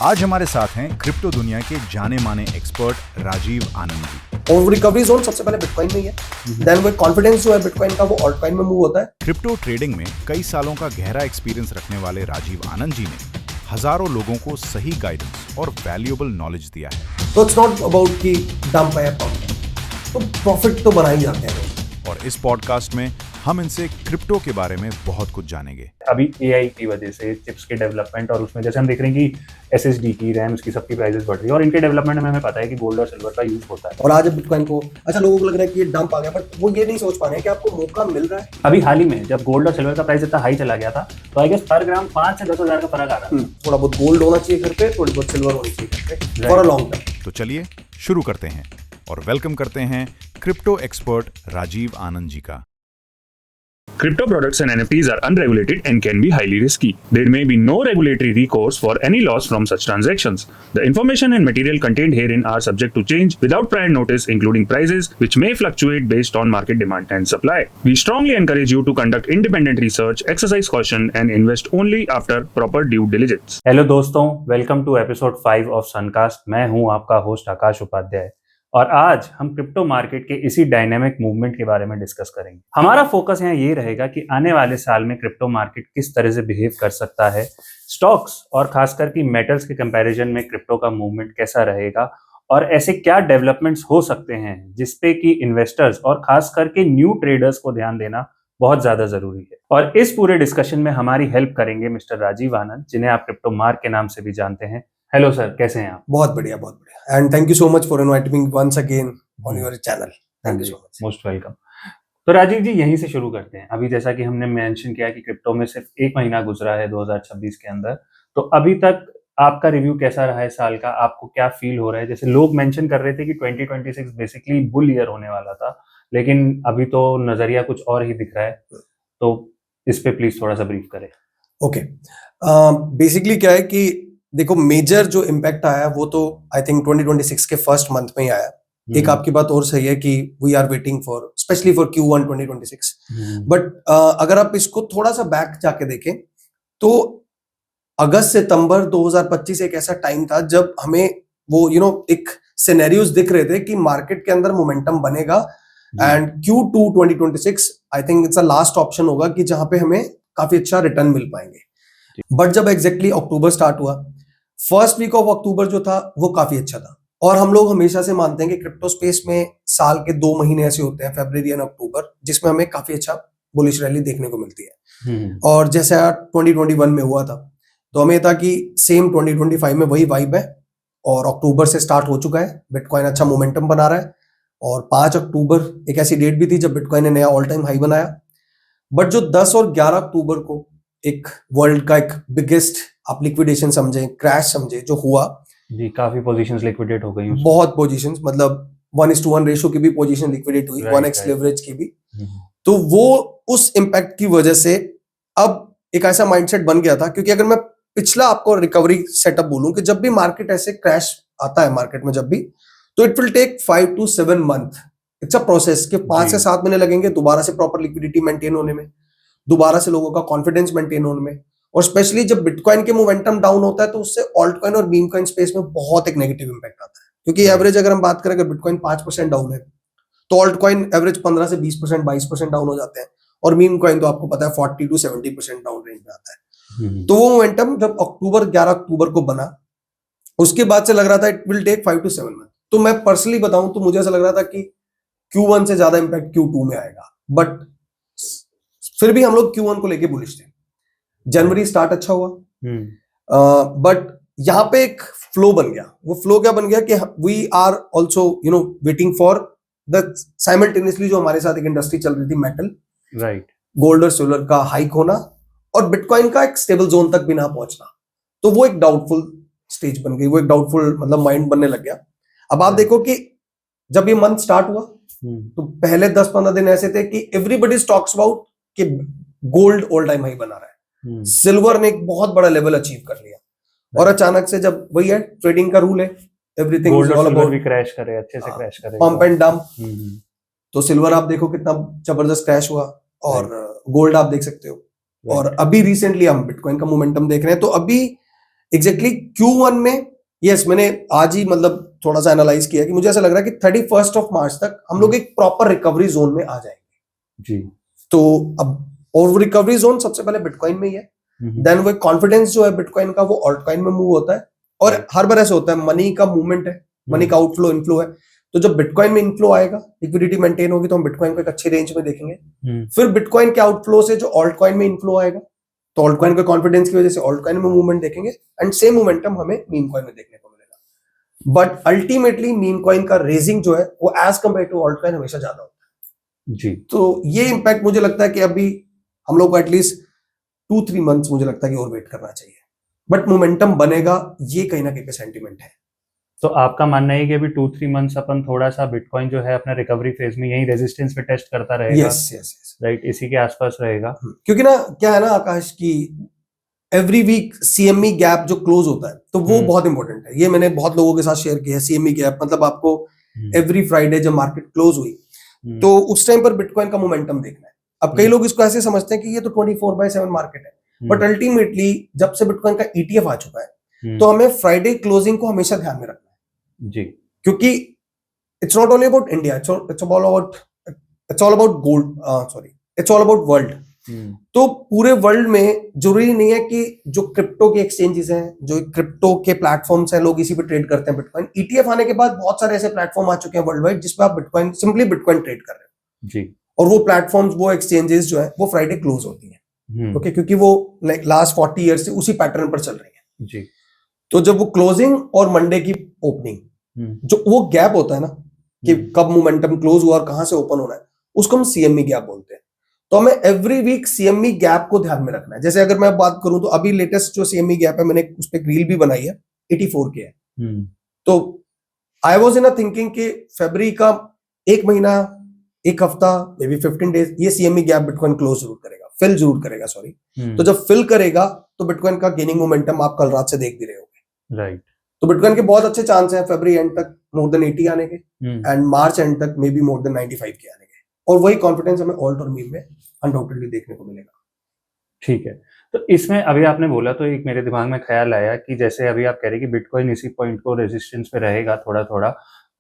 आज हमारे साथ हैं क्रिप्टो दुनिया के जाने माने एक्सपर्ट राजीव आनंद जी। और रिकवरी जोन सबसे पहले बिटकॉइन में ही है, देन वो कॉन्फिडेंस जो है बिटकॉइन का वो ऑल्टकॉइन में मूव होता है। क्रिप्टो ट्रेडिंग में कई सालों का गहरा एक्सपीरियंस रखने वाले राजीव आनंद जी ने हजारों लोगों को सही गाइडेंस और वैल्यूएबल नॉलेज दिया है। तो इट्स नॉट अबाउट कि डंप है पंप, तो प्रॉफिट तो बना ही जाते हैं। और इस पॉडकास्ट में हम इनसे क्रिप्टो के बारे में बहुत कुछ जानेंगे। अभी एआई की वजह से चिप्स के डेवलपमेंट और उसमें जैसे हम देख रहे हैं कि एसएसडी की, रैम्स की, सबकी प्राइसेस बढ़ रही है और इनके डेवलपमेंट में हमें पता है कि गोल्ड और सिल्वर का यूज होता है। और आज बिटकॉइन को अच्छा लोगों को लग रहा है कि ये डंप आ गया, बट वो ये नहीं सोच पा रहे हैं कि आपको मौका मिल रहा है। अभी हाल ही में जब गोल्ड और सिल्वर का प्राइस इतना हाई चला गया था तो आई गेस पर ग्राम 5 से 10 हजार का फर्क आ रहा था। थोड़ा बहुत गोल्ड होना चाहिए घर पे, थोड़ी बहुत सिल्वर होनी चाहिए घर पे फॉर अ लॉन्ग टर्म। तो चलिए शुरू करते हैं और वेलकम करते हैं क्रिप्टो एक्सपर्ट राजीव आनंद जी का। Crypto products and NFTs are unregulated and can be highly risky. There may be no regulatory recourse for any loss from such transactions. The information and material contained herein are subject to change without prior notice, including prices, which may fluctuate based on market demand and supply. We strongly encourage you to conduct independent research, exercise caution, and invest only after proper due diligence. Hello दोस्तों, welcome to episode 5 of सनकास्ट। मैं हूं आपका host आकाश उपाध्याय और आज हम crypto market के इसी dynamic movement के बारे में डिस्कस करेंगे। हमारा फोकस यहाँ ये रहेगा कि आने वाले साल में क्रिप्टो मार्केट किस तरह से बिहेव कर सकता है, स्टॉक्स और खासकर की मेटल्स के कंपैरिजन में क्रिप्टो का मूवमेंट कैसा रहेगा और ऐसे क्या डेवलपमेंट्स हो सकते हैं जिसपे कि इन्वेस्टर्स और खासकर के न्यू ट्रेडर्स को ध्यान देना बहुत ज्यादा जरूरी है। और इस पूरे डिस्कशन में हमारी हेल्प करेंगे मिस्टर राजीव आनंद, जिन्हें आप क्रिप्टो मार्क के नाम से भी जानते हैं। हेलो सर, कैसे हैं आप? बहुत बढ़िया, बहुत बढ़िया, and thank you so much for inviting me once again on your channel. Thank you so much. Most welcome. तो राजीव जी, यहीं से शुरू करते हैं। अभी जैसा कि हमने मेंशन किया कि क्रिप्टो में सिर्फ 1 महीना गुजरा है 2026 के अंदर, तो अभी तक आपका रिव्यू कैसा रहा है साल का? आपको क्या फील हो रहा है? जैसे लोग मेंशन कर रहे थे कि 2026 बेसिकली बुल ईयर होने वाला था, लेकिन अभी तो नजरिया कुछ और ही दिख रहा है, तो इस पे प्लीज थोड़ा सा ब्रीफ करें। ओके, बेसिकली क्या है कि देखो, मेजर जो इम्पैक्ट आया वो तो आई थिंक 2026 के फर्स्ट मंथ में ही आया। एक आपकी बात और सही है कि we are waiting for specially for Q1 2026, but अगर आप इसको थोड़ा सा बैक जाके देखें तो अगस्त सितंबर 2025 एक ऐसा टाइम था जब हमें वो एक सिनेरियोस दिख रहे थे कि मार्केट के अंदर मोमेंटम बनेगा and Q2 2026 I think it's a last option होगा कि जहां पे हमें काफी अच्छा रिटर्न मिल पाएंगे। बट जब एग्जैक्टली अक्टूबर स्टार्ट हुआ, फर्स्ट वीक ऑफ अक्टूबर जो था वो काफी अच्छा था। और हम लोग हमेशा से मानते हैं कि क्रिप्टो स्पेस में साल के 2 महीने ऐसे होते हैं, फरवरी और अक्टूबर, जिसमें हमें काफी अच्छा बुलिश रैली देखने को मिलती है। और जैसे 2021 में हुआ था, तो हमें था कि सेम 2025 में वही वाइब है और अक्टूबर से स्टार्ट हो चुका है। बिटकॉइन अच्छा मोमेंटम बना रहा है और 5 अक्टूबर एक ऐसी डेट भी थी जब बिटकॉइन ने नया ऑल टाइम हाई बनाया। बट जो 10 और 11 अक्टूबर को एक वर्ल्ड का एक बिगेस्ट आप लिक्विडेशन समझे, क्रैश समझे, जो हुआ जी, काफी पोजीशंस लिक्विडेट हो गई, बहुत पोजीशंस, मतलब 1:1 रेशो की भी पोजीशन लिक्विडेट हुई, 1x लेवरेज की भी। तो वो उस इम्पैक्ट की वजह से अब एक ऐसा माइंडसेट बन गया था, क्योंकि अगर मैं पिछला आपको रिकवरी सेटअप बोलूं कि जब भी मार्केट ऐसे क्रैश आता है मार्केट में जब भी, तो it will take 5 to 7 month. It's a process कि 5 से 7 महीने लगेंगे दोबारा से प्रॉपर लिक्विडिटी मेंटेन होने में, दोबारा से लोगों का कॉन्फिडेंस मेंटेन होने में। और स्पेशली जब बिटकॉइन के मोमेंटम डाउन होता है तो उससे ऑल्टकॉइन और मीम कॉइन स्पेस में बहुत एक नेगेटिव इंपैक्ट आता है, क्योंकि एवरेज अगर हम बात करें, अगर बिटकॉइन 5% डाउन है तो ऑल्टकॉइन एवरेज 15 से 20%, 22% डाउन हो जाते हैं, और मीम कॉइन तो आपको पता है 40 to 70% डाउन रेंज में आता है। तो वो मोमेंटम जब 11 अक्टूबर को बना, उसके बाद से लग रहा था it will take 5 to 7 month. तो मैं पर्सनली बताऊं तो मुझे ऐसा लग रहा था कि Q1 से ज्यादा इंपैक्ट Q2 में आएगा, बट फिर भी हम लोग Q1 को लेके बुलिश थे। जनवरी स्टार्ट अच्छा हुआ, बट यहाँ पे एक फ्लो बन गया। वो फ्लो क्या बन गया कि we are also waiting for the simultaneously जो हमारे साथ एक इंडस्ट्री चल रही थी, मेटल, राइट, गोल्ड और सिल्वर का हाइक होना और बिटकॉइन का एक स्टेबल जोन तक भी ना पहुंचना। तो वो एक डाउटफुल स्टेज बन गई, वो एक डाउटफुल मतलब माइंड बनने लग गया। अब आप देखो कि जब ये मंथ स्टार्ट हुआ तो पहले 10-15 दिन ऐसे थे कि एवरीबडी टॉक्स अबाउट कि गोल्ड ऑल टाइम हाई बना रहा है, सिल्वर ने एक बहुत बड़ा लेवल अचीव कर लिया, और अचानक से जब वही है ट्रेडिंग का रूल है, everything is all about crash करे, अच्छे से क्रैश करे, पंप एंड डंप। तो सिल्वर आप देखो कितना जबरदस्त क्रैश हुआ, और गोल्ड आप देख सकते हो, और अभी रिसेंटली हम बिटकॉइन का मोमेंटम देख रहे हैं। तो अभी एग्जैक्टली Q1 में यस मैंने आज ही मतलब थोड़ा सा एनालाइज किया कि मुझे ऐसा लग रहा है कि 31st ऑफ मार्च तक हम लोग एक प्रॉपर रिकवरी जोन में आ जाएंगे जी। तो अब और वो रिकवरी जोन सबसे पहले बिटकॉइन में ही है, देन वो कॉन्फिडेंस जो है बिटकॉइन का वो ऑल्टकॉइन में मूव होता है और हर बार ऐसे होता है, मनी का मूवमेंट है, मनी का आउटफ्लो इनफ्लो है, तो जब बिटकॉइन में इनफ्लो आएगा लिक्विडिटी मेंटेन होगी तो हम बिटकॉइन को एक अच्छी रेंज में देखेंगे। फिर बिटकॉइन के आउटफ्लो से जो ऑल्टकॉइन में इनफ्लो आएगा तो ऑल्टकॉइन के कॉन्फिडेंस की वजह से ऑल्टकॉइन में मूवमेंट देखेंगे एंड सेम मोमेंटम हमें मीम कॉइन में देखने को मिलेगा। बट अल्टीमेटली मीम कॉइन का रेजिंग जो है वो एज कंपेयर टू ऑल्टकॉइन हमेशा ज्यादा होता है जी। तो ये इंपैक्ट मुझे लगता है कि अभी हम लोग को एटलीस्ट 2-3 मंथ्स मुझे लगता है कि और वेट करना चाहिए, बट मोमेंटम बनेगा, ये कहीं ना कहीं पे सेंटीमेंट है। तो आपका मानना है कि अभी 2-3 मंथ्स अपन थोड़ा सा बिटकॉइन जो है अपना रिकवरी फेज में यही रेजिस्टेंस पे टेस्ट करता रहेगा? यस यस यस राइट, इसी के आसपास रहेगा। क्योंकि ना क्या है ना आकाश की एवरी वीक CME गैप जो क्लोज होता है तो वो बहुत इंपॉर्टेंट है। ये मैंने बहुत लोगों के साथ शेयर किया है। CME गैप मतलब आपको एवरी फ्राइडे जब मार्केट क्लोज हुई तो उस टाइम पर बिटकॉइन का मोमेंटम देखना है। अब कई लोग इसको ऐसे समझते हैं कि ये तो 24/7 मार्केट है, बट अल्टीमेटली जब से बिटकॉइन का ETF आ चुका है तो हमें फ्राइडे क्लोजिंग को हमेशा ध्यान में रखना है जी, क्योंकि it's not only about India, it's all about gold, sorry it's all about world. तो पूरे वर्ल्ड में जरूरी नहीं है कि जो क्रिप्टो के एक्सचेंजेस हैं, जो क्रिप्टो के प्लेटफॉर्म्स हैं, लोग इसी पे ट्रेड करते हैं बिटकॉइन। ETF आने के बाद बहुत सारे ऐसे प्लेटफॉर्म आ चुके हैं वर्ल्ड वाइड जिसपे आप बिटकॉइन सिंपली बिटकॉइन ट्रेड कर रहे हो जी। और वो प्लेटफॉर्म्स, वो एक्सचेंजेस जो है वो फ्राइडे क्लोज होती है, ओके, क्योंकि वो लाइक लास्ट 40 ईयर्स से उसी पैटर्न पर चल रही है जी। तो जब वो क्लोजिंग और मंडे की ओपनिंग जो वो गैप होता है ना कि कब मोमेंटम क्लोज हुआ और कहां से ओपन होना है, उसको हम CME गैप बोलते हैं। तो हमें एवरी वीक CME गैप को ध्यान में रखना है। जैसे अगर मैं बात करूं तो अभी लेटेस्ट जो CME गैप है, मैंने उस पर रील भी बनाई है, 84 के है। तो I was in a thinking कि फरवरी का एक महीना, एक हफ्ता, मे बी 15 डेज ये CME गैप बिटकॉइन क्लोज जरूर करेगा, फिल जरूर करेगा, सॉरी। तो जब फिल करेगा तो बिटकॉइन का गेनिंग मोमेंटम आप कल रात से देख भी रहे होंगे, राइट। तो बिटकॉइन के बहुत अच्छे चांस हैं फरवरी एंड तक मोर देन 80 आने के एंड मार्च एंड तक मे बी मोर देन 95 के आने के, और वही कॉन्फिडेंस हमें ऑल्ट और मीम में अनडाउटेडली देखने को मिलेगा। ठीक है, तो इसमें अभी आपने बोला तो एक मेरे दिमाग में ख्याल आया कि जैसे अभी आप कह रहे हैं कि बिटकॉइन इसी पॉइंट को रेजिस्टेंस पे रहेगा थोड़ा थोड़ा,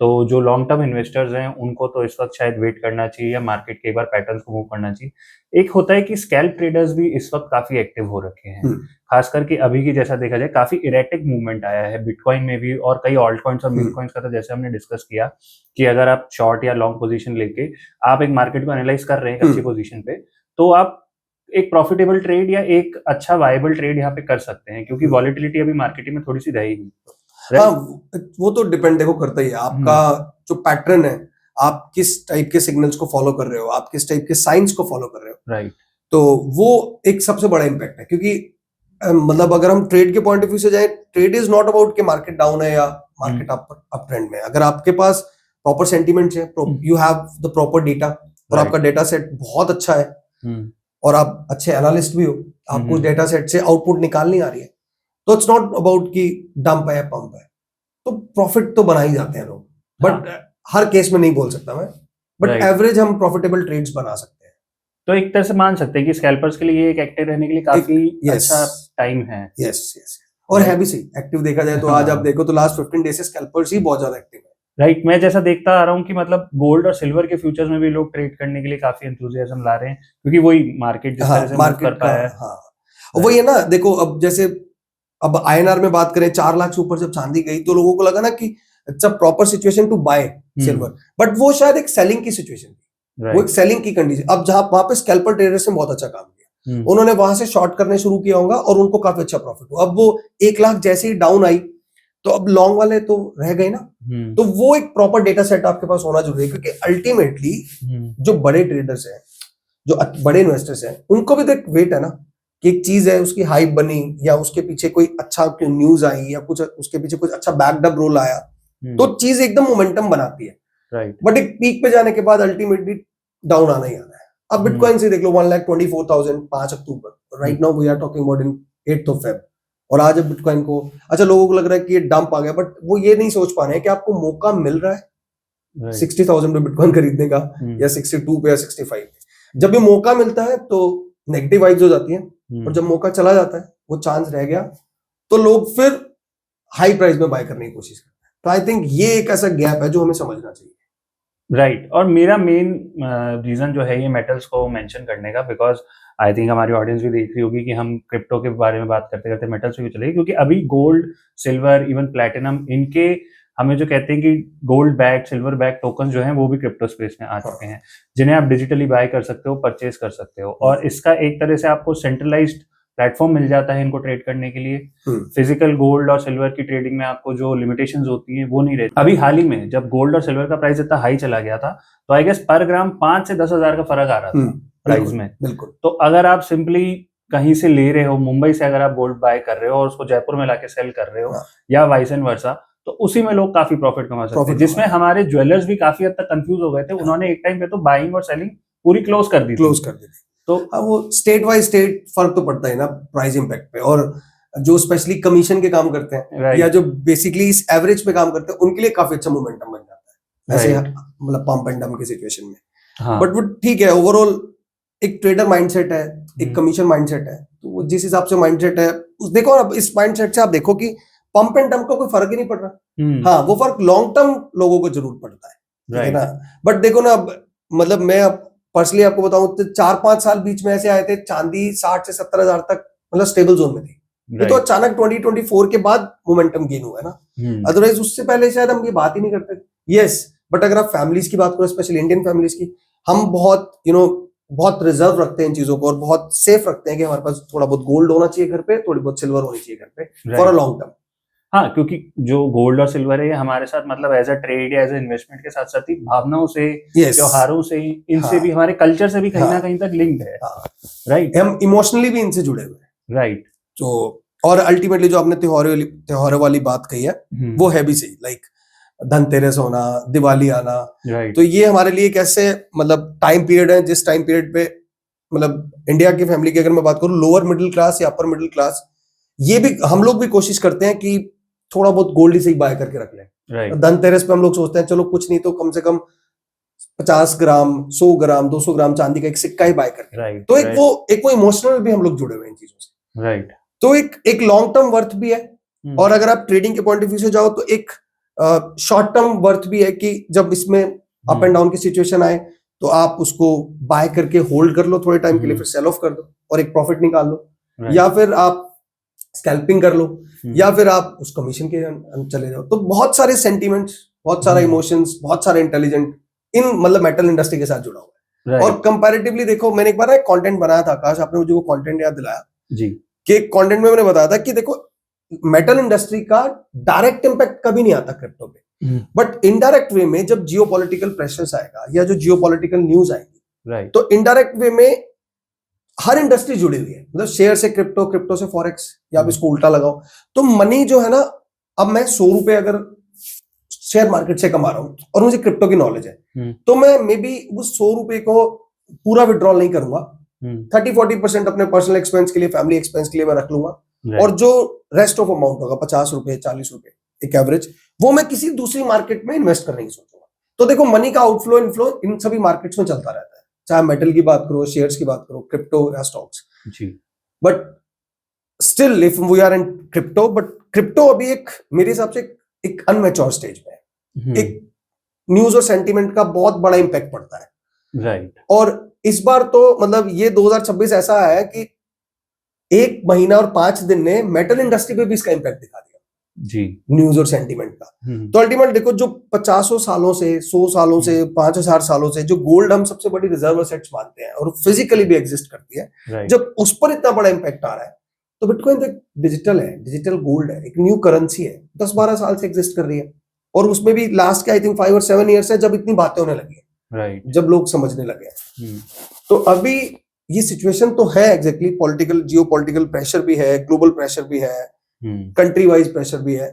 तो जो लॉन्ग टर्म इन्वेस्टर्स हैं उनको तो इस वक्त शायद वेट करना चाहिए या मार्केट के एक बार पैटर्न्स को मूव करना चाहिए। एक होता है कि स्कैल्प ट्रेडर्स भी इस वक्त काफी एक्टिव हो रखे हैं, खास करके अभी की जैसा देखा जाए काफी इरेटिक मूवमेंट आया है बिटकॉइन में भी और कई ऑल्ट कॉइन्स और मीम कॉइन्स का। तो जैसे हमने डिस्कस किया कि अगर आप शॉर्ट या लॉन्ग पोजीशन लेके आप एक मार्केट को एनालाइज कर रहे हैं अच्छी पोजीशन पे, तो आप एक प्रॉफिटेबल ट्रेड या एक अच्छा वायबल ट्रेड यहाँ पे कर सकते हैं, क्योंकि वॉलेटिलिटी अभी मार्केट में थोड़ी सी रहेगी। हाँ, वो तो डिपेंड देखो करता ही है आपका जो पैटर्न है, आप किस टाइप के सिग्नल्स को फॉलो कर रहे हो, आप किस टाइप के साइंस को फॉलो कर रहे हो, राइट। तो वो एक सबसे बड़ा इम्पैक्ट है। क्योंकि मतलब अगर हम ट्रेड के पॉइंट ऑफ व्यू से जाए, ट्रेड इज नॉट अबाउट कि मार्केट डाउन है या मार्केट अप ट्रेंड में। अगर आपके पास प्रॉपर सेंटीमेंट्स है, you have the proper data और आपका डेटा सेट बहुत अच्छा है और आप अच्छे एनालिस्ट भी हो, आपको डेटा सेट से आउटपुट निकालनी आ रही है, तो इट्स नॉट अबाउट कि डंप है पंप है, तो प्रॉफिट तो बना ही जाते हैं लोग, बट हर केस में नहीं बोल सकता मैं, बट एवरेज हम प्रॉफिटेबल ट्रेड्स बना सकते हैं। तो एक तरह से मान सकते हैं कि स्कैल्पर्स के लिए एक एक्टिव रहने के लिए काफी अच्छा टाइम है। यस यस, और है भी सही एक्टिव देखा जाए तो आज आप देखो तो लास्ट 15 डेज से स्कैल्पर्स ही बहुत ज्यादा एक्टिव है। राइट, मैं जैसा देखता आ रहा हूँ कि मतलब गोल्ड और सिल्वर के फ्यूचर्स में भी लोग ट्रेड करने के लिए काफी एंथुसियाज्म ला रहे हैं, क्योंकि वही मार्केट जिस तरह से मूव करता है। वही है ना, देखो अब जैसे अब INR में बात करें, 4 लाख से ऊपर जब चांदी गई तो लोगों को लगा ना कि it's a proper situation to buy silver, but वो शायद एक सेलिंग की सिचुएशन थी, वो एक सेलिंग की कंडीशन। अब जहां वहां पे स्कैल्पर ट्रेडर्स ने बहुत अच्छा काम किया, उन्होंने वहां से शॉर्ट करने शुरू किया होगा और उनको काफी अच्छा प्रॉफिट हुआ। अब वो 1 लाख जैसे ही डाउन आई तो अब लॉन्ग वाले तो रह गए ना, तो वो एक प्रॉपर डेटा सेट आपके पास होना जरूरी है, क्योंकि अल्टीमेटली जो बड़े ट्रेडर्स हैं, जो बड़े इन्वेस्टर्स हैं, उनको भी तो एक वेट है ना कि एक चीज है उसकी हाइप बनी या उसके पीछे कोई अच्छा न्यूज आई या कुछ उसके पीछे कुछ अच्छा बैकडअप रोल आया, तो चीज एकदम मोमेंटम बनाती है, राइट। बट एक पीक पे जाने के बाद अल्टीमेटली डाउन आना ही आना है। अब बिटकॉइन से देख लो 1,24,000 5 अक्टूबर, right now we are talking about in 8th of Feb, और आज अब बिटकॉइन को अच्छा लोगों को लग रहा है कि ये डंप आ गया, बट वो ये नहीं सोच पा रहे हैं कि आपको मौका मिल रहा है 60,000 पे बिटकॉइन खरीदने का या 62 पे या 65 पे। जब ये मौका मिलता है तो नेगेटिव वाइब्स हो जाती हैं, और जब मौका चला जाता है वो चांस रह गया तो लोग फिर हाई प्राइस में बाय करने की कोशिश करते हैं। तो आई थिंक ये एक ऐसा गैप है जो हमें समझना चाहिए। राइट और मेरा मेन रीजन जो है ये मेटल्स को मेंशन करने का, बिकॉज आई थिंक हमारी ऑडियंस भी देख रही होगी कि हम क्रिप्टो के बारे में बात करते करते मेटल्स पे भी चलेंगे, क्योंकि अभी गोल्ड, सिल्वर, इवन प्लैटिनम, इनके हमें जो कहते हैं कि gold back, silver back token जो हैं वो भी क्रिप्टो स्पेस में आ चुके हैं, जिन्हें आप डिजिटली बाय कर सकते हो, परचेज कर सकते हो, और इसका एक तरह से आपको सेंट्रलाइज्ड प्लेटफॉर्म मिल जाता है इनको ट्रेड करने के लिए। फिजिकल गोल्ड और सिल्वर की ट्रेडिंग में आपको जो लिमिटेशंस होती हैं वो नहीं रहती। अभी हाल ही में जब गोल्ड और सिल्वर का प्राइस इतना हाई चला गया था तो आई गेस पर ग्राम 5 से 10 हजार का फर्क आ रहा था प्राइस में। बिल्कुल। तो अगर आप सिंपली कहीं से ले रहे हो, मुंबई से अगर आप गोल्ड बाय कर रहे हो और उसको जयपुर में लाके सेल कर रहे हो, या वाइस एंड वर्सा, तो उसी में लोग काफी प्रॉफिट कमा सकते हैं, जिसमें हमारे ज्वेलर्स भी काफी हद तक कंफ्यूज हो गए थे। उन्होंने एक टाइम पे तो बाइंग और सेलिंग पूरी क्लोज कर दी थी। तो वो स्टेट वाइज स्टेट फर्क तो पड़ता है ना प्राइस इंपैक्ट पे, और जो स्पेशली कमिशन के काम करते हैं या जो बेसिकली इस एवरेज पे काम करते हैं उनके लिए काफी अच्छा मोमेंटम बन जाता है ऐसे मतलब पंप एंड डंप की सिचुएशन में। बट वो ठीक है, ओवरऑल एक ट्रेडर माइंडसेट है, एक कमीशन माइंडसेट है, तो जिस हिसाब से माइंडसेट है देखो, अब इस माइंडसेट से आप देखो कि पंप एंड डंप का कोई फर्क ही नहीं पड़ रहा। हाँ, वो फर्क लॉन्ग टर्म लोगों को जरूर पड़ता है ना। बट देखो ना, मतलब मैं पर्सनली आपको बताऊं तो 4-5 साल बीच में ऐसे आए थे, चांदी 60 से 70 हजार तक मतलब स्टेबल जोन में थी। ये तो अचानक 2024 के बाद मोमेंटम गेन हुआ है ना, अदरवाइज उससे पहले शायद हम ये बात ही नहीं करते। यस, बट अगर आप फैमिलीज की बात करो, स्पेशली इंडियन फैमिलीज की, हम बहुत बहुत रिजर्व रखते हैं इन चीजों को और बहुत सेफ रखते हैं कि हमारे पास थोड़ा बहुत गोल्ड होना चाहिए घर पे, थोड़ी बहुत सिल्वर होनी चाहिए घर पे फॉर अ लॉन्ग टर्म। हाँ, क्योंकि जो गोल्ड और सिल्वर है ये हमारे साथ मतलब एज अ ट्रेड या एज अ इन्वेस्टमेंट के साथ साथ ही भावनाओं से, त्योहारों से, इनसे भी, हमारे कल्चर से भी कहीं ना कहीं तक लिंक्ड है। राइट, हम इमोशनली भी इनसे जुड़े हुए हैं। राइट। तो और अल्टीमेटली जो आपने त्योहारों वाली बात कही है वो है भी सही, लाइक धनतेरस होना, दिवाली आना, तो ये हमारे लिए कैसे मतलब टाइम पीरियड है, जिस टाइम पीरियड पे मतलब इंडिया की फैमिली की अगर मैं बात करूं, लोअर मिडिल क्लास या अपर मिडिल क्लास, ये भी हम लोग भी कोशिश करते हैं कि थोड़ा बहुत गोल्ड ही से बाय करके रख लें। धनतेरस पे हम लोग सोचते हैं चलो कुछ नहीं तो कम से कम 50 ग्राम, 100 ग्राम, 200 ग्राम चांदी का एक सिक्का ही बाय करके। तो एक वो इमोशनल भी हम लोग जुड़े हुए हैं इन चीजों से। राइट, तो एक लॉन्ग टर्म वर्थ भी है, और अगर आप ट्रेडिंग के पॉइंट ऑफ व्यू से जाओ तो एक शॉर्ट टर्म वर्थ भी है कि जब इसमें अप एंड डाउन की सिचुएशन आए तो आप उसको बाय करके होल्ड कर लो थोड़े टाइम के लिए, फिर सेल ऑफ कर दो और एक प्रॉफिट निकाल लो, या फिर आप स्कैल्पिंग कर लो, या फिर आप उस कमीशन के चले जाओ। तो बहुत सारे सेंटीमेंट्स, बहुत सारा इमोशंस, बहुत सारे इंटेलिजेंट इन मतलब मेटल इंडस्ट्री के साथ जुड़ा हुआ है। और कंपैरेटिवली देखो, मैंने एक बार ना कंटेंट बनाया था, आकाश आपने मुझे वो कंटेंट याद दिलाया जी, कि कंटेंट में मैंने बताया था कि देखो मेटल इंडस्ट्री का डायरेक्ट इंपैक्ट कभी नहीं आता क्रिप्टो पे, बट इनडायरेक्ट वे में जब जियोपॉलिटिकल प्रेशर्स आएगा या जो जियोपॉलिटिकल न्यूज आएगी, तो इनडायरेक्ट वे में हर इंडस्ट्री जुड़ी हुई है, मतलब शेयर से क्रिप्टो, क्रिप्टो से फॉरेक्स, या आप इसको उल्टा लगाओ तो मनी जो है ना, अब मैं 100 रुपए अगर शेयर मार्केट से कमा रहा हूं और मुझे क्रिप्टो की नॉलेज है, तो मैं मे बी उस 100 रुपए को पूरा विड्रॉल नहीं करूंगा, 30-40% अपने पर्सनल एक्सपेंस के लिए, फैमिली एक्सपेंस के लिए मैं रख लूंगा, और जो रेस्ट ऑफ अमाउंट होगा 50 रुपए, 40 रुपए एक एवरेज, वो मैं किसी दूसरी मार्केट में इन्वेस्ट करने की सोचूंगा। तो देखो मनी का आउटफ्लो इनफ्लो इन सभी मार्केट्स में चलता रहता है, चाहे मेटल की बात करो, शेयर्स की बात करो, क्रिप्टो या स्टॉक्स जी। But still if we are in crypto, but crypto अभी एक मेरे हिसाब से एक अनमैच्योर स्टेज पे है, एक न्यूज और सेंटीमेंट का बहुत बड़ा इंपैक्ट पड़ता है। राइट, और इस बार तो मतलब ये 2026 ऐसा है कि 1 महीना और 5 दिन ने मेटल इंडस्ट्री पे भी इसका इंपैक्ट दिखा दिया जी, न्यूज और सेंटीमेंट का। तो अल्टीमेट देखो, जो 50 सालों से, 100 सालों से, 5000 सालों से जो गोल्ड हम सबसे बड़ी रिजर्व एसेट्स मानते हैं और फिजिकली भी एग्जिस्ट करती है, जब उस पर इतना बड़ा इंपैक्ट आ रहा है, तो बिटकॉइन तो डिजिटल है, डिजिटल गोल्ड है, एक न्यू करेंसी है, 10-12 साल से एग्जिस्ट कर रही है, और उसमें भी लास्ट के आई थिंक 5 और 7 ईयर्स है जब इतनी बातें होने लगी है, जब लोग समझने लगे। तो अभी ये सिचुएशन तो है एग्जैक्टली, पॉलिटिकल, जियोपॉलिटिकल प्रेशर भी है, ग्लोबल प्रेशर भी है, कंट्री वाइज प्रेशर भी है,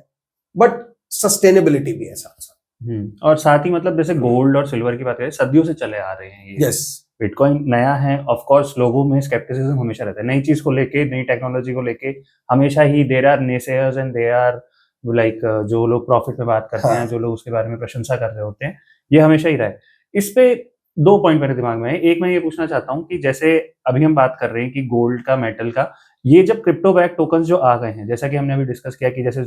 बट सस्टेनेबिलिटी भी है साथ साथ। और साथ ही मतलब जैसे गोल्ड और सिल्वर की बात करें, सदियों से चले आ रहे हैं ये। यस, बिटकॉइन नया है, ऑफ कोर्स लोगों में स्केप्टिसिज्म हमेशा रहता है, नई चीज को लेके, नई टेक्नोलॉजी को लेके हमेशा ही there are naysayers and there are like जो लोग प्रॉफिट में बात करते हैं, जो लोग उसके बारे में प्रशंसा कर रहे होते हैं, ये हमेशा ही रहा है। इस पे 2 पॉइंट मेरे दिमाग में है। एक, मैं ये पूछना चाहता हूँ कि जैसे अभी हम बात कर रहे हैं कि गोल्ड का, मेटल का ये जब क्रिप्टो बैक टोकन्स जो आ गए हैं, जैसा कि हमने अभी डिस्कस किया कि जैसे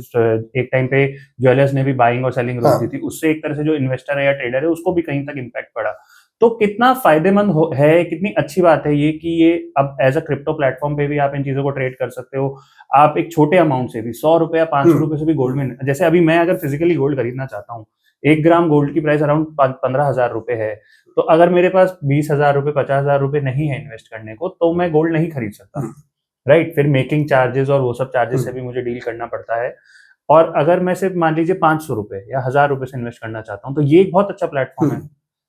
एक टाइम पे ज्वेलर्स ने भी बाइंग और सेलिंग रोक दी थी, उससे एक तरह से जो इन्वेस्टर है या ट्रेडर है उसको भी कहीं तक इम्पैक्ट पड़ा। तो कितना फायदेमंद है, कितनी अच्छी बात है ये कि ये अब एज अ क्रिप्टो प्लेटफॉर्म पे भी आप इन चीजों को ट्रेड कर सकते हो। आप एक छोटे अमाउंट से भी 100 रुपए या 500 रुपए से भी गोल्ड में, जैसे अभी मैं अगर फिजिकली गोल्ड खरीदना चाहता हूँ, 1 ग्राम गोल्ड की प्राइस अराउंड 15,000 रुपए है, तो अगर मेरे पास 20,000 रुपए 50,000 रुपए नहीं है इन्वेस्ट करने को, तो मैं गोल्ड नहीं खरीद सकता, राइट। फिर मेकिंग चार्जेस और वो सब चार्जेस से भी मुझे डील करना पड़ता है। और अगर मैं सिर्फ मान लीजिए 500 रुपए या 1000 रुपए से इन्वेस्ट करना चाहता हूँ, तो ये एक बहुत अच्छा प्लेटफॉर्म है,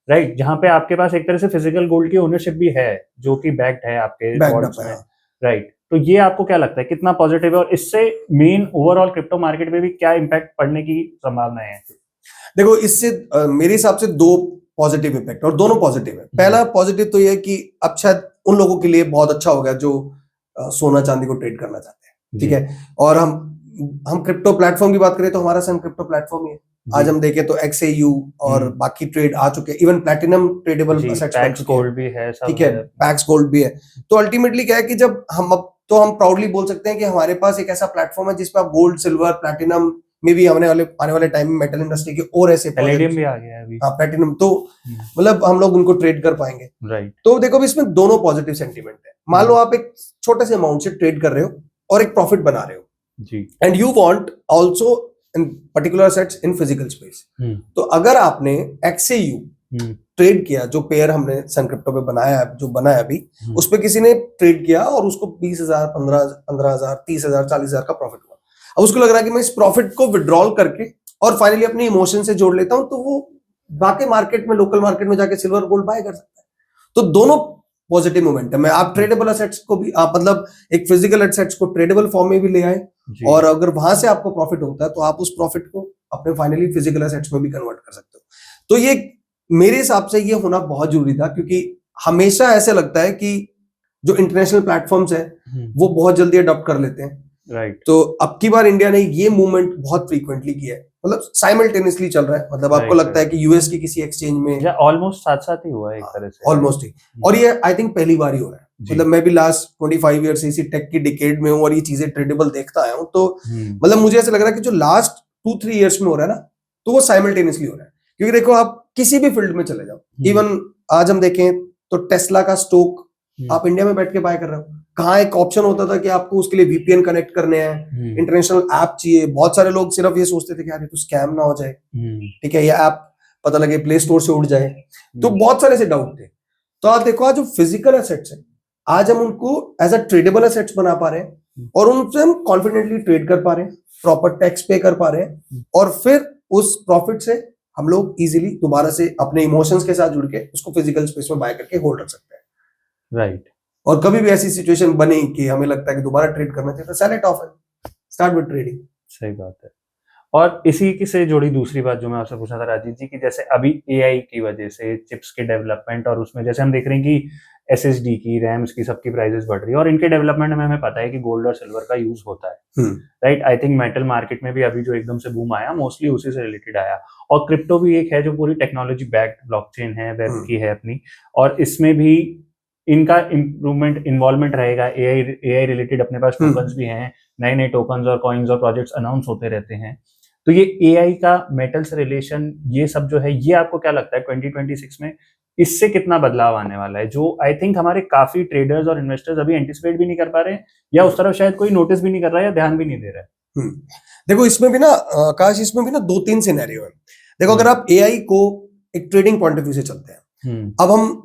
राइट, जहाँ पे आपके पास एक तरह से फिजिकल गोल्ड की ओनरशिप भी है जो कि बैक्ड है आपके वॉलेट्स में, राइट। तो ये आपको क्या लगता है कितना पॉजिटिव है, और इससे मेन ओवरऑल क्रिप्टो मार्केट में भी क्या इम्पैक्ट पड़ने की संभावनाएं हैं? देखो, इससे मेरे हिसाब से 2 पॉजिटिव इम्पैक्ट, और दोनों पॉजिटिव है। पहला पॉजिटिव तो ये है कि अब शायद उन लोगों के लिए बहुत अच्छा हो गया जो सोना चांदी को ट्रेड करना चाहते हैं, ठीक है। और हम क्रिप्टो प्लेटफॉर्म की बात करें तो हमारा सन क्रिप्टो प्लेटफॉर्म ही है। आज हम देखें तो XAU और बाकी ट्रेड आ चुके हैं, even platinum tradable assets PACS gold भी है, ठीक है, पैक्स गोल्ड भी है। तो अल्टीमेटली क्या है कि जब हम प्राउडली बोल सकते हैं कि हमारे पास एक ऐसा प्लेटफॉर्म है जिसपे आप गोल्ड, सिल्वर, प्लैटिनम में भी आने वाले टाइम में मेटल इंडस्ट्री के और ऐसे पैलेडियम भी आ गया है अभी, हाँ प्लैटिनम, तो मतलब हम लोग उनको ट्रेड कर पाएंगे, राइट। तो देखो इसमें दोनों पॉजिटिव सेंटीमेंट है। मान लो आप एक छोटे से अमाउंट से ट्रेड कर रहे हो और एक प्रॉफिट बना रहे हो जी, and you want also in particular assets in physical space. तो अगर आपने XAU ट्रेड किया, जो पेयर हमने सन क्रिप्टो पे बनाया, जो बनाया अभी, उस पे किसी ने ट्रेड किया और उसको 20,000, 15,000, 30,000, 40,000 का प्रॉफिट हुआ। अब उसको लग रहा है कि मैं इस प्रॉफिट को विड्रॉल करके और फाइनली अपने इमोशन से जोड़ लेता हूं, तो वो बाकी मार्केट में, लोकल मार्केट में जाके सिल्वर गोल्ड बाय कर सकता है। तो दोनों पॉजिटिव मोमेंटम है। आप ट्रेडेबल एसेट्स को भी, आप मतलब एक फिजिकल एसेट्स को ट्रेडेबल फॉर्म में भी ले आए, और अगर वहां से आपको प्रॉफिट होता है तो आप उस प्रॉफिट को अपने फाइनली फिजिकल एसेट्स में भी कन्वर्ट कर सकते हो। तो ये मेरे हिसाब से ये होना बहुत जरूरी था, क्योंकि हमेशा ऐसे लगता है कि जो इंटरनेशनल प्लेटफॉर्म्स है वो बहुत जल्दी अडॉप्ट कर लेते हैं, राइट। तो अब की बार इंडिया ने ये मूवमेंट बहुत फ्रीक्वेंटली किया है, मतलब साइमल्टेनियसली चल रहा है। मतलब आपको लगता है कि यूएस की किसी एक्सचेंज में या ऑलमोस्ट साथ साथ ही हुआ है एक तरह से, ऑलमोस्ट ही, और ये आई थिंक पहली बार ही हो रहा है। मतलब मैं भी लास्ट 25 ईयर से इसी टेक की डिकेड में हूँ और ये चीजें ट्रेडेबल देखता आया हूँ, तो मतलब मुझे ऐसा लग रहा है कि जो लास्ट 2-3 ईयर्स में हो रहा है ना, तो वो साइमल्टेनियसली हो रहा है। क्योंकि देखो, आप किसी भी फील्ड में चले जाओ, इवन आज हम देखें तो टेस्ला का स्टॉक आप इंडिया में बैठ के बाय कर रहे हो। कहाँ एक ऑप्शन होता था कि आपको उसके लिए VPN कनेक्ट करने हैं, इंटरनेशनल ऐप चाहिए। बहुत सारे लोग सिर्फ ये सोचते थे कि यार ये तो स्कैम ना हो जाए, ठीक है, ये ऐप पता लगे प्ले स्टोर से उड़ जाए, तो बहुत सारे से डाउट थे। तो आप देखो, आज जो फिजिकल एसेट्स है, आज हम उनको एज अ ट्रेडेबल एसेट्स बना पा रहे हैं और उनसे हम कॉन्फिडेंटली ट्रेड कर पा रहे हैं, प्रॉपर टैक्स पे कर पा रहे हैं, और फिर उस प्रॉफिट से हम लोग इजीली दोबारा से अपने इमोशंस के साथ जुड़ के उसको फिजिकल स्पेस में बाय करके होल्ड रख सकते हैं, राइट। और कभी भी ऐसी सिचुएशन बने कि हमें लगता है कि दोबारा ट्रेड करना चाहिए, तो सेल इट ऑफ है, स्टार्ट विद ट्रेडिंग। सही बात है। और इसी की से जुड़ी दूसरी बात जो मैं आपसे पूछना था राजीव जी, की जैसे अभी AI की वजह से चिप्स के डेवलपमेंट, और उसमें जैसे हम देख रहे हैं कि SSD की, रैम्स की, सबकी प्राइसेस बढ़ रही है, और इनके डेवलपमेंट में हमें पता है कि गोल्ड और सिल्वर का यूज होता है, right. I think metal market में भी अभी जो एकदम से बूम आया, मोस्टली उसी से रिलेटेड आया। और क्रिप्टो भी एक है जो पूरी टेक्नोलॉजी बैक्ड ब्लॉकचेन है, वेब की है अपनी, और इसमें भी इनका इम्प्रूवमेंट, इन्वॉल्वमेंट रहेगा। AI रिलेटेड अपने पास टोकन्स भी हैं, नए नए टोकन्स और कॉइन्स और प्रोजेक्ट्स अनाउंस होते रहते हैं। तो ये AI का मेटल से रिलेशन, ये सब जो है, ये आपको क्या लगता है 2026 में इससे कितना बदलाव आने वाला है, जो आई थिंक हमारे काफी ट्रेडर्स और इन्वेस्टर्स अभी एंटिसिपेट भी नहीं कर पा रहे हैं, या उस तरफ शायद कोई नोटिस भी नहीं कर रहा है या ध्यान भी नहीं दे रहा है? देखो, इसमें भी ना आकाश, इसमें भी ना 2-3 सिनेरियो है। देखो, अगर आप AI को एक ट्रेडिंग पॉइंट ऑफ व्यू से चलते हैं, अब हम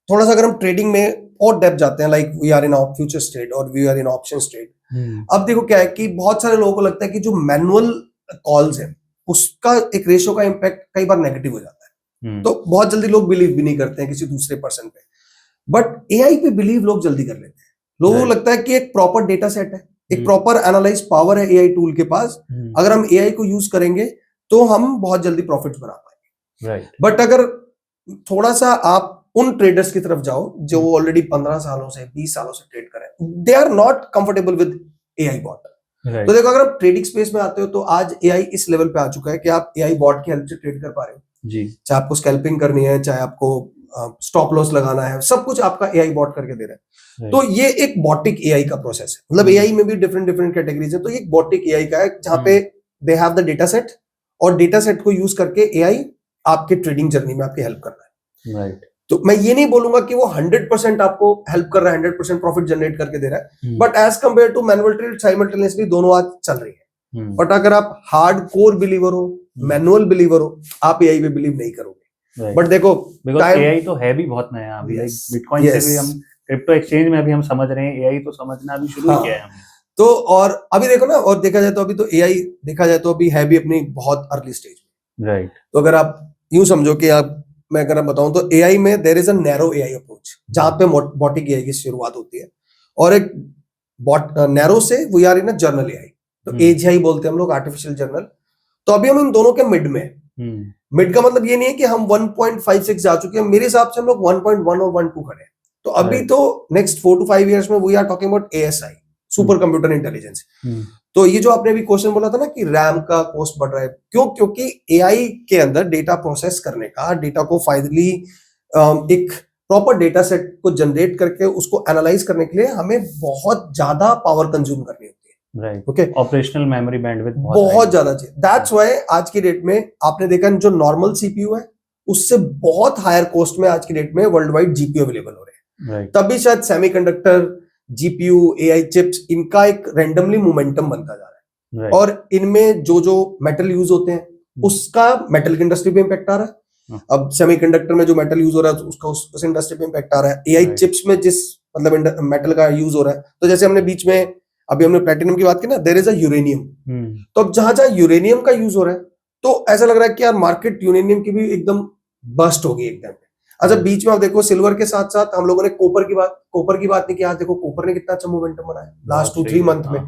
थोड़ा सा अगर हम ट्रेडिंग में और डेप्थ जाते हैं, like we are in future trade और we are in options trade. अब देखो क्या है कि बहुत सारे लोगों को लगता है कि जो मैनुअल कॉल्स है उसका एक रेशियो का इम्पैक्ट कई बार नेगेटिव हो जाता है, तो बहुत जल्दी लोग बिलीव भी नहीं करते हैं किसी दूसरे पर्सन पे। बट AI पे बिलीव लोग जल्दी कर लेते हैं। लोगों को लगता है कि एक प्रॉपर डेटा सेट है, एक प्रॉपर एनालाइज पावर है AI टूल के पास, अगर हम AI को यूज करेंगे तो हम बहुत जल्दी प्रॉफिट्स बना पाएंगे। बट अगर थोड़ा सा आप उन ट्रेडर्स की तरफ जाओ जो ऑलरेडी 15 सालों से 20 सालों से ट्रेड कर रहे हैं, they are not comfortable with AI bot. तो देखो, अगर आप ट्रेडिंग स्पेस में आते हो तो आज AI इस लेवल पे आ चुका है कि आप AI बॉट की हेल्प से ट्रेड कर पा रहे हो जी। चाहे आपको स्कैल्पिंग करनी है, चाहे आपको स्टॉप लॉस लगाना है, सब कुछ आपका एआई बॉट करके दे रहा है। Right. तो ये एक बॉटिक एआई का प्रोसेस है, मतलब एआई में भी डिफरेंट डिफरेंट कैटेगरीज है, तो ये एक बॉटिक एआई का है जहां पे they have the data set, और डेटा सेट को यूज करके एआई आपके ट्रेडिंग जर्नी में आपकी हेल्प कर रहा है। राइट। तो मैं ये नहीं बोलूंगा कि वो 100% आपको हेल्प कर रहा है, 100% प्रॉफिट जनरेट करके दे रहा है, but as compare to manual trade simultaneously दोनों आज चल रही है। बट अगर आप हार्ड कोर बिलीवर हो, मैनुअल बिलीवर हो, आप एआई पे बिलीव नहीं करोगे। बट देखो एआई तो है भी बहुत नया अभी, लाइक बिटकॉइन से भी हम क्रिप्टो एक्सचेंज में अभी हम समझ रहे हैं, एआई तो समझना अभी शुरू किया है हमने। तो और अभी देखो ना, और देखा जाए तो अभी तो एआई देखा जाए तो अभी है भी अपनी बहुत अर्ली स्टेज में। राइट। तो अगर आप यूं समझो कि मैं अगर बताऊं तो एआई में there is a narrow AI approach, जहां पे बॉटिक एआई की शुरुआत होती है, और एक नैरो से we are in a general AI, तो एजीआई बोलते हैं हम लोग, आर्टिफिशियल जर्नल। तो अभी हम इन दोनों के मिड में, मिड का मतलब ये नहीं है कि हम 1.56 जा चुके हैं, मेरे हिसाब से हम लोग 1.1 और 1.2 खड़े हैं। तो अभी तो नेक्स्ट 4 to 5 years में we are talking about ASI, super computer intelligence. तो ये जो आपने अभी क्वेश्चन बोला था ना कि रैम का कॉस्ट बढ़ रहा है, क्यों? क्योंकि एआई के अंदर डेटा प्रोसेस करने का, डेटा को फाइनली एक प्रॉपर डेटा सेट को जनरेट करके उसको एनालाइज करने के लिए हमें बहुत ज्यादा पावर कंज्यूम करनी होती है। Right. Okay, operational memory bandwidth बहुत ज्यादा चाहिए। दैट्स व्हाई आज की डेट में आपने देखा जो नॉर्मल सीपीयू है उससे बहुत हायर कॉस्ट में आज की डेट में वर्ल्ड वाइड जीपीयू अवेलेबल हो रहे हैं। तभी शायद सेमीकंडक्टर, जीपीयू, एआई चिप्स, इनका एक रैंडमली मोमेंटम बनता जा रहा है। और इनमें जो जो मेटल यूज होते हैं उसका मेटल की इंडस्ट्री पे इंपैक्ट आ रहा है। अब सेमीकंडक्टर में जो मेटल यूज हो रहा है उसका उस इंडस्ट्री पे इंपैक्ट आ रहा है। एआई चिप्स में जिस मतलब मेटल का यूज हो रहा है, तो जैसे हमने बीच में अभी हमने प्लैटिनम की बात की ना, देयर इज अ यूरेनियम। तो अब जहां जहां यूरेनियम का यूज हो रहा है तो ऐसा लग रहा है कि यार मार्केट यूरेनियम की भी एकदम बस्ट होगी एकदम। अच्छा, बीच में आप देखो सिल्वर के साथ साथ हम लोगों ने कॉपर की बात नहीं की। आज देखो कॉपर ने कितना अच्छा मोमेंटम बनाया लास्ट 2-3 मंथ में।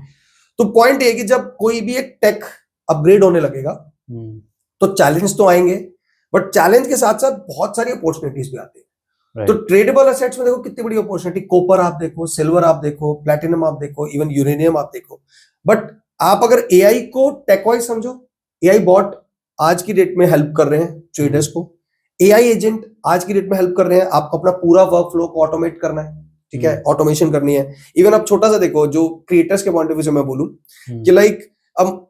तो पॉइंट ये कि जब कोई भी एक टेक अपग्रेड होने लगेगा तो चैलेंज तो आएंगे, बट चैलेंज के साथ साथ बहुत सारी अपॉर्चुनिटीज भी आती है। तो ट्रेडेबल एसेट्स में देखो कितनी बड़ी अपॉर्चुनिटी, कॉपर आप देखो, सिल्वर आप देखो, प्लैटिनम आप देखो, इवन यूरेनियम आप देखो। बट आप अगर एआई को टेक वाइज समझो, एआई बॉट आज की डेट में हेल्प कर रहे हैं ट्रेडर्स को, एआई एजेंट आज की डेट में हेल्प कर रहे हैं आपको अपना पूरा वर्क फ्लो को ऑटोमेट करना है, ठीक है, ऑटोमेशन करनी है। इवन आप छोटा सा देखो, जो क्रिएटर्स के पॉइंट ऑफ व्यू से मैं बोलूं कि लाइक अब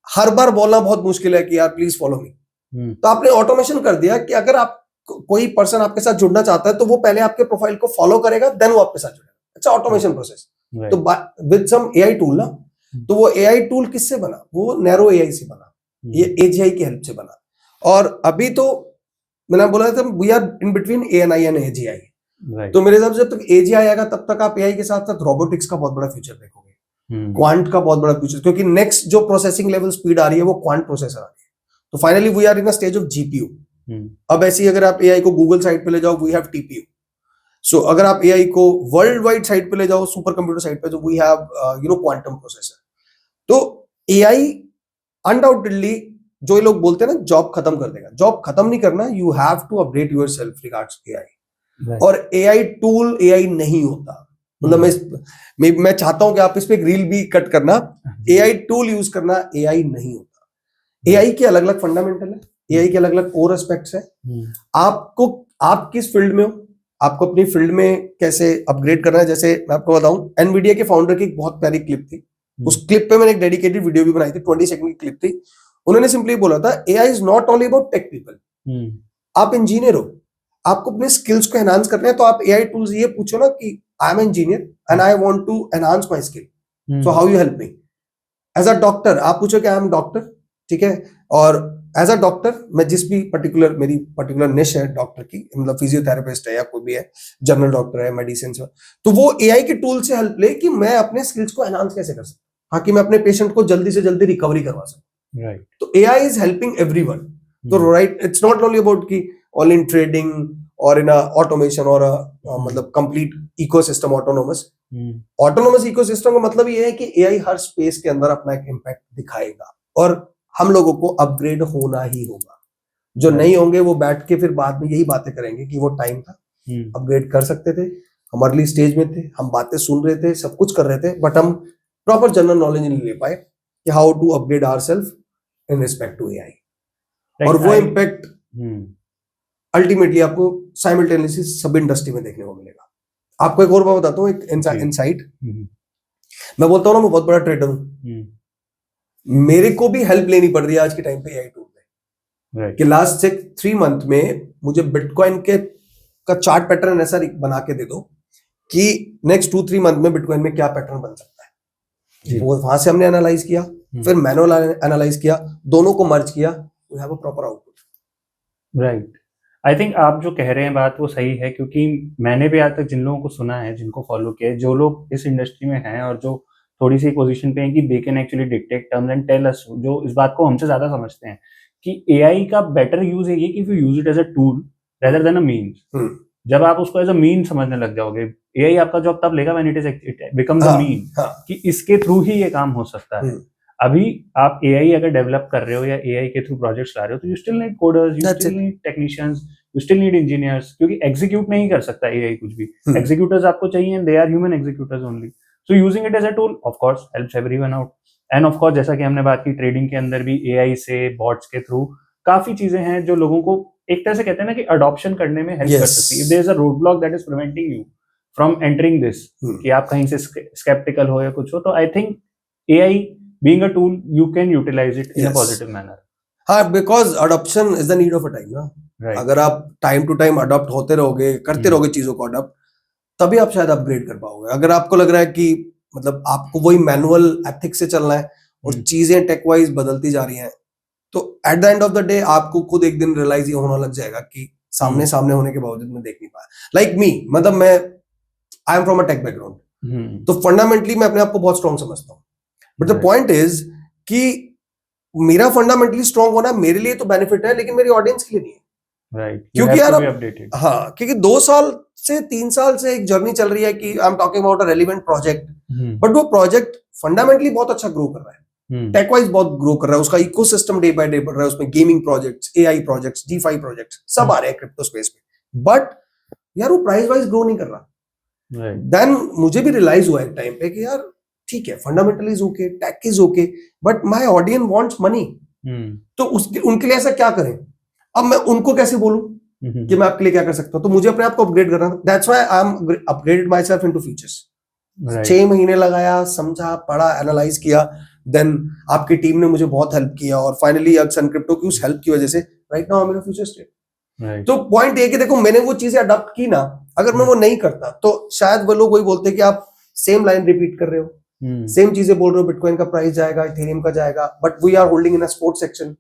हर बार बोलना बहुत मुश्किल है कि यार प्लीज फॉलो मी, तो आपने ऑटोमेशन कर दिया कि अगर आप कोई पर्सन आपके साथ जुड़ना चाहता है तो वो पहले आपके प्रोफाइल को फॉलो करेगा, देन वो आपके साथ जुड़ेगा। अच्छा, ऑटोमेशन प्रोसेस। तो विद सम एआई टूल ना, तो वो एआई टूल किससे बना? वो नैरो एआई से बना, ये एजीआई की हेल्प से बना। और अभी तो मैंने बोला था we are in between ANI and AGI. तो मेरे हिसाब से जब तक एजीआई आएगा तब तक आप एआई के साथ साथ रोबोटिक्स का बहुत बड़ा फ्यूचर देखोगे, क्वांट का बहुत बड़ा फ्यूचर, क्योंकि नेक्स्ट जो प्रोसेसिंग लेवल स्पीड आ रही है वो क्वांट प्रोसेसर आ रही है। तो finally we are in a stage of GPU. अब ऐसी अगर आप एआई को गूगल साइड पे ले जाओ, वी हैव टीपीयू। सो अगर आप एआई को वर्ल्ड वाइड साइड पे ले जाओ, सुपर कंप्यूटर साइड पे, तो वी हैव क्वांटम प्रोसेसर। तो एआई अनडाउटेडली, जो ये लोग बोलते हैं ना जॉब खत्म कर देगा, जॉब खत्म नहीं करना, you have to update yourself regards AI. और एआई टूल एआई नहीं होता। मतलब मैं चाहता हूं कि आप इस पे एक रील भी कट करना, एआई टूल यूज करना एआई नहीं होता। एआई के अलग अलग फंडामेंटल है, एआई के अलग अलग कोर एस्पेक्ट्स है। आपको, आप किस फील्ड में हो, आपको अपनी फील्ड में कैसे अपग्रेड करना है। जैसे मैं आपको बताऊं, एनवीडिया के फाउंडर की एक बहुत प्यारी क्लिप थी, उस क्लिप पे मैंने एक डेडिकेटेड वीडियो भी बनाई थी, 20 सेकंड की क्लिप थी। उन्होंने सिंपली बोला था, AI is not only about tech people. आप इंजीनियर हो, आपको अपने स्किल्स को एनहांस करना है, तो आप एआई टूल्स ये पूछो ना कि I am engineer and I want to enhance my skill, so how you help me. As a doctor आप पूछो कि आई एम डॉक्टर, ठीक है, और एज अ डॉक्टर मैं जिस भी मेरी पर्टिकुलर निश है डॉक्टर की, मतलब फिजियोथेरेपिस्ट है या कोई भी है, जनरल डॉक्टर है, मेडिसिन से, तो वो एआई के टूल से हेल्प ले कि मैं अपने स्किल्स को एनहांस कैसे कर सकता हूं, ताकि मैं अपने पेशेंट को जल्दी से जल्दी रिकवरी करवा सकूं। राइट। तो एआई इज हेल्पिंग एवरीवन। तो right, it's not only about कि ऑल इन ट्रेडिंग और इन ऑटोमेशन और मतलब complete ecosystem autonomous. Autonomous ecosystem का मतलब ये है कि एआई हर स्पेस के अंदर अपना एक इम्पैक्ट दिखाएगा, और हम लोगों को अपग्रेड होना ही होगा। जो नहीं होंगे वो बैठ के फिर बाद में यही बातें करेंगे कि वो टाइम था, अपग्रेड कर सकते थे, हम अर्ली स्टेज में थे, हम बातें सुन रहे थे, सब कुछ कर रहे थे, बट हम प्रॉपर जनरल नॉलेज नहीं ले पाए कि how to upgrade ourself in respect to AI. और वो इम्पैक्ट अल्टीमेटली आपको साइमल्टेनियसली सब इंडस्ट्री में देखने को मिलेगा। आपको एक और बात बताता हूँ, एक इनसाइट। मैं बोलता हूँ ना, मैं बहुत बड़ा ट्रेडर हूँ, मेरे को भी हेल्प लेनी पड़ रही है आज के टाइम पे एआई टूल में, कि लास्ट 3 मंथ में मुझे बिटकॉइन का चार्ट पैटर्न ऐसा बना के दे दो कि नेक्स्ट 2-3 मंथ में बिटकॉइन में क्या पैटर्न बन सकता है। वो वहां से हमने एनालाइज किया, फिर मैनुअल एनालाइज किया, दोनों को मर्ज किया, we have a proper output. Right. I think आप जो कह रहे हैं बात वो सही है, क्योंकि मैंने भी आज तक जिन लोगों को सुना है, जिनको फॉलो किया है, जो लोग इस इंडस्ट्री में हैं और जो थोड़ी सी पोजीशन पे हैं कि they can actually dictate terms and tell us, जो इस बात को हमसे ज्यादा समझते हैं कि एआई का बेटर यूज है ये कि if you use it as a tool rather than a mean. जब आप उसको एज अ मीन समझने लग जाओगे, एआई आपका जॉब तब लेगा when it becomes a mean, कि इसके थ्रू ही ये काम हो सकता है। अभी आप एआई अगर डेवलप कर रहे हो या एआई के थ्रू प्रोजेक्ट्स ला रहे हो, तो you still need coders, you still need technicians, you still need engineers, क्योंकि एग्जीक्यूट नहीं कर सकता एआई कुछ भी। एग्जीक्यूटर्स आपको चाहिए, they are human executors only. So using it as a tool of course helps everyone out. And of course जैसा कि हमने बात की, ट्रेडिंग के अंदर भी एआई से, बॉट्स के थ्रू काफी चीजें हैं जो लोगों को एक तरह से कहते हैं ना कि अडॉप्शन करने में हेल्प कर सकती है। If there is a road block that is preventing you from entering this, कि आप कहीं से स्केप्टिकल हो या कुछ हो, तो I think AI being a tool you can utilize it in a positive manner. हाँ, because adoption is the need of a time ना। Right. अगर आप टाइम टू टाइम अडॉप्ट होते रहोगे, करते रहोगे चीजों को अडॉप्ट, तभी आप शायद अपग्रेड कर पाओगे। अगर आपको लग रहा है कि मतलब आपको वही मैनुअल एथिक्स से चलना है और चीजें टेक वाइज बदलती जा रही हैं, तो eight the end of the day आपको खुद एक दिन रियलाइज ये होना लग जाएगा कि सामने होने के बावजूद मैं देख नहीं पाया। लाइक मी, मतलब मैं I am from a tech background, तो फंडामेंटली मैं अपने आप को बहुत स्ट्रॉन्ग समझता हूँ। बट द पॉइंट इज कि मेरा फंडामेंटली स्ट्रॉन्ग होना मेरे लिए तो बेनिफिट है, लेकिन मेरी ऑडियंस के लिए नहीं है। राइट, क्योंकि यार हाँ, क्योंकि 2 साल से 3 साल से एक जर्नी चल रही है कि I am talking about a relevant project, but वो प्रोजेक्ट फंडामेंटली बहुत अच्छा ग्रो कर रहा है, टेक वाइज बहुत ग्रो कर रहा है, उसका इकोसिस्टम डे बाय डे बढ़ रहा है, उसमें gaming projects, AI projects, DeFi projects सब आ रहे हैं क्रिप्टो स्पेस में, बट यार वो प्राइस वाइज ग्रो नहीं कर रहा। देन मुझे भी रियलाइज हुआ एक टाइम पे कि यार ठीक है, fundamental is okay, tech is okay, but my audience wants money, तो उनके लिए ऐसा क्या करें? अब मैं उनको कैसे बोलूं कि मैं आपके लिए क्या कर सकता हूं? तो मुझे अपने आप को अपग्रेड करना, that's why I am upgraded my self into futures. 6 महीने लगाया, समझा, पढ़ा, एनालाइज किया, देन आपकी टीम ने मुझे बहुत हेल्प किया, और फाइनली सन क्रिप्टो की उस हेल्प की वजह से right now I am in a future state. तो पॉइंट ये कि देखो, मैंने वो चीजें अडॉप्ट की ना, अगर मैं वो नहीं करता तो शायद वो लोग वही बोलते कि आप सेम लाइन रिपीट कर रहे हो, सेम चीजें बोल रहे हो, बिटकॉइन का प्राइस जाएगा, इथेरियम का जाएगा, but we are holding in a sports section,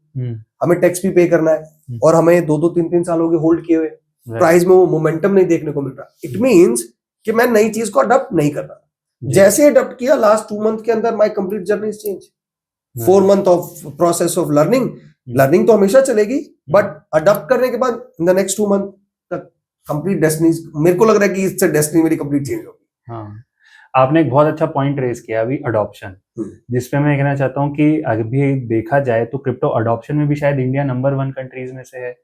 हमें टैक्स भी पे करना है, और हमें 2-3 साल हो गए होल्ड किए हुए, प्राइस में वो मोमेंटम नहीं देखने को मिल रहा। इट मींस कि मैं नई चीज को अडॉप्ट नहीं कर रहा। जैसे अडॉप्ट किया, लास्ट 2 मंथ के अंदर my complete journey is change. 4 month of process of learning तो हमेशा चलेगी, बट अडॉप्ट करने के बाद इन द नेक्स्ट 2 मंथ तक कंप्लीट डेस्टिनी, मेरे को लग रहा है कि इससे डेस्टिनी मेरी कंप्लीट चेंज होगी। हाँ, आपने एक बहुत अच्छा पॉइंट रेज किया अभी, अडॉप्शन, जिसपे मैं कहना चाहता हूँ कि अभी देखा जाए तो क्रिप्टो अडॉप्शन में भी शायद इंडिया नंबर 1 कंट्रीज में से है।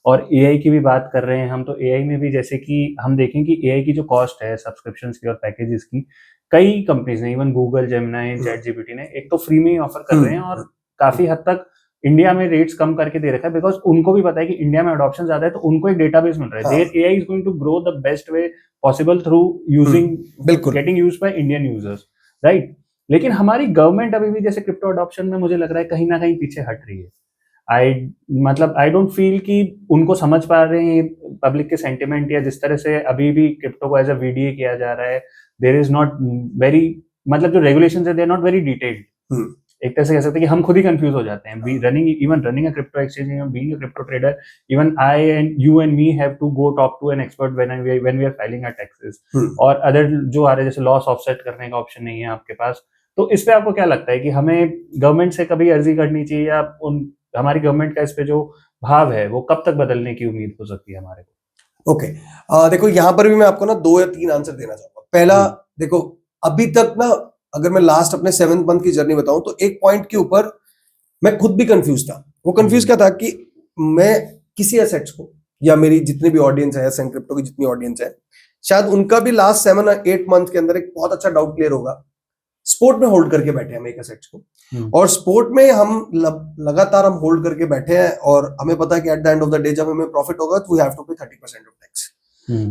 और एआई की भी बात कर रहे हैं हम, तो एआई में भी जैसे कि हम देखें कि एआई की जो कॉस्ट है सब्सक्रिप्शन की और पैकेजेस की, कई कंपनीज ने, even Google, Gemini, chat GPT ने, एक तो फ्री में ही ऑफर कर रहे हैं, और काफी हद तक इंडिया में रेट्स कम करके दे रखा है, बिकॉज उनको भी पता है कि इंडिया में अडॉप्शन ज्यादा है, तो उनको एक डेटाबेस मिल रहा है। There AI is going to grow the best way possible through using, getting used by Indian users, right. लेकिन हमारी गवर्नमेंट अभी भी जैसे क्रिप्टो अडॉप्शन में मुझे लग रहा है कहीं ना कहीं पीछे हट रही है। आई डोंट फील कि उनको समझ पा रहे हैं पब्लिक के सेंटिमेंट, या जिस तरह से अभी भी क्रिप्टो को एज अ वीडीए किया जा रहा है, देयर इज नॉट वेरी, मतलब जो रेगुलेशंस है they are not very detailed. एक तरह से कह सकते हैं कि हम खुद ही कंफ्यूज हो जाते हैं। Running a crypto exchange, being a crypto trader, even I and you and me have to go talk to an expert when we are filing our taxes, और अदर जो आ रहे हैं, जैसे लॉस ऑफसेट करने का ऑप्शन नहीं है आपके पास। तो इस पे आपको क्या लगता है कि हमें गवर्नमेंट से कभी अर्जी करनी चाहिए, या हमारी गवर्नमेंट का इस पे जो भाव है वो कब तक बदलने की उम्मीद हो सकती है हमारे को? ओके, देखो यहाँ पर भी मैं आपको ना 2 या 3 आंसर देना चाहूंगा। पहला, देखो अभी तक ना, अगर मैं लास्ट अपने 7th मंथ की जर्नी बताऊं, तो एक पॉइंट के ऊपर मैं खुद भी कंफ्यूज था। वो कंफ्यूज क्या था कि मैं किसी एसेट्स को, या मेरी जितनी भी ऑडियंस है, सन क्रिप्टो की जितनी ऑडियंस है, शायद उनका भी लास्ट 7 और 8 मंथ के अंदर एक बहुत अच्छा डाउट क्लियर होगा। स्पोर्ट में होल्ड करके बैठे हम एक एसेट्स को, और स्पोर्ट में हम लगातार हम होल्ड करके बैठे हैं और हमें पता है कि eight the end of the day जब हमें प्रॉफिट होगा तो वी हैव टू पे 30% of tax.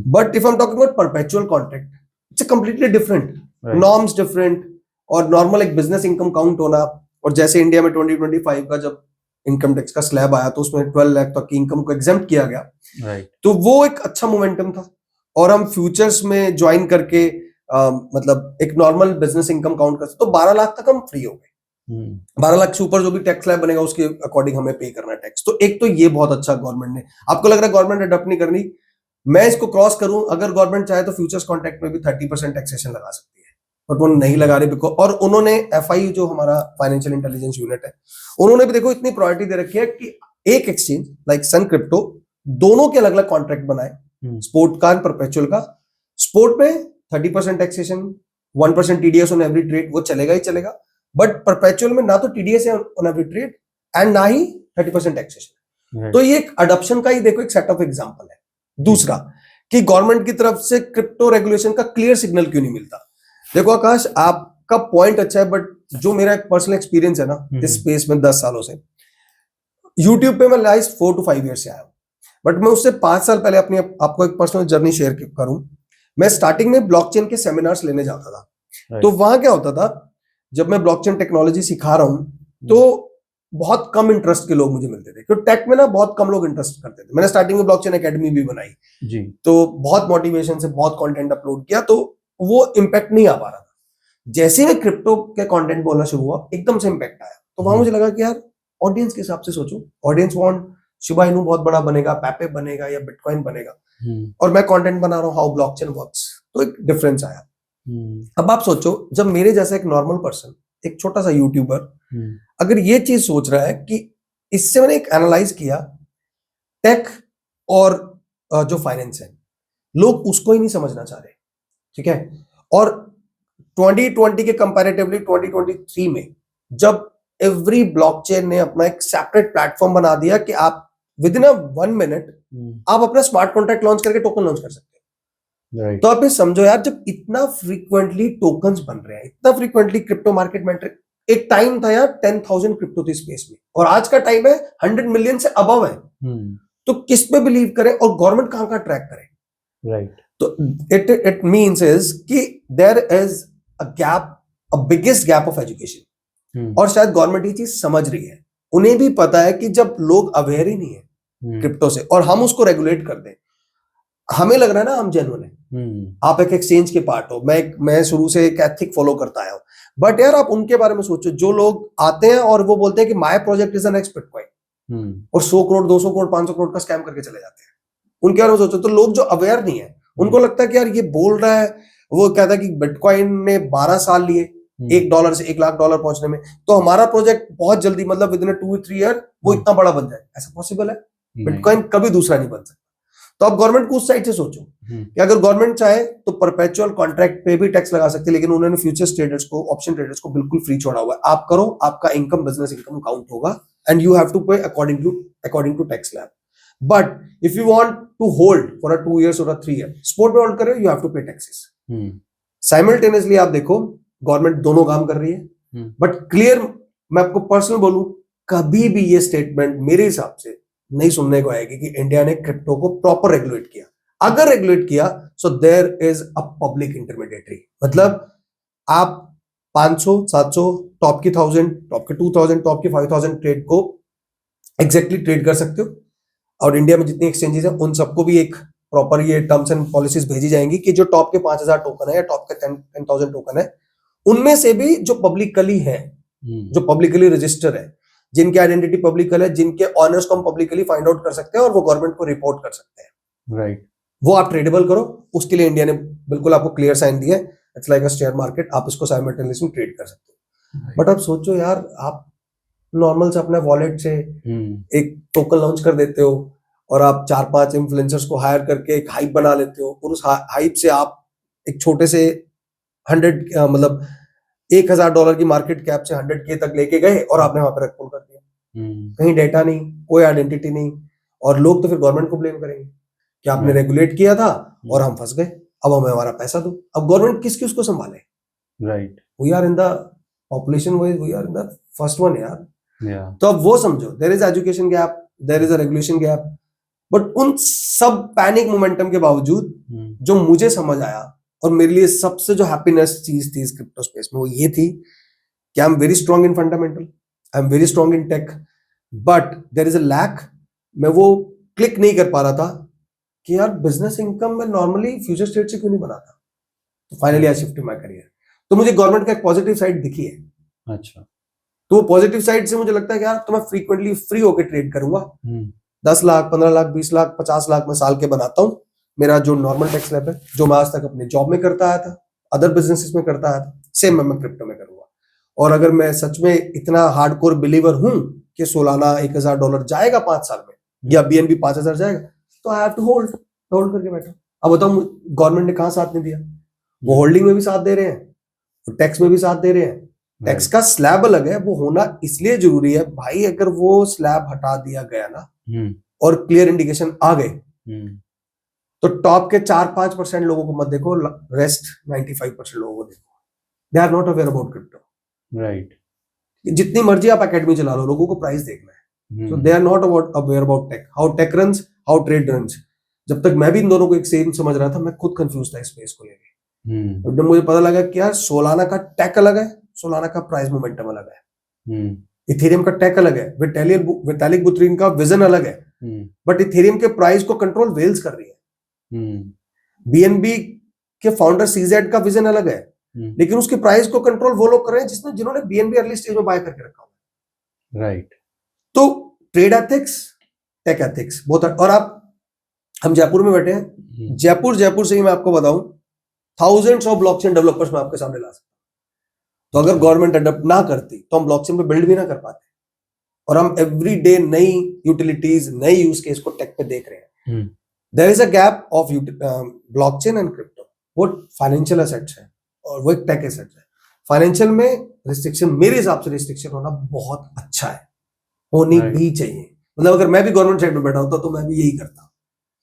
But if I am talking about perpetual contract, it's a completely different, norms different, और नॉर्मल एक बिजनेस इनकम काउंट होना. और जैसे इंडिया में 2025 का जब इनकम टैक्स का स्लैब आया तो उसमें 12 लाख तक की इनकम को एग्जेम्प्ट किया गया. तो वो एक अच्छा मोमेंटम था. और हम फ्यूचर्स में ज्वाइन करके मतलब एक नॉर्मल बिजनेस इनकम काउंट करते तो 12 लाख तक हम फ्री हो गए. 12 लाख से ऊपर जो भी टैक्स स्लैब बनेगा उसके अकॉर्डिंग हमें पे करना है टैक्स. तो एक तो ये बहुत अच्छा गवर्नमेंट ने, आपको लग रहा है गवर्नमेंट अडॉप्ट नहीं करनी, मैं इसको क्रॉस करूं, अगर गवर्नमेंट चाहे तो फ्यूचर्स कॉन्ट्रैक्ट में भी 30% टैक्सेशन लगा सकती है, बट वो नहीं लगा रही. बिकॉज और उन्होंने एफआई जो हमारा फाइनेंशियल इंटेलिजेंस यूनिट है, उन्होंने भी देखो इतनी प्रायोरिटी दे रखी है कि एक एक्सचेंज लाइक सन क्रिप्टो दोनों के अलग अलग कॉन्ट्रैक्ट बनाए, स्पोर्ट का, परपेचुअल का. स्पोर्ट में 30% taxation, 1% TDS on every trade, वो चलेगा ही चलेगा. बट परपेचुअल में ना तो टीडीएस है ऑन एवरी ट्रेड एंड ना ही 30% टैक्सेशन. तो ये एक अडॉप्शन का ही देखो एक सेट ऑफ एग्जांपल है. दूसरा कि गवर्नमेंट की तरफ से क्रिप्टो रेगुलेशन का क्लियर सिग्नल क्यों नहीं मिलता. देखो आकाश, आपका पॉइंट अच्छा है, बट जो मेरा एक पर्सनल एक्सपीरियंस है ना इस स्पेस में 10 सालों से, यूट्यूब पे मैं लास्ट 4 to 5 ईयर से आया हूं. बट मैं उससे 5 साल पहले अपनी आपको एक पर्सनल जर्नी शेयर करूं. मैं स्टार्टिंग में ब्लॉकचेन के सेमिनार्स लेने जाता था. तो वहां क्या होता था, जब मैं ब्लॉकचेन टेक्नोलॉजी सिखा रहा हूं तो बहुत कम इंटरेस्ट के लोग मुझे मिलते थे, क्योंकि टेक में ना बहुत कम लोग इंटरेस्ट करते थे. मैंने स्टार्टिंग में ब्लॉकचेन एकेडमी भी बनाई जी, तो बहुत मोटिवेशन से बहुत कंटेंट अपलोड किया, तो वो इम्पैक्ट नहीं आ पा रहा था. जैसे ही मैं क्रिप्टो के कंटेंट बोलना शुरू हुआ, एकदम से इम्पैक्ट आया. तो वहां मुझे लगा कि यार ऑडियंस के हिसाब से सोचो, ऑडियंस वांट शिबा इनू बहुत बड़ा बनेगा, पैपे बनेगा या बिटकॉइन बनेगा, और मैं कंटेंट बना रहा हूं हाउ ब्लॉकचेन वर्क्स. तो एक डिफरेंस आया. अब आप सोचो, जब मेरे जैसा एक नॉर्मल पर्सन, एक छोटा सा यूट्यूबर अगर ये चीज सोच रहा है कि इससे मैंने एक एनालाइज किया, टेक और जो फाइनेंस है, लोग उसको ही नहीं समझना चाह रहे. ठीक है. और 2020 के कंपैरेटिवली 2023 में जब एवरी ब्लॉकचेन ने अपना एक सेपरेट प्लेटफॉर्म बना दिया कि आप विद इन 1 मिनट आप अपना स्मार्ट कॉन्ट्रैक्ट लॉन्च करके टोकन लॉन्च कर सकते हो. तो आप ये समझो यार, जब इतना फ्रीक्वेंटली टोकन्स बन रहे हैं, इतना फ्रीक्वेंटली क्रिप्टो मार्केट में, एक टाइम था यार 10,000 क्रिप्टो थी स्पेस में, और आज का टाइम है 100 मिलियन से अबव है. तो किस पे बिलीव करें और गवर्नमेंट कहां का ट्रैक करे. राइट. तो इट मींस इज कि there is a gap, a biggest gap of education. और शायद गवर्नमेंट ये चीज समझ रही है. उन्हें भी पता है कि जब लोग अवेयर ही नहीं है क्रिप्टो से और हम उसको रेगुलेट कर दें, हमें लग रहा है ना हम जेन्युइन है, आप एक एक्सचेंज के पार्ट हो, मैं शुरू से एक एथिक फॉलो करता आया हूं. बट यार आप उनके बारे में सोचो जो लोग आते हैं और वो बोलते हैं कि my project is the next bitcoin, और 100 करोड़ 200 करोड़ 500 करोड़ का स्कैम करके चले जाते हैं. उनके बारे में सोचो. तो लोग जो अवेयर नहीं है, उनको लगता है कि यार ये बोल रहा है, वो कहता है कि बिटकॉइन ने 12 साल लिए $1 से $1 लाख पहुंचने में, तो हमारा प्रोजेक्ट बहुत जल्दी, मतलब विद इन 2-3 ईयर वो इतना बड़ा बन जाए. ऐसा पॉसिबल है? बिटकॉइन कभी दूसरा नहीं बन सकता. तो अब गवर्नमेंट को उस साइड से सोचो कि अगर गवर्नमेंट चाहे तो परपेचुअल कॉन्ट्रैक्ट पे भी टैक्स लगा सकती है, लेकिन उन्होंने फ्यूचर्स ट्रेडर्स को, ऑप्शन ट्रेडर्स को बिल्कुल फ्री छोड़ा हुआ है. आप करो, आपका इनकम बिजनेस इनकम काउंट होगा and you have to pay according to tax slab. But if you want to hold for 2 years और 3 year, स्पोर्ट में होल्ड करे, you have to pay taxes. Simultaneously आप देखो गवर्नमेंट दोनों काम कर रही है. बट क्लियर, मैं आपको पर्सनल बोलूं, कभी भी ये स्टेटमेंट मेरे हिसाब से नहीं सुनने को आएगी कि इंडिया ने क्रिप्टो को प्रॉपर रेगुलेट किया. अगर रेगुलेट किया so there is a public intermediary, मतलब आप 500 700 टॉप की 1000, टॉप के 2000, टॉप की 5000 ट्रेड को एग्जैक्टली ट्रेड कर सकते हो. और इंडिया में जितनी एक्सचेंजेस हैं उन सबको भी एक प्रॉपर ये टर्म्स एंड पॉलिसीज भेजी जाएंगी कि जो टॉप के 5000 टोकन है या टॉप के 10,000 टोकन है, उनमें से भी जो पब्लिकली है, जो पब्लिकली रजिस्टर है, जिनकी आइडेंटिटी पब्लिकल है, जिनके ऑनर्स को हम पब्लिकली फाइंड आउट कर सकते हैं और वो गवर्नमेंट को रिपोर्ट कर सकते हैं. राइट. वो आप ट्रेडेबल करो. उसके लिए इंडिया ने बिल्कुल आपको क्लियर साइन दिया है. It's like a share market, आप इसको साइमल्टेनियसली ट्रेड कर सकते हो. बट अब सोचो यार, आप नॉर्मल से अपने वॉलेट से एक टोकन लॉन्च कर देते हो और आप 4-5 इन्फ्लुएंसर्स को हायर करके एक हाइप बना लेते हो, और उस हाइप से आप एक छोटे से 100 मतलब $1,000 की मार्केट कैप से 100K तक लेके गए और आपने वहां पर रख पुल कर दिया. कहीं डेटा नहीं, कोई आइडेंटिटी नहीं, और लोग तो फिर गवर्नमेंट को ब्लेम करेंगे कि आपने रेगुलेट किया था और हम फंस गए, अब हमें हमारा पैसा दो. अब गवर्नमेंट किसकी उसको संभाले? Right. We are in the population wise, we are in the first one यार। Yeah. तो अब वो समझो, there is education gap, there is a regulation gap, but उन सब पैनिक मोमेंटम के बावजूद जो मुझे समझ आया और मेरे लिए सबसे जो हैप्पीनेस चीज थी इस क्रिप्टो स्पेस में वो ये थी कि I am very strong in fundamental, I am very strong in tech, but there is a lack. मैं वो क्लिक नहीं कर पा रहा था कि यार बिजनेस इनकम में नॉर्मली फ्यूचर स्टेट से क्यों नहीं बनाता। तो finally I shifted my career. तो मुझे गवर्नमेंट का एक पॉजिटिव साइड दिखी है। अच्छा। तो वो पॉजिटिव साइड से मुझे लगता है कि यार तो मैं फ्रीक्वेंटली फ्री होकर ट्रेड करूंगा। 10 लाख 15 लाख 20 लाख 50 लाख मैं साल के बनाता हूँ। मेरा जो नॉर्मल टैक्स स्लैब है जो मैं आज तक अपने जॉब में करता आया था, अदर बिजनेसेस में करता आया था, सेम मैं क्रिप्टो में करूंगा। और अगर मैं सच में इतना हार्डकोर बिलीवर हूं कि सोलाना $1000 जाएगा 5 साल में या बीएनबी 5000 जाएगा, तो आई हैव टू होल्ड करके बैठा। अब बताओ गवर्नमेंट ने कहां साथ नहीं दिया। वो होल्डिंग में भी साथ दे रहे हैं, टैक्स में भी साथ दे रहे हैं। टैक्स का स्लैब अलग है, वो होना इसलिए जरूरी है भाई, अगर वो स्लैब हटा दिया गया ना और क्लियर इंडिकेशन आ गए तो टॉप के 4-5% लोगों को मत देखो, रेस्ट 95% लोगों को देखो। They are not aware about crypto. Right. जितनी मर्जी आप एकेडमी चला लो, लोगों को प्राइस देखना है। So they are not aware about tech, how tech runs, how trade runs. जब तक मैं भी इन दोनों को एक सेम समझ रहा था, मैं खुद कंफ्यूज था इस स्पेस को लेके। जब मुझे पता लगा कि यार सोलाना का टेक अलग है, सोलाना का प्राइस मोमेंटम अलग है, इथेरियम का टेक अलग है, विटालिक बुटेरिन का विजन अलग है, बट इथेरियम के प्राइस को कंट्रोल वेल्स कर रही है। बीएनबी के फाउंडर सीजेड का विजन अलग है, लेकिन उसके प्राइस को कंट्रोल वो लोग कर रहे हैं जिन्होंने बीएनबी अर्ली स्टेज में बाय करके रखा हुआ। राइट। तो ट्रेड एथिक्स, टेक एथिक्स बहुत। और आप, हम जयपुर में बैठे हैं, जयपुर से ही मैं आपको बताऊं, थाउजेंड्स ऑफ ब्लॉकचेन डेवलपर्स मैं आपके सामने ला सकता हूं। तो अगर गवर्नमेंट अडॉप्ट ना करती तो हम ब्लॉकचेन पे बिल्ड भी ना कर पाते। और हम एवरी डे नई यूटिलिटीज, नई यूज केस को टेक पे देख रहे हैं। There is a gap of blockchain and crypto. वो फाइनेंशियल एसेट्स है और वो एक टेक एसेट्स है। फाइनेंशियल में रिस्ट्रिक्शन, मेरे हिसाब से रिस्ट्रिक्शन होना बहुत अच्छा है, होनी भी चाहिए। मतलब अगर मैं भी गवर्नमेंट साइड में बैठा होता तो मैं भी यही करता,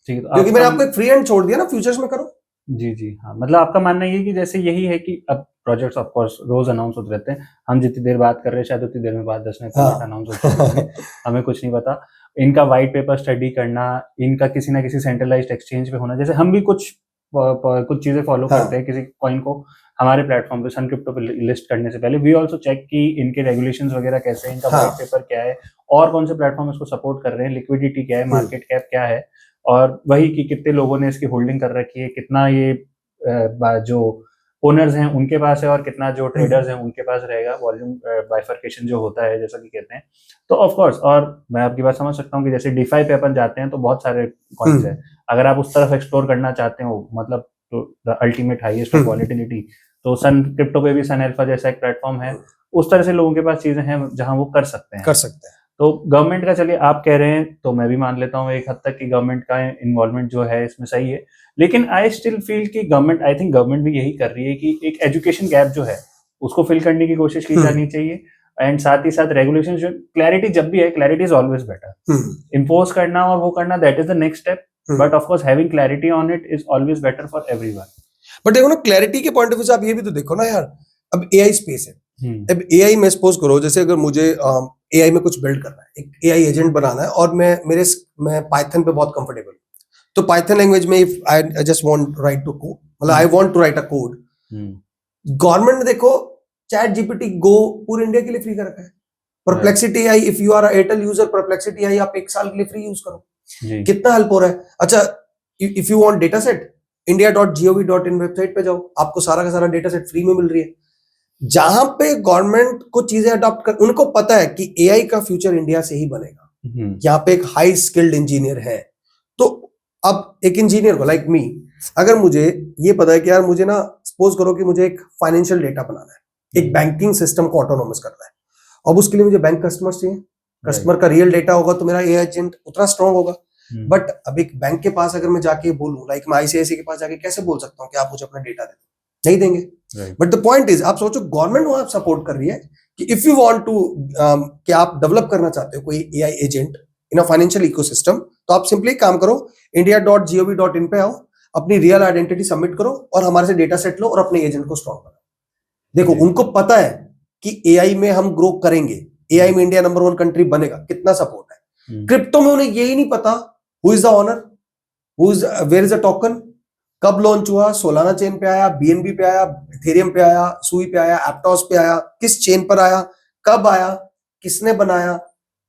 क्योंकि मैंने आपको एक फ्री हैंड छोड़ दिया ना, फ्यूचर्स में करो। जी हाँ, मतलब आपका मानना ये कि जैसे यही है कि अब प्रोजेक्ट्स ऑफ कोर्स रोज अनाउंस होते रहते हैं, हम जितनी देर बात कर रहे हैं शायद उतनी देर में बाद 10 मिनट अनाउंस होते हैं, हमें कुछ नहीं पता। इनका वाइट पेपर स्टडी करना, इनका किसी ना किसी सेंट्रलाइज्ड एक्सचेंज पे होना, जैसे हम भी कुछ चीजें फॉलो करते हैं, किसी कॉइन को हमारे प्लेटफॉर्म पे सन क्रिप्टो पे लिस्ट करने से पहले वी ऑल्सो चेक कि इनके रेगुलेशंस वगैरह कैसे हैं, इनका वाइट पेपर क्या है और कौन से प्लेटफॉर्म इसको सपोर्ट कर रहे हैं, लिक्विडिटी क्या है, मार्केट कैप क्या है, और वही कि कितने लोगों ने इसकी होल्डिंग कर रखी है, कितना ये जो ओनर्स हैं उनके पास है और कितना जो ट्रेडर्स हैं उनके पास रहेगा, वॉल्यूम बाइफर्केशन जो होता है जैसा कि कहते हैं। तो ऑफ कोर्स, और मैं आपकी बात समझ सकता हूँ कि जैसे डीफाई पे अपन जाते हैं तो बहुत सारे कॉइन्स हैं, अगर आप उस तरफ एक्सप्लोर करना चाहते हो, मतलब the ultimate highest of volatility, तो सन क्रिप्टो पे भी सन अल्फा जैसा एक प्लेटफॉर्म है, उस तरह से लोगों के पास चीजें हैं जहां वो कर सकते हैं। तो गवर्नमेंट का, चलिए आप कह रहे हैं तो मैं भी मान लेता हूँ एक हद तक कि गवर्नमेंट का इन्वॉल्वमेंट जो है इसमें सही है, लेकिन आई स्टिल फील कि गवर्नमेंट, आई थिंक गवर्नमेंट भी यही कर रही है कि एक एजुकेशन गैप जो है उसको फिल करने की कोशिश की जानी चाहिए। एंड साथ ही साथ रेगुलेशन जो, क्लैरिटी जब भी है, clarity is always better. Impose करना और वो करना, that is the next step, but of course having clarity on it is always better for everyone. But देखो ना, क्लैरिटी के पॉइंट ऑफ व्यू से आप ये भी तो देखो ना यार, अब एआई स्पेस है, अब एआई में सपोज करो, जैसे अगर मुझे एआई में कुछ बिल्ड करना है, एक एआई एजेंट बनाना है, और मैं पाइथन पे बहुत कंफर्टेबल हूं, तो पाइथन लैंग्वेज में if I just want write to code, मतलब I want to write a code, government ने देखो चैट जीपीटी गो पूरे इंडिया के लिए फ्री कर रखा है। Perplexity AI, if you are Airtel user, Perplexity AI आप 1 साल के लिए फ्री यूज करो, कितना हेल्प हो रहा है। अच्छा, if you want data set, india.gov.in website पे जाओ, आपको सारा का सारा डेटा सेट फ्री में मिल रही है। जहां पे गवर्नमेंट को चीजें अडॉप्ट कर, उनको पता है कि एआई का फ्यूचर इंडिया से ही बनेगा, यहाँ पे एक हाई स्किल्ड इंजीनियर है। तो अब एक इंजीनियर को, लाइक मी, अगर मुझे ये पता है कि यार मुझे ना, सपोज करो कि मुझे एक फाइनेंशियल डेटा बनाना है, एक बैंकिंग सिस्टम को ऑटोनोमस करना है, अब उसके लिए मुझे बैंक कस्टमर्स चाहिए, कस्टमर का रियल डेटा होगा तो मेरा एआई एजेंट उतना स्ट्रांग होगा। बट अब एक बैंक के पास अगर मैं जाके बोलूं, लाइक मैं आईसीआईसी के पास जाके कैसे बोल सकता हूँ कि आप मुझे अपना डेटा दे दो, नहीं देंगे। बट द पॉइंट इज, आप सोचो गवर्नमेंट वहां सपोर्ट कर रही है कि इफ यू वांट टू, कि आप डेवलप करना चाहते हो कोई AI agent in a financial ecosystem, तो आप सिंपली काम करो, india.gov.in पे आओ, अपनी रियल आइडेंटिटी सबमिट करो और हमारे से डेटा सेट लो और अपने एजेंट को स्ट्रॉन्ग करो। देखो, उनको पता है कि एआई में हम ग्रो करेंगे, एआई में इंडिया नंबर 1 कंट्री बनेगा, कितना सपोर्ट है। क्रिप्टो में उन्हें यही नहीं पता who is the owner, where is the token, कब लॉन्च हुआ, सोलाना चेन पे आया, बीएनबी पे आया, इथेरियम पे आया, सुई पे आया, एप्टॉस पे आया, किस चेन पर आया, कब आया, किसने बनाया,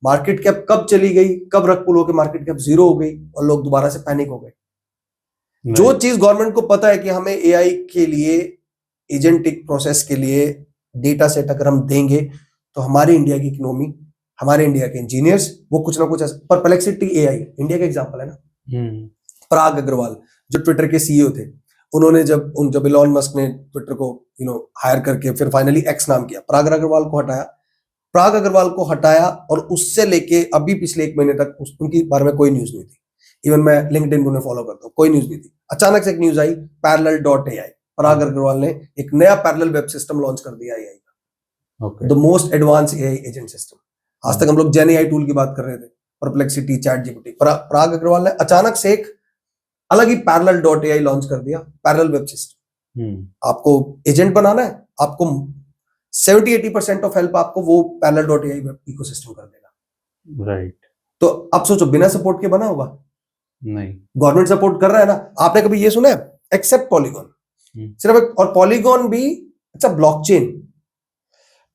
मार्केट कैप कब चली गई, कब रग पुल होकर मार्केट कैप 0 हो गई और लोग दोबारा से पैनिक हो गए। जो चीज गवर्नमेंट को पता है कि हमें एआई के लिए, एजेंटिक प्रोसेस के लिए डेटा सेट अगर हम देंगे तो हमारी इंडिया की इकोनॉमी, हमारे इंडिया के इंजीनियर्स वो कुछ ना कुछ, परप्लेक्सिटी एआई इंडिया का एग्जांपल है ना। पराग अग्रवाल जो ट्विटर के सीईओ थे, उन्होंने जब इलॉन मस्क ने ट्विटर को हायर करके फिर फाइनली एक्स नाम किया, पराग अग्रवाल को हटाया और उससे लेके अभी पिछले 1 महीने तक उनके बारे में कोई न्यूज नहीं थी। इवन मैं लिंक्डइन उन्हें फॉलो करता हूँ, कोई न्यूज नहीं थी। अचानक से एक न्यूज आई, parallel.ai, पराग अग्रवाल ने एक नया पैरेलल वेब सिस्टम लॉन्च कर दिया एआई का, the most advance AI agent system. आज तक हम लोग जेन एआई टूल की बात कर रहे थे, परप्लेक्सिटी, चैट जीपीटी, पराग अग्रवाल ने अचानक से एक अलग ही parallel.ai लॉन्च कर दिया, पैरेलल वेब सिस्टम। आपको एजेंट बनाना है, आपको 70-80% ऑफ हेल्प आपको वो parallel.ai वेब इकोसिस्टम कर देगा। राइट। तो अब सोचो, बिना सपोर्ट के बना होगा? नहीं, गवर्नमेंट सपोर्ट कर रहा है ना। आपने कभी ये सुना है एक्सेप्ट पॉलीगॉन? सिर्फ और पॉलीगॉन भी इट्स अ ब्लॉकचेन,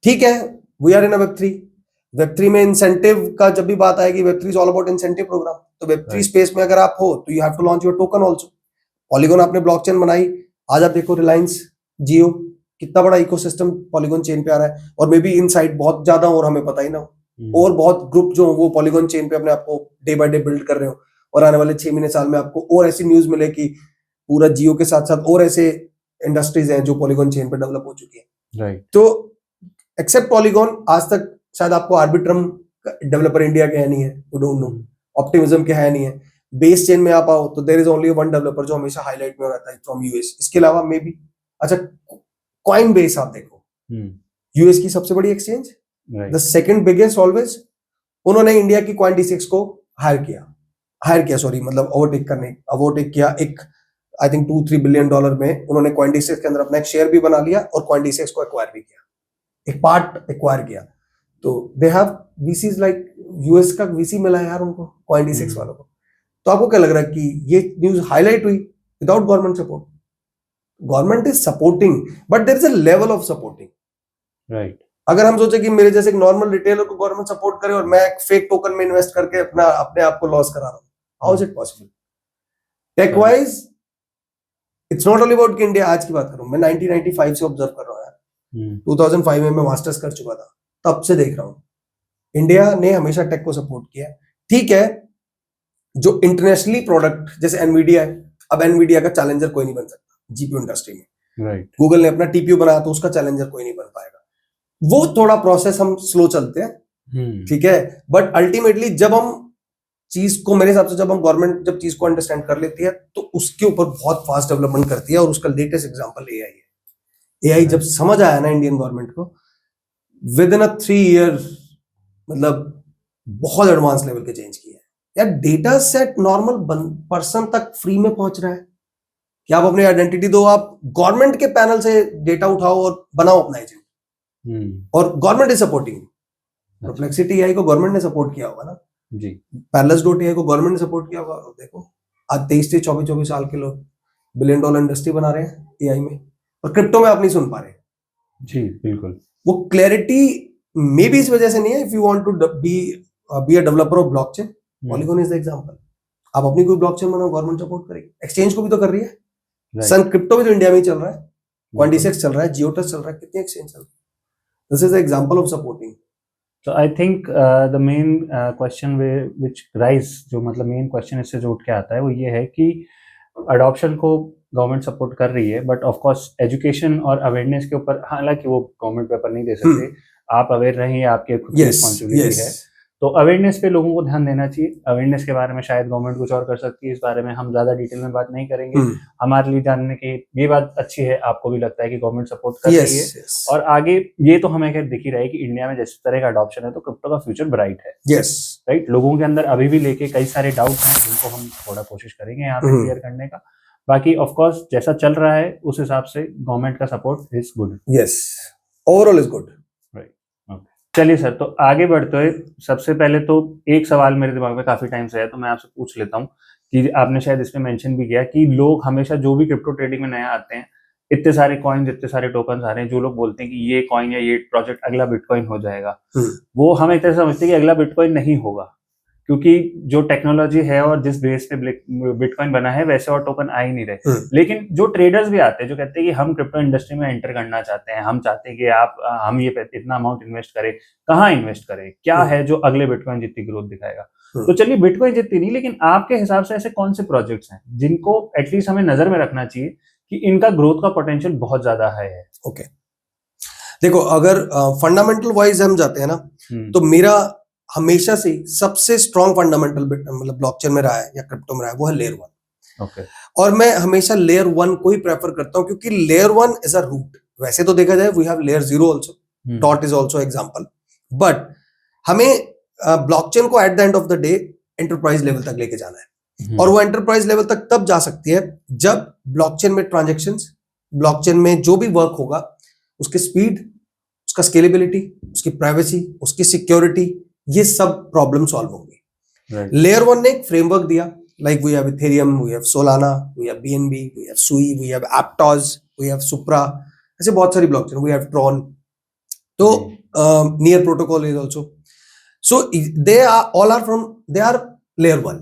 ठीक है। वी आर इन वेब3 में इंसेंटिव का जब भी बात आएगी, वेब3 is all about incentive program. तो वेब3 स्पेस में अगर आप हो तो you have to launch your token also. Polygon आपने ब्लॉकचेन बनाई, आज आप देखो रिलायंस जियो कितना बड़ा इकोसिस्टम पॉलीगॉन चेन पे आ रहा है, और मे बी इनसाइड बहुत ज्यादा और हमें पता ही ना हो। और बहुत ग्रुप जो वो पॉलीगॉन चेन पे अपने आपको डे बाय डे बिल्ड कर रहे हो, और आने वाले 6 महीने साल में आपको और ऐसी न्यूज मिले कि पूरा जियो के साथ साथ और ऐसे इंडस्ट्रीज हैं जो पॉलीगॉन चेन पे डेवलप हो चुकी है। राइट। तो एक्सेप्ट पॉलीगॉन, आज तक शायद आपको आर्बिट्रम डेवलपर इंडिया के है नहीं है, वी डोंट नो, ऑप्टिमिज्म के है नहीं है। बेस चेन में आप आओ तो there is only one developer जो हमेशा हाईलाइट में रहता है फ्रॉम यूएस। इसके अलावा मे बी, अच्छा कॉइन बेस आप देखो, यूएस की सबसे बड़ी exchange, the second biggest always, उन्होंने इंडिया की Coindesk को हायर किया, सॉरी, मतलब ओवरटेक किया। एक आई थिंक $2-3 बिलियन में उन्होंने Coindesk के अंदर अपना एक शेयर भी बना लिया और Coindesk को एक्वायर भी किया, एक पार्ट एक्वायर किया। तो they have VCs like, US का वीसी मिला यार उनको, Coindesk वालों को। तो आपको क्या लग रहा है कि ये न्यूज हाईलाइट हुई without government support? Government is supporting, but there is a level of supporting. Right. अगर हम सोचे कि मेरे जैसे एक नॉर्मल रिटेलर को गवर्नमेंट सपोर्ट करे और मैं एक फेक टोकन में इन्वेस्ट करके अपने आप को लॉस करा रहा हूं, how is it possible? Tech wise it's not only about India. आज की बात करूं, मैं 1995 से ऑब्जर्व कर रहा हूं यार। 2005 में मैं मास्टर्स कर चुका था, तब से देख रहा हूं इंडिया ने हमेशा टेक को सपोर्ट किया। ठीक है, जो इंटरनेशनली प्रोडक्ट जैसे एनवीडिया है, अब एनवीडिया का चैलेंजर कोई नहीं बन सकता जीपीयू इंडस्ट्री में। राइट। गूगल ने अपना टीपीयू बनाया तो उसका चैलेंजर कोई नहीं बन पाएगा। वो थोड़ा प्रोसेस हम स्लो चलते हैं, ठीक है, बट अल्टीमेटली जब हम चीज को, मेरे हिसाब से जब हम गवर्नमेंट जब चीज को अंडरस्टैंड कर लेती है तो उसके ऊपर बहुत फास्ट डेवलपमेंट करती है। और उसका लेटेस्ट एग्जांपल एआई है। एआई जब समझ आया ना इंडियन गवर्नमेंट को, विद इन 3 ईयर मतलब बहुत एडवांस लेवल के चेंज किया है यार। डेटा सेट नॉर्मल पर्सन तक फ्री में पहुंच रहा है कि आप अपनी आइडेंटिटी दो, आप गवर्नमेंट के पैनल से डेटा उठाओ और बनाओ अपना एजेंट, और government is supporting. Perplexity AI को गवर्नमेंट ने सपोर्ट किया होगा ना जी, parallels.ai को गवर्नमेंट ने सपोर्ट किया होगा। देखो आज 23-24 साल के लोग $1 बिलियन इंडस्ट्री बना रहे हैं एआई में, और क्रिप्टो में आप नहीं सुन पा रहे। जी बिल्कुल। वो क्लैरिटी मे बी इस वजह से नहीं है। If you want to be a developer of blockchain, Polygon is the example. आप अपनी कोई ब्लॉकचेन बनाओ, गवर्नमेंट सपोर्ट करेगी। एक्सचेंज को भी तो कर रही है। सन क्रिप्टो भी तो इंडिया में ही चल रहा है, Coindesk चल रहा है, जियोटस चल रहा है, कितनी एक्सचेंज चल रही है। This is the example of supporting. So I think the main question which rise, जो मतलब मेन क्वेश्चन इससे जो उठ के आता है वो ये है कि अडॉप्शन को गवर्नमेंट सपोर्ट कर रही है, बट ऑफ कोर्स एजुकेशन और अवेयरनेस के ऊपर, हालांकि वो गवर्नमेंट पेपर नहीं दे सकते, आप अवेयर रहें, आपकी खुद की रिस्पॉन्सिबिलिटी है। तो अवेयरनेस पे लोगों को ध्यान देना चाहिए। अवेयरनेस के बारे में शायद गवर्नमेंट कुछ और कर सकती है, इस बारे में हम ज्यादा डिटेल में बात नहीं करेंगे। हमारे लिए जानने की ये बात अच्छी है, आपको भी लगता है कि गवर्नमेंट सपोर्ट कर रही है, और आगे ये तो हमें क्या दिख ही रहा है कि इंडिया में जिस तरह का अडॉप्शन है तो क्रिप्टो का फ्यूचर ब्राइट है। राइट। लोगों के अंदर अभी भी लेके कई सारे डाउट्स हैं, जिनको हम थोड़ा कोशिश करेंगे यहाँ पे क्लियर करने का। बाकी ऑफ कोर्स जैसा चल रहा है उस हिसाब से गवर्नमेंट का support is good. Yes, overall is good. चलिए सर, तो आगे बढ़ते हुए सबसे पहले तो एक सवाल मेरे दिमाग में काफी टाइम से है, तो मैं आपसे पूछ लेता हूँ कि आपने शायद इसमें मेंशन भी किया कि लोग हमेशा जो भी क्रिप्टो ट्रेडिंग में नया आते हैं, इतने सारे कॉइन्स, इतने सारे टोकन आ रहे हैं, जो लोग बोलते हैं कि ये कॉइन या ये प्रोजेक्ट अगला बिटकॉइन हो जाएगा, वो हम एक तरह से समझते हैं कि अगला बिटकॉइन नहीं होगा, क्योंकि जो टेक्नोलॉजी है और जिस बेस पे बिटकॉइन बना है वैसे और टोकन आ ही नहीं रहे। लेकिन जो ट्रेडर्स भी आते हैं जो कहते हैं कि हम क्रिप्टो इंडस्ट्री में एंटर करना चाहते हैं, हम चाहते हैं कि हम ये इतना अमाउंट इन्वेस्ट करें, कहाँ इन्वेस्ट करें, क्या है जो अगले बिटकॉइन जितनी ग्रोथ दिखाएगा। तो चलिए बिटकॉइन जितनी नहीं, लेकिन आपके हिसाब से ऐसे कौन से प्रोजेक्ट्स हैं जिनको एटलीस्ट हमें नजर में रखना चाहिए कि इनका ग्रोथ का पोटेंशियल बहुत ज्यादा हाई है? ओके, देखो अगर फंडामेंटल वाइज हम जाते हैं ना, तो मेरा हमेशा से सबसे स्ट्रॉन्ग फंडामेंटल मतलब ब्लॉकचेन में रहा है या क्रिप्टो में रहा है, वो है लेयर 1। ओके, और मैं हमेशा लेयर 1 को ही प्रेफर करता हूं, क्योंकि लेयर 1 इज अ रूट। वैसे तो देखा जाए we have layer 0 also, dot is also example, but हमें ब्लॉकचेन को at the end of the day enterprise level तक लेके जाना है। और वो एंटरप्राइज लेवल तक तब जा सकती है जब ब्लॉकचेन में ट्रांजैक्शंस, ब्लॉकचेन में जो भी वर्क होगा, उसकी स्पीड, उसका स्केलेबिलिटी, उसकी प्राइवेसी, उसकी सिक्योरिटी, ये सब प्रॉब्लम सॉल्व होंगी। लेयर 1 ने एक फ्रेमवर्क दिया, like we have Ethereum, we have Solana, we have BNB, we have Sui, we have Aptos, we have Supra, ऐसे बहुत सारी ब्लॉकचेन, वी हैव ट्रॉन। तो Near protocol is also, so they are all are from, they are layer 1।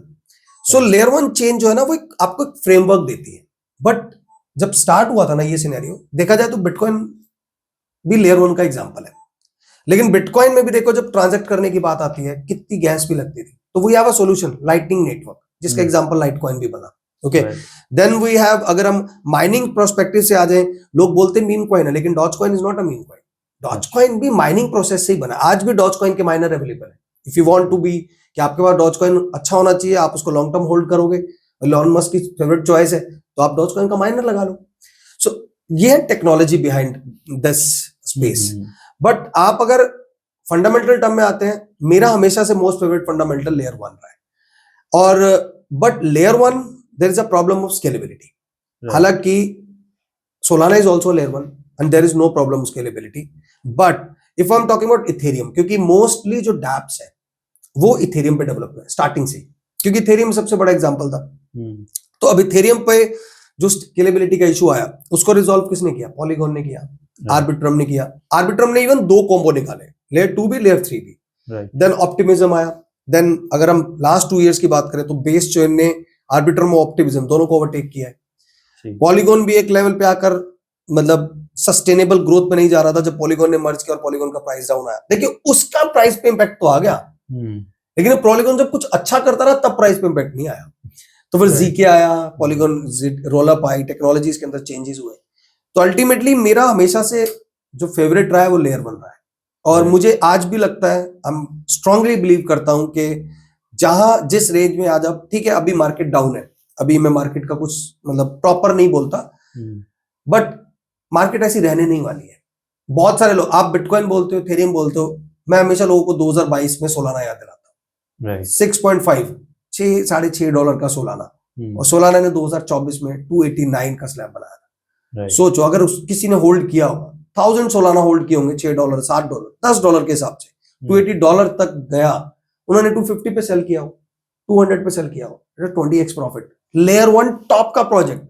So layer 1 change जो है ना, वो आपको एक फ्रेमवर्क देती है। बट जब स्टार्ट हुआ था ना ये सिनेरियो, देखा जाए तो बिटकॉइन भी लेयर 1 का एग्जांपल है। लेकिन बिटकॉइन में भी देखो, जब ट्रांजैक्ट करने की बात आती है, कितनी गैस भी लगती थी, तो we have a solution, lightning network, जिसका एग्जांपल लाइटकॉइन भी बना। ओके, देन वी हैव, अगर हम माइनिंग प्रोस्पेक्टिव से आ जाएं, लोग बोलते हैं मीम कॉइन है, लेकिन Doge coin is not a meme coin. Doge coin भी माइनिंग प्रोसेस से ही बना। आज भी डॉज कॉइन के माइनर अवेलेबल है। If you want to be, कि आपके पास डॉज कॉइन अच्छा होना चाहिए, आप उसको लॉन्ग टर्म होल्ड करोगे, इलॉन मस्क की फेवरेट चॉइस है, तो आप डॉज कॉइन का माइनर लगा लो। सो ये है technology behind this space. But आप अगर फंडामेंटल टर्म में आते हैं, मेरा हमेशा से मोस्ट फेवरेट फंडामेंटल लेयर 1 रहा है। और but layer 1 there is a problem of scalability. हालांकि Solana is also layer 1 and there is no problem of scalability, but if I am talking about Ethereum, क्योंकि मोस्टली जो dapps है वो Ethereum पे develop हुआ है स्टार्टिंग से, क्योंकि इथेरियम सबसे बड़ा एग्जांपल था। तो अब इथेरियम पे जो स्केलेबिलिटी का इशू आया, उसको रिजॉल्व किसने किया? पॉलीगॉन ने किया, आर्बिट्रम ने किया। आर्बिट्रम ने इवन 2 कॉम्बो निकाले, लेयर 2 भी, लेयर 3 भी। देन ऑप्टिमिज्म आया। देन अगर हम लास्ट 2 इयर्स की बात करें, तो बेस चेन ने आर्बिट्रम और ऑप्टिमिज्म दोनों को ओवरटेक किया है। पॉलीगॉन भी एक लेवल पे आकर मतलब सस्टेनेबल ग्रोथ पे नहीं जा रहा था, जब पॉलीगॉन ने मर्ज किया और पॉलीगॉन का प्राइस डाउन आया। देखिए उसका प्राइस पे इंपैक्ट तो आ गया, लेकिन पॉलीगॉन जब कुछ अच्छा करता रहा तब प्राइस पे इंपैक्ट नहीं आया। तो फिर जीके आया, polygon roll up I, technologies के अंदर चेंजेस हुए। तो अल्टीमेटली मेरा हमेशा से जो फेवरेट रहा है वो लेयर 1 रहा है। और मुझे आज भी लगता है, हम स्ट्रांगली बिलीव करता हूं कि जहां जिस रेंज में आज, अब ठीक है अभी मार्केट डाउन है, अभी मैं मार्केट का कुछ मतलब प्रॉपर नहीं बोलता, बट मार्केट ऐसी रहने नहीं वाली है। बहुत सारे लोग, आप बिटकॉइन बोलते हो, इथेरियम बोलते हो, मैं हमेशा लोगों को 2022 में सोलाना याद दिलाता हूँ। 6.5 $6.5 का सोलाना, और सोलाना ने 2024 में 289 का स्लैब बनाया था। सोचो अगर किसी ने होल्ड किया होगा, 1000 सोलाना होल्ड किए होंगे, $6, $7, $10 के हिसाब से $280 तक गया, उन्होंने 250 पे सेल किया हो, 200 पे सेल किया हो, 20x प्रॉफिट। लेयर 1 टॉप का प्रोजेक्ट,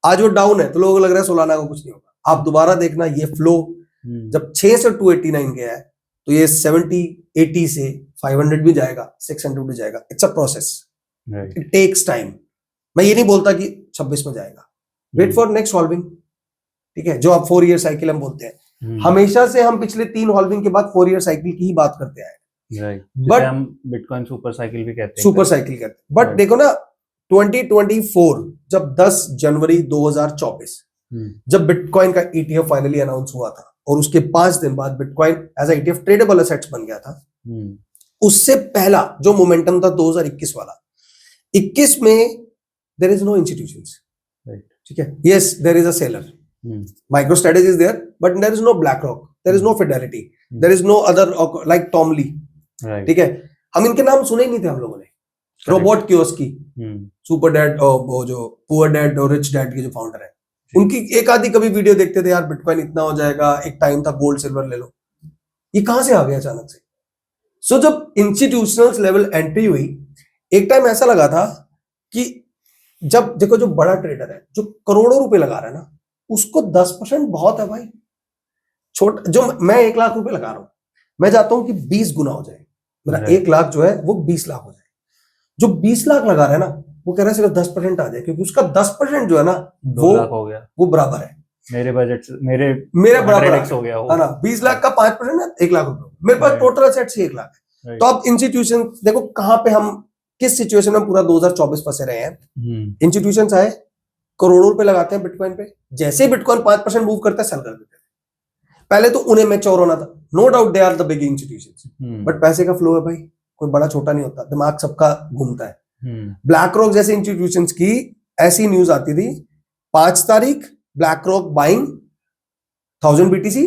आज वो डाउन है तो लोगों को लग रहा है सोलाना को कुछ नहीं होगा। आप दोबारा देखना ये फ्लो, जब 6 से 289 गया है, तो ये 70-80 से 500 भी जाएगा, 600 भी जाएगा। It's a process, it takes time. मैं ये नहीं बोलता कि 26 में जाएगा, वेट फॉर नेक्स्ट हॉल्विंग, ठीक है, जो आप 4 ईयर साइकिल हम बोलते हैं। हमेशा से हम पिछले 3 हॉल्विंग के बाद 4 ईयर साइकिल की ही बात करते आए, बट हम बिटकॉइन सुपर साइकिल भी कहते हैं, सुपर साइकिल कहते हैं। बट देखो ना, 2024 जब 10 जनवरी 2024 जब बिटकॉइन का ETF फाइनली अनाउंस हुआ था, और उसके 5 दिन बाद Bitcoin as ETF tradable assets बन गया था, उससे पहला जो मोमेंटम था 2021 वाला, 21 में देयर इज नो इंस्टीट्यूशंस, ठीक है, yes there is a Saylor, MicroStrategy is there, but there is no BlackRock, there is no Fidelity, there is no other like Tom Lee, ठीक है, हम इनके नाम सुने ही नहीं थे हम लोगों ने। रोबोट कियोस्की, सुपर डैड, वो जो पुअर डैड और रिच डैड के जो फाउंडर है, उनकी एक आधी कभी वीडियो देखते थे, यार बिटकॉइन इतना हो जाएगा, एक टाइम था गोल्ड सिल्वर ले लो, ये कहां से आ गया अचानक से? सो जब इंस्टीट्यूशनल लेवल एंट्री हुई, एक टाइम ऐसा लगा था कि जब देखो जो बड़ा ट्रेडर है जो करोड़ों रुपए लगा रहा है ना, उसको 10% बहुत है भाई। छोटा जो मैं 1 लाख रुपए लगा रहा हूं, मैं चाहता हूं कि 20 गुना हो जाए, मेरा 1 लाख जो है वो 20 लाख हो जाए। जो 20 लाख लगा रहा है ना, वो कह रहा है सिर्फ 10% आ जाए, क्योंकि उसका 10% जो है ना 2 लाख हो गया, वो बराबर है मेरे बजट से, मेरा बराबर 100x हो गया है ना। 20 लाख का 5% है 1 लाख रुपए, मेरे पास टोटल असेट्स 1 लाख है। तो अब इंस्टीट्यूशन देखो कहां पे हम किस सिचुएशन में पूरा 2024 फंसे रहे हैं। इंस्टीट्यूशंस आए, करोड़ों रुपए लगाते हैं बिटकॉइन पे, जैसे ही बिटकॉइन 5% मूव करता है सेल कर देते हैं। पहले तो उन्हें मैच्योर होना था, no doubt they are the big institutions, but पैसे का फ्लो है भाई, कोई बड़ा छोटा नहीं होता, दिमाग सबका घूमता है। ब्लैक रॉक जैसे इंस्टीट्यूशंस की ऐसी न्यूज आती थी, 5 तारीख ब्लैक रॉक बाइंग 1000 BTC,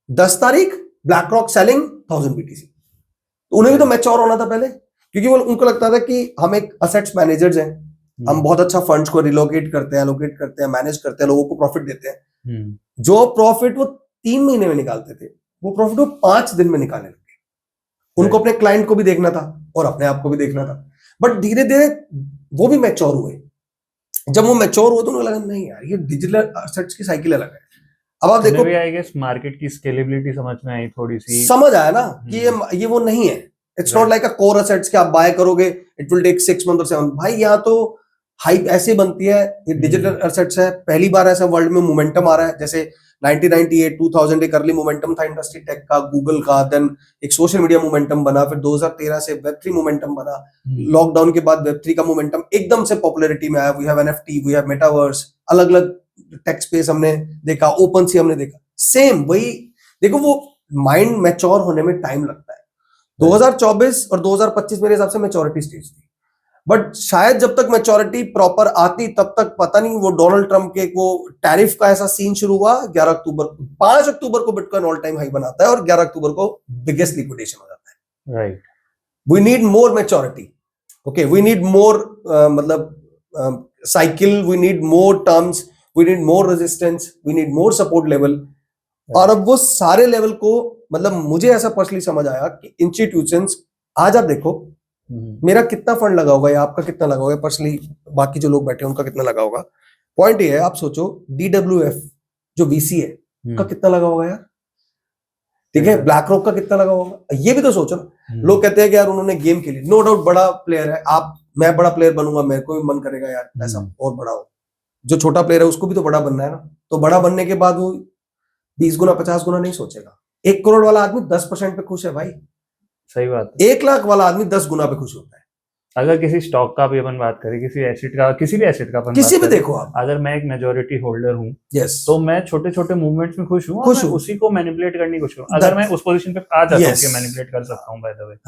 10 तारीख ब्लैक रॉक सेलिंग 1000 BTC। तो उन्हें भी तो मैच्योर होना था पहले, क्योंकि वो उनको लगता था कि हम एक असेट्स मैनेजर्स हैं, हम बहुत अच्छा फंड्स को रिलोकेट करते हैं, एलोकेट करते हैं, मैनेज करते हैं, लोगों को प्रॉफिट देते हैं। जो प्रॉफिट वो 3 महीने में निकालते थे, वो प्रॉफिट वो 5 दिन में निकालने लगे। उनको अपने क्लाइंट को भी देखना था और अपने आप को भी देखना था, बट धीरे धीरे वो भी मैच्योर हुए। जब वो मैच्योर हुए तो उन्हें लगा नहीं यार, ये डिजिटल एसेट्स की साइकिल अलग है। अब आप देखो, आई गेस मार्केट की स्केलेबिलिटी समझ में आई, थोड़ी सी समझ आया ना कि ये वो नहीं है। It's not like a core assets कि आप बाय करोगे इट विल टेक 6 मंथ और 7 भाई। यहाँ तो हाइप ऐसे बनती है, ये डिजिटल एसेट्स है, पहली बार ऐसा वर्ल्ड में मोमेंटम आ रहा है। जैसे 1998 2000 एक अर्ली मोमेंटम था इंडस्ट्री टेक का, गूगल का, देन एक सोशल मीडिया मोमेंटम बना, फिर 2013 से वेब3 मोमेंटम बना, लॉकडाउन के बाद वेब3 का मोमेंटम एकदम से पॉपुलैरिटी में आया। We have NFT, we have metaverse, अलग अलग टेक स्पेस हमने देखा, ओपन सी हमने देखा। सेम वही देखो, वो माइंड मैच्योर होने में टाइम लगता है। 2024 और 2025 मेरे हिसाब से मैच्योरिटी स्टेज थी, बट शायद जब तक मैच्योरिटी प्रॉपर आती तब तक पता नहीं, वो डोनाल्ड ट्रम्प के वो टैरिफ का ऐसा सीन शुरू हुआ 11 अक्टूबर, 5 अक्टूबर को बिटकॉइन ऑल टाइम हाई बनाता है और 11 अक्टूबर को बिगेस्ट लिक्विडेशन हो जाता है। Right, we need more maturity, okay, we need more मतलब cycle, we need more terms, we need more resistance, we need more support level. और अब वो सारे लेवल को, मतलब मुझे ऐसा पर्सनली समझ आया कि इंस्टीट्यूशंस, आज आप देखो मेरा कितना फंड लगा होगा या आपका कितना लगा होगा, पर्सनली बाकी जो लोग बैठे हैं उनका कितना लगा होगा। पॉइंट ये है, आप सोचो DWF जो VC है का कितना लगा होगा यार, ठीक है, ब्लैक रॉक का कितना लगा होगा, ये भी तो सोचो ना। लोग कहते हैं कि यार उन्होंने गेम खेली, नो डाउट बड़ा प्लेयर है, मैं बड़ा प्लेयर बनूंगा, मेरे को भी मन करेगा यार ऐसा और बड़ा हो। जो छोटा प्लेयर है उसको भी तो बड़ा बनना है ना, तो बड़ा बनने के बाद वो 20 गुना 50 गुना नहीं सोचेगा। 1 करोड़ वाला आदमी 10% पे खुश है भाई, सही बात है। 1 लाख वाला आदमी 10 गुना पे खुश होता है। अगर किसी स्टॉक का भी अपन बात करें, किसी एसेट का, किसी भी एसेट का अपन किसी बात भी करें, देखो आप, अगर मैं एक मेजोरिटी होल्डर हूँ, यस, तो मैं छोटे छोटे मूवमेंट्स में खुश हूँ, खुश मैं हूँ। उसी को मैनिपुलेट करने की कोशिश करूँ। अगर मैं उस पोजीशन पे आ जाता हूँ कि मैनिपुलेट कर सकता हूँ, by the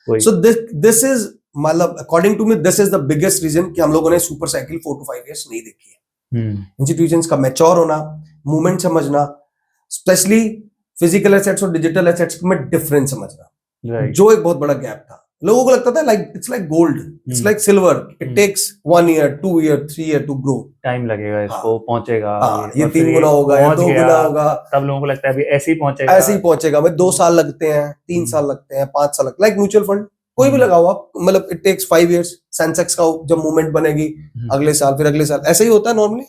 way. So this is, मतलब according to me this is the biggest reason कि हम लोगों ने सुपर साइकिल 4 to 5 years नहीं देखी है। इंस्टीट्यूशंस का मैच्योर होना, मूवमेंट समझना, स्पेशली फिजिकल एसेट्स और डिजिटल एसेट्स में डिफरेंस समझना, जो एक बहुत बड़ा गैप था। लोगों को लगता था like it's like gold, it's like silver, it takes 1 year 2 year 3 year to grow, time लगेगा इसको, पहुंचेगा, ये 3 गुना होगा या 2 गुना होगा, तब लोगों को लगता है अभी ऐसे ही पहुंचेगा, ऐसे ही पहुंचेगा। भाई 2 साल लगते हैं, 3 साल लगते हैं, 5 साल लगते हैं, लाइक म्यूचुअल फंड कोई भी लगाओ आप, मतलब इट टेक्स 5 years। सेंसेक्स का जब मूवमेंट बनेगी अगले साल, फिर अगले साल, ऐसे ही होता है नॉर्मली।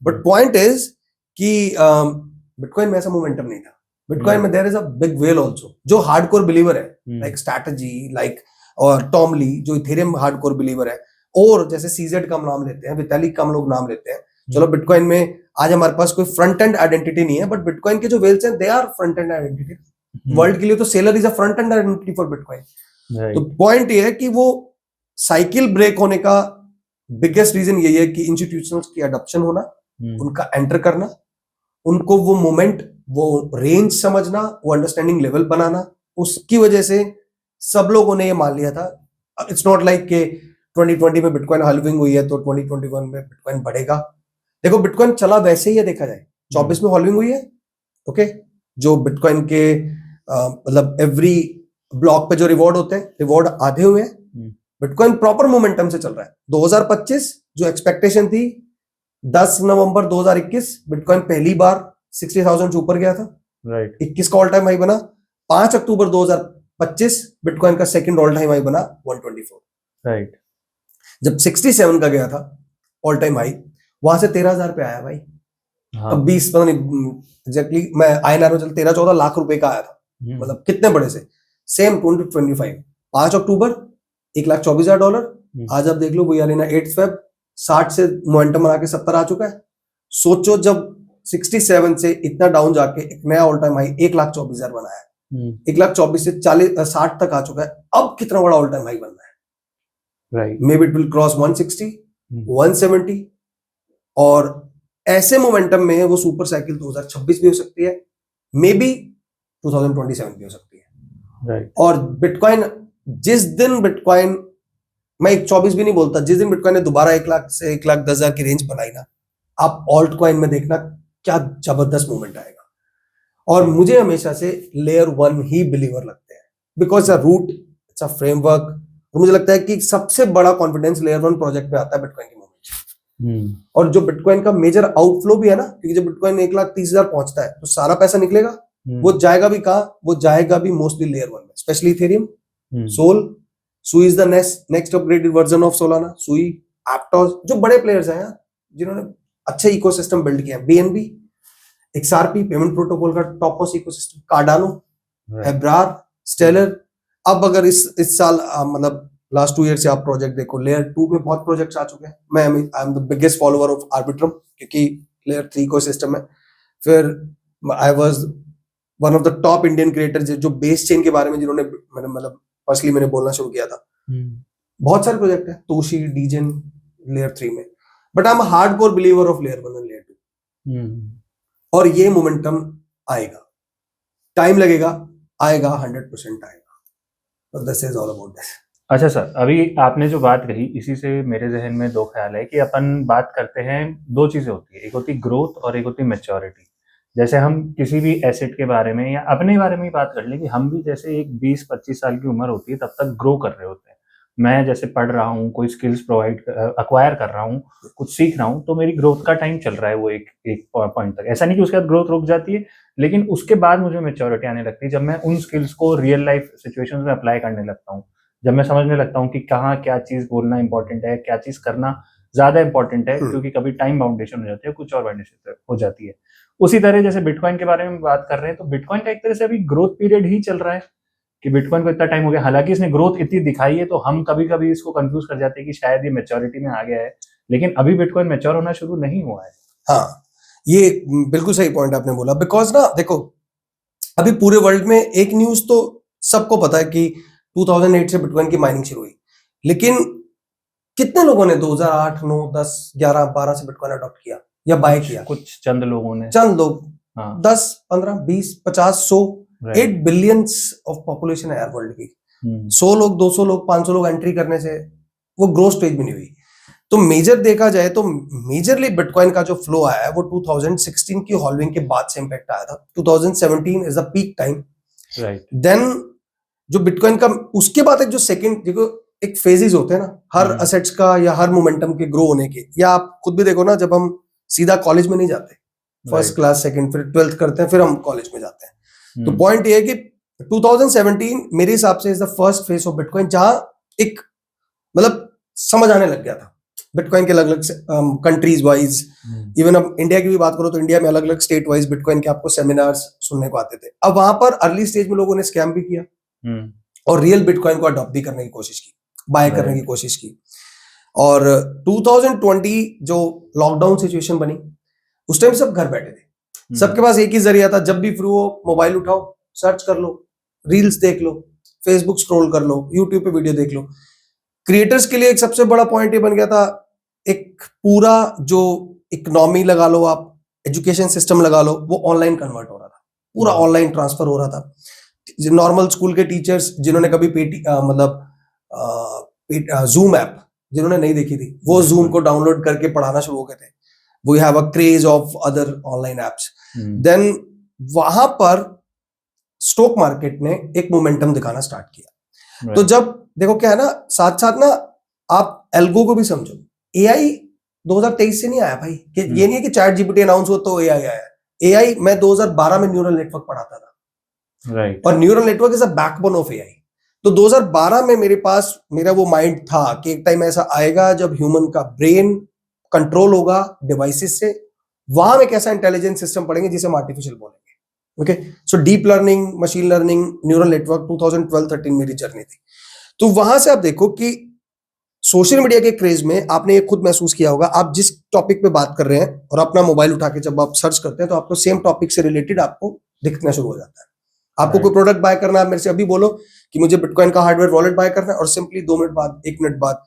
बट पॉइंट इज कि बिटकॉइन में ऐसा मोमेंटम नहीं था। बिटकॉइन में there is a big whale also, जो हार्डकोर बिलीवर है, लाइक स्ट्रैटेजी, लाइक और टॉम ली जो इथेरियम हार्डकोर बिलीवर है, और जैसे सीजेड का हम नाम लेते हैं, वितालिक का हम लोग नाम लेते हैं। चलो बिटकॉइन में आज हमारे पास कोई फ्रंट एंड आइडेंटिटी नहीं है, बट बिटकॉइन के जो वेल्स हैं they are front end identity. World के लिए तो Saylor is a front end identity for Bitcoin. तो पॉइंट ये है कि वो साइकिल ब्रेक होने का बिगेस्ट रीजन यही है कि इंस्टीट्यूशंस की अडॉप्शन होना, उनका एंटर करना, उनको वो मोमेंट, वो रेंज समझना, वो अंडरस्टैंडिंग लेवल बनाना, उसकी वजह से सब लोगों ने ये मान लिया था। इट्स नॉट लाइक के 2020 में बिटकॉइन हॉल्विंग हुई है तो 2021 में बिटकॉइन बढ़ेगा। देखो बिटकॉइन चला वैसे ही है, देखा जाए 24 में हॉल्विंग हुई है, ओके, जो बिटकॉइन के मतलब एवरी ब्लॉक पे जो रिवॉर्ड होते हैं, रिवॉर्ड आधे हुए हैं। बिटकॉइन प्रॉपर मोमेंटम से चल रहा है। 2025 जो एक्सपेक्टेशन थी, 10 नवंबर 2021 बिटकॉइन पहली बार 60,000 से ऊपर गया था, राइट। 21 का ऑल टाइम हाई बना। 5 अक्टूबर 2025 बिटकॉइन का सेकंड ऑल टाइम हाई बना 124। राइट। जब 67 का गया था ऑल टाइम हाई, वहां से 13,000 पे आया भाई। हाँ। अब 20 पता नहीं एग्जैक्टली, मैं INR में चल 13-14 लाख रुपए का आया था। मतलब कितने बड़े से, सेम 2025 5 अक्टूबर $1,24,000। आज आप देख लो, वी आर इन 8 फेब, 60 से मोमेंटम बना के 70 आ चुका है। सोचो जब 67 से इतना डाउन जाके एक नया ऑल टाइम हाई 1,24,000 बनाया है, 1,24,000 से 60 तक आ चुका है। अब कितना बड़ा ऑल टाइम हाई बनना है? Right. May be it will cross 160, 170, और ऐसे मोमेंटम में वो सुपर साइकिल 2026 भी हो सकती है, मे बी 2027 भी हो सकती है। राइट। और बिटकॉइन जिस दिन बिटकॉइन, मैं 1,24 भी नहीं बोलता, जिस दिन बिटकॉइन ने दोबारा 1 लाख से 1,10,000 की रेंज बनाई ना, आप ऑल्ट कॉइन में देखना क्या जबरदस्त मूवमेंट आएगा। और मुझे हमेशा से लेयर 1 ही बिलीवर लगते हैं, because a root, it's a framework. और मुझे लगता है कि सबसे बड़ा कॉन्फिडेंस लेयर 1 प्रोजेक्ट में आता है बिटकॉइन की मूवमेंट। और जो बिटकॉइन का मेजर आउटफ्लो भी है ना, क्योंकि जब बिटकॉइन 1,30,000 पहुंचता है तो सारा पैसा निकलेगा, वो जाएगा भी कहाँ? वो जाएगा भी मोस्टली लेयर 1 में, स्पेशली इथेरियम, सोल, सुई is the next upgraded version of Solana, सुई, एप्टोस, जो बड़े प्लेयर्स हैं यार, जिन्होंने अच्छे इकोसिस्टम बिल्ड किया है। BNB, XRP, पेमेंट प्रोटोकॉल का टॉप मोस्ट इकोसिस्टम, कार्डानो, एब्रार, स्टेलर। अब अगर इस साल मतलब लास्ट 2 ईयर से आप प्रोजेक्ट देखो, लेयर 2 में बहुत प्रोजेक्ट्स आ चुके हैं। I am the biggest follower of Arbitrum, क्योंकि लेयर 3 इकोसिस्टम है। फिर I was one of the top Indian creators जो बेस चेन के बारे में, जिन्होंने मतलब पर्सनली मैंने बोलना शुरू किया था। बहुत सारे प्रोजेक्ट है, तोशी, डीजन, लेयर 3 में, but I am hardcore believer of layer 1 and layer 2। और ये मोमेंटम आएगा, टाइम लगेगा, आएगा, 100% आएगा। This is all about this. अच्छा सर, अभी आपने जो बात कही, इसी से मेरे जहन में 2 ख्याल है कि अपन बात करते हैं, 2 चीजें होती है, एक होती ग्रोथ और एक होती मैच्योरिटी। जैसे हम किसी भी एसेट के बारे में या अपने बारे में ही बात कर लें कि हम भी जैसे एक 20-25 साल की उम्र होती है तब तक ग्रो कर रहे होते हैं। मैं जैसे पढ़ रहा हूँ, कोई स्किल्स अक्वायर कर रहा हूँ, कुछ सीख रहा हूँ, तो मेरी ग्रोथ का टाइम चल रहा है वो एक पॉइंट तक। ऐसा नहीं कि उसके बाद ग्रोथ रुक जाती है, लेकिन उसके बाद मुझे मैच्योरिटी आने लगती है जब मैं उन स्किल्स को रियल लाइफ सिचुएशंस में अप्लाई करने लगता हूँ, जब मैं समझने लगता हूँ कि कहाँ क्या चीज़ बोलना इंपॉर्टेंट है, क्या चीज़ करना ज़्यादा इंपॉर्टेंट है, क्योंकि कभी टाइम बाउंडेशन हो जाती है, कुछ और बाउंडेशन हो जाती है। उसी तरह जैसे बिटकॉइन के बारे में बात कर रहे हैं, तो बिटकॉइन का एक तरह से अभी ग्रोथ पीरियड ही चल रहा है कि बिटकॉइन को इतना टाइम हो गया, हालांकि इसने ग्रोथ इतनी दिखाई है, तो हम कभी कभी इसको कंफ्यूज कर जाते हैं कि शायद ये मैच्योरिटी में आ गया है, लेकिन अभी बिटकॉइन मैच्योर होना शुरू नहीं हुआ है। हाँ, ये बिल्कुल सही पॉइंट आपने बोला, बिकॉज ना देखो, अभी पूरे वर्ल्ड में एक न्यूज तो सबको पता है कि 2008 से बिटकॉइन की माइनिंग शुरू हुई, लेकिन कितने लोगों ने 2008, 9, 10, 11, 12 से बिटकॉइन अडॉप्ट किया या बाय किया? कुछ चंद लोगों ने, चंद लोग। हाँ। 10, 15, 20, 50, 100, 8 बिलियंस ऑफ पॉपुलेशन है यार वर्ल्ड की। 100 लोग, 200 लोग, 500 लोग एंट्री करने से वो ग्रोथ स्टेज भी नहीं हुई। तो मेजर देखा जाए तो मेजरली बिटकॉइन का जो फ्लो आया है वो 2016 की हॉल्विंग के बाद से इंपैक्ट आया था। 2017 is the peak time, right. Then जो बिटकॉइन का उसके बाद एक जो सेकंड, देखो एक फेजेस होते हैं ना हर असेट्स का या हर मोमेंटम के ग्रो होने के, या आप खुद भी देखो ना, जब हम सीधा कॉलेज में नहीं जाते, फर्स्ट क्लास, सेकंड, फिर 12th करते हैं, फिर हम कॉलेज में जाते हैं। तो पॉइंट ये है कि 2017 मेरे हिसाब से is the first phase of bitcoin, जहां एक मतलब समझ आने लग गया था बिटकॉइन के अलग अलग कंट्रीज वाइज। इवन अब इंडिया की भी बात करो तो इंडिया में अलग अलग स्टेट वाइज बिटकॉइन के आपको सेमिनार्स सुनने को आते थे। अब वहां पर अर्ली स्टेज में लोगों ने स्कैम भी किया और रियल बिटकॉइन को अडॉप्ट भी करने की कोशिश की, बाय करने की कोशिश की। और 2020 जो लॉकडाउन सिचुएशन बनी, उस टाइम सब घर बैठे थे, सबके पास एक ही जरिया था, जब भी फ्री हो मोबाइल उठाओ, सर्च कर लो, रील्स देख लो, फेसबुक स्क्रॉल कर लो, यूट्यूब पे वीडियो देख लो। क्रिएटर्स के लिए एक सबसे बड़ा पॉइंट ये बन गया था, एक पूरा जो इकोनॉमी लगा लो, आप एजुकेशन सिस्टम लगा लो, वो ऑनलाइन कन्वर्ट हो रहा था, पूरा ऑनलाइन ट्रांसफर हो रहा था। नॉर्मल स्कूल के टीचर्स जिन्होंने कभी जूम ऐप जिन्होंने नहीं देखी थी, वो जूम को डाउनलोड करके पढ़ाना शुरू हो गए थे। We have a craze of other online apps. Then वहां पर स्टॉक मार्केट ने एक मोमेंटम दिखाना स्टार्ट किया। तो जब देखो क्या है ना, साथ साथ ना आप एल्गो को भी समझो, एआई 2023 से नहीं आया भाई, कि ये नहीं है कि चैट जीपीटी अनाउंस हुआ तो एआई आया। एआई मैं 2012 में न्यूरल नेटवर्क पढ़ाता था, राइट। और neural network is a backbone of AI. तो 2012 में मेरे पास मेरा वो माइंड था कि एक टाइम ऐसा आएगा जब ह्यूमन का ब्रेन कंट्रोल होगा डिवाइसेस से, वहां में कैसा इंटेलिजेंस सिस्टम पढ़ेंगे जिसे हम आर्टिफिशियल बोलेंगे। Okay, so deep learning, machine learning, neural network 2012-13 मेरी जर्नी थी। तो वहां से आप देखो कि सोशल मीडिया के क्रेज में आपने ये खुद महसूस किया होगा, आप जिस टॉपिक पे बात कर रहे हैं और अपना मोबाइल उठा के जब आप सर्च करते हैं तो आपको सेम टॉपिक से रिलेटेड आपको दिखना शुरू हो जाता है। आपको कोई प्रोडक्ट बाय करना है, मेरे से अभी बोलो कि मुझे बिटकॉइन का हार्डवेयर वॉलेट बाय करना है, और सिंपली 2 मिनट बाद, 1 मिनट बाद,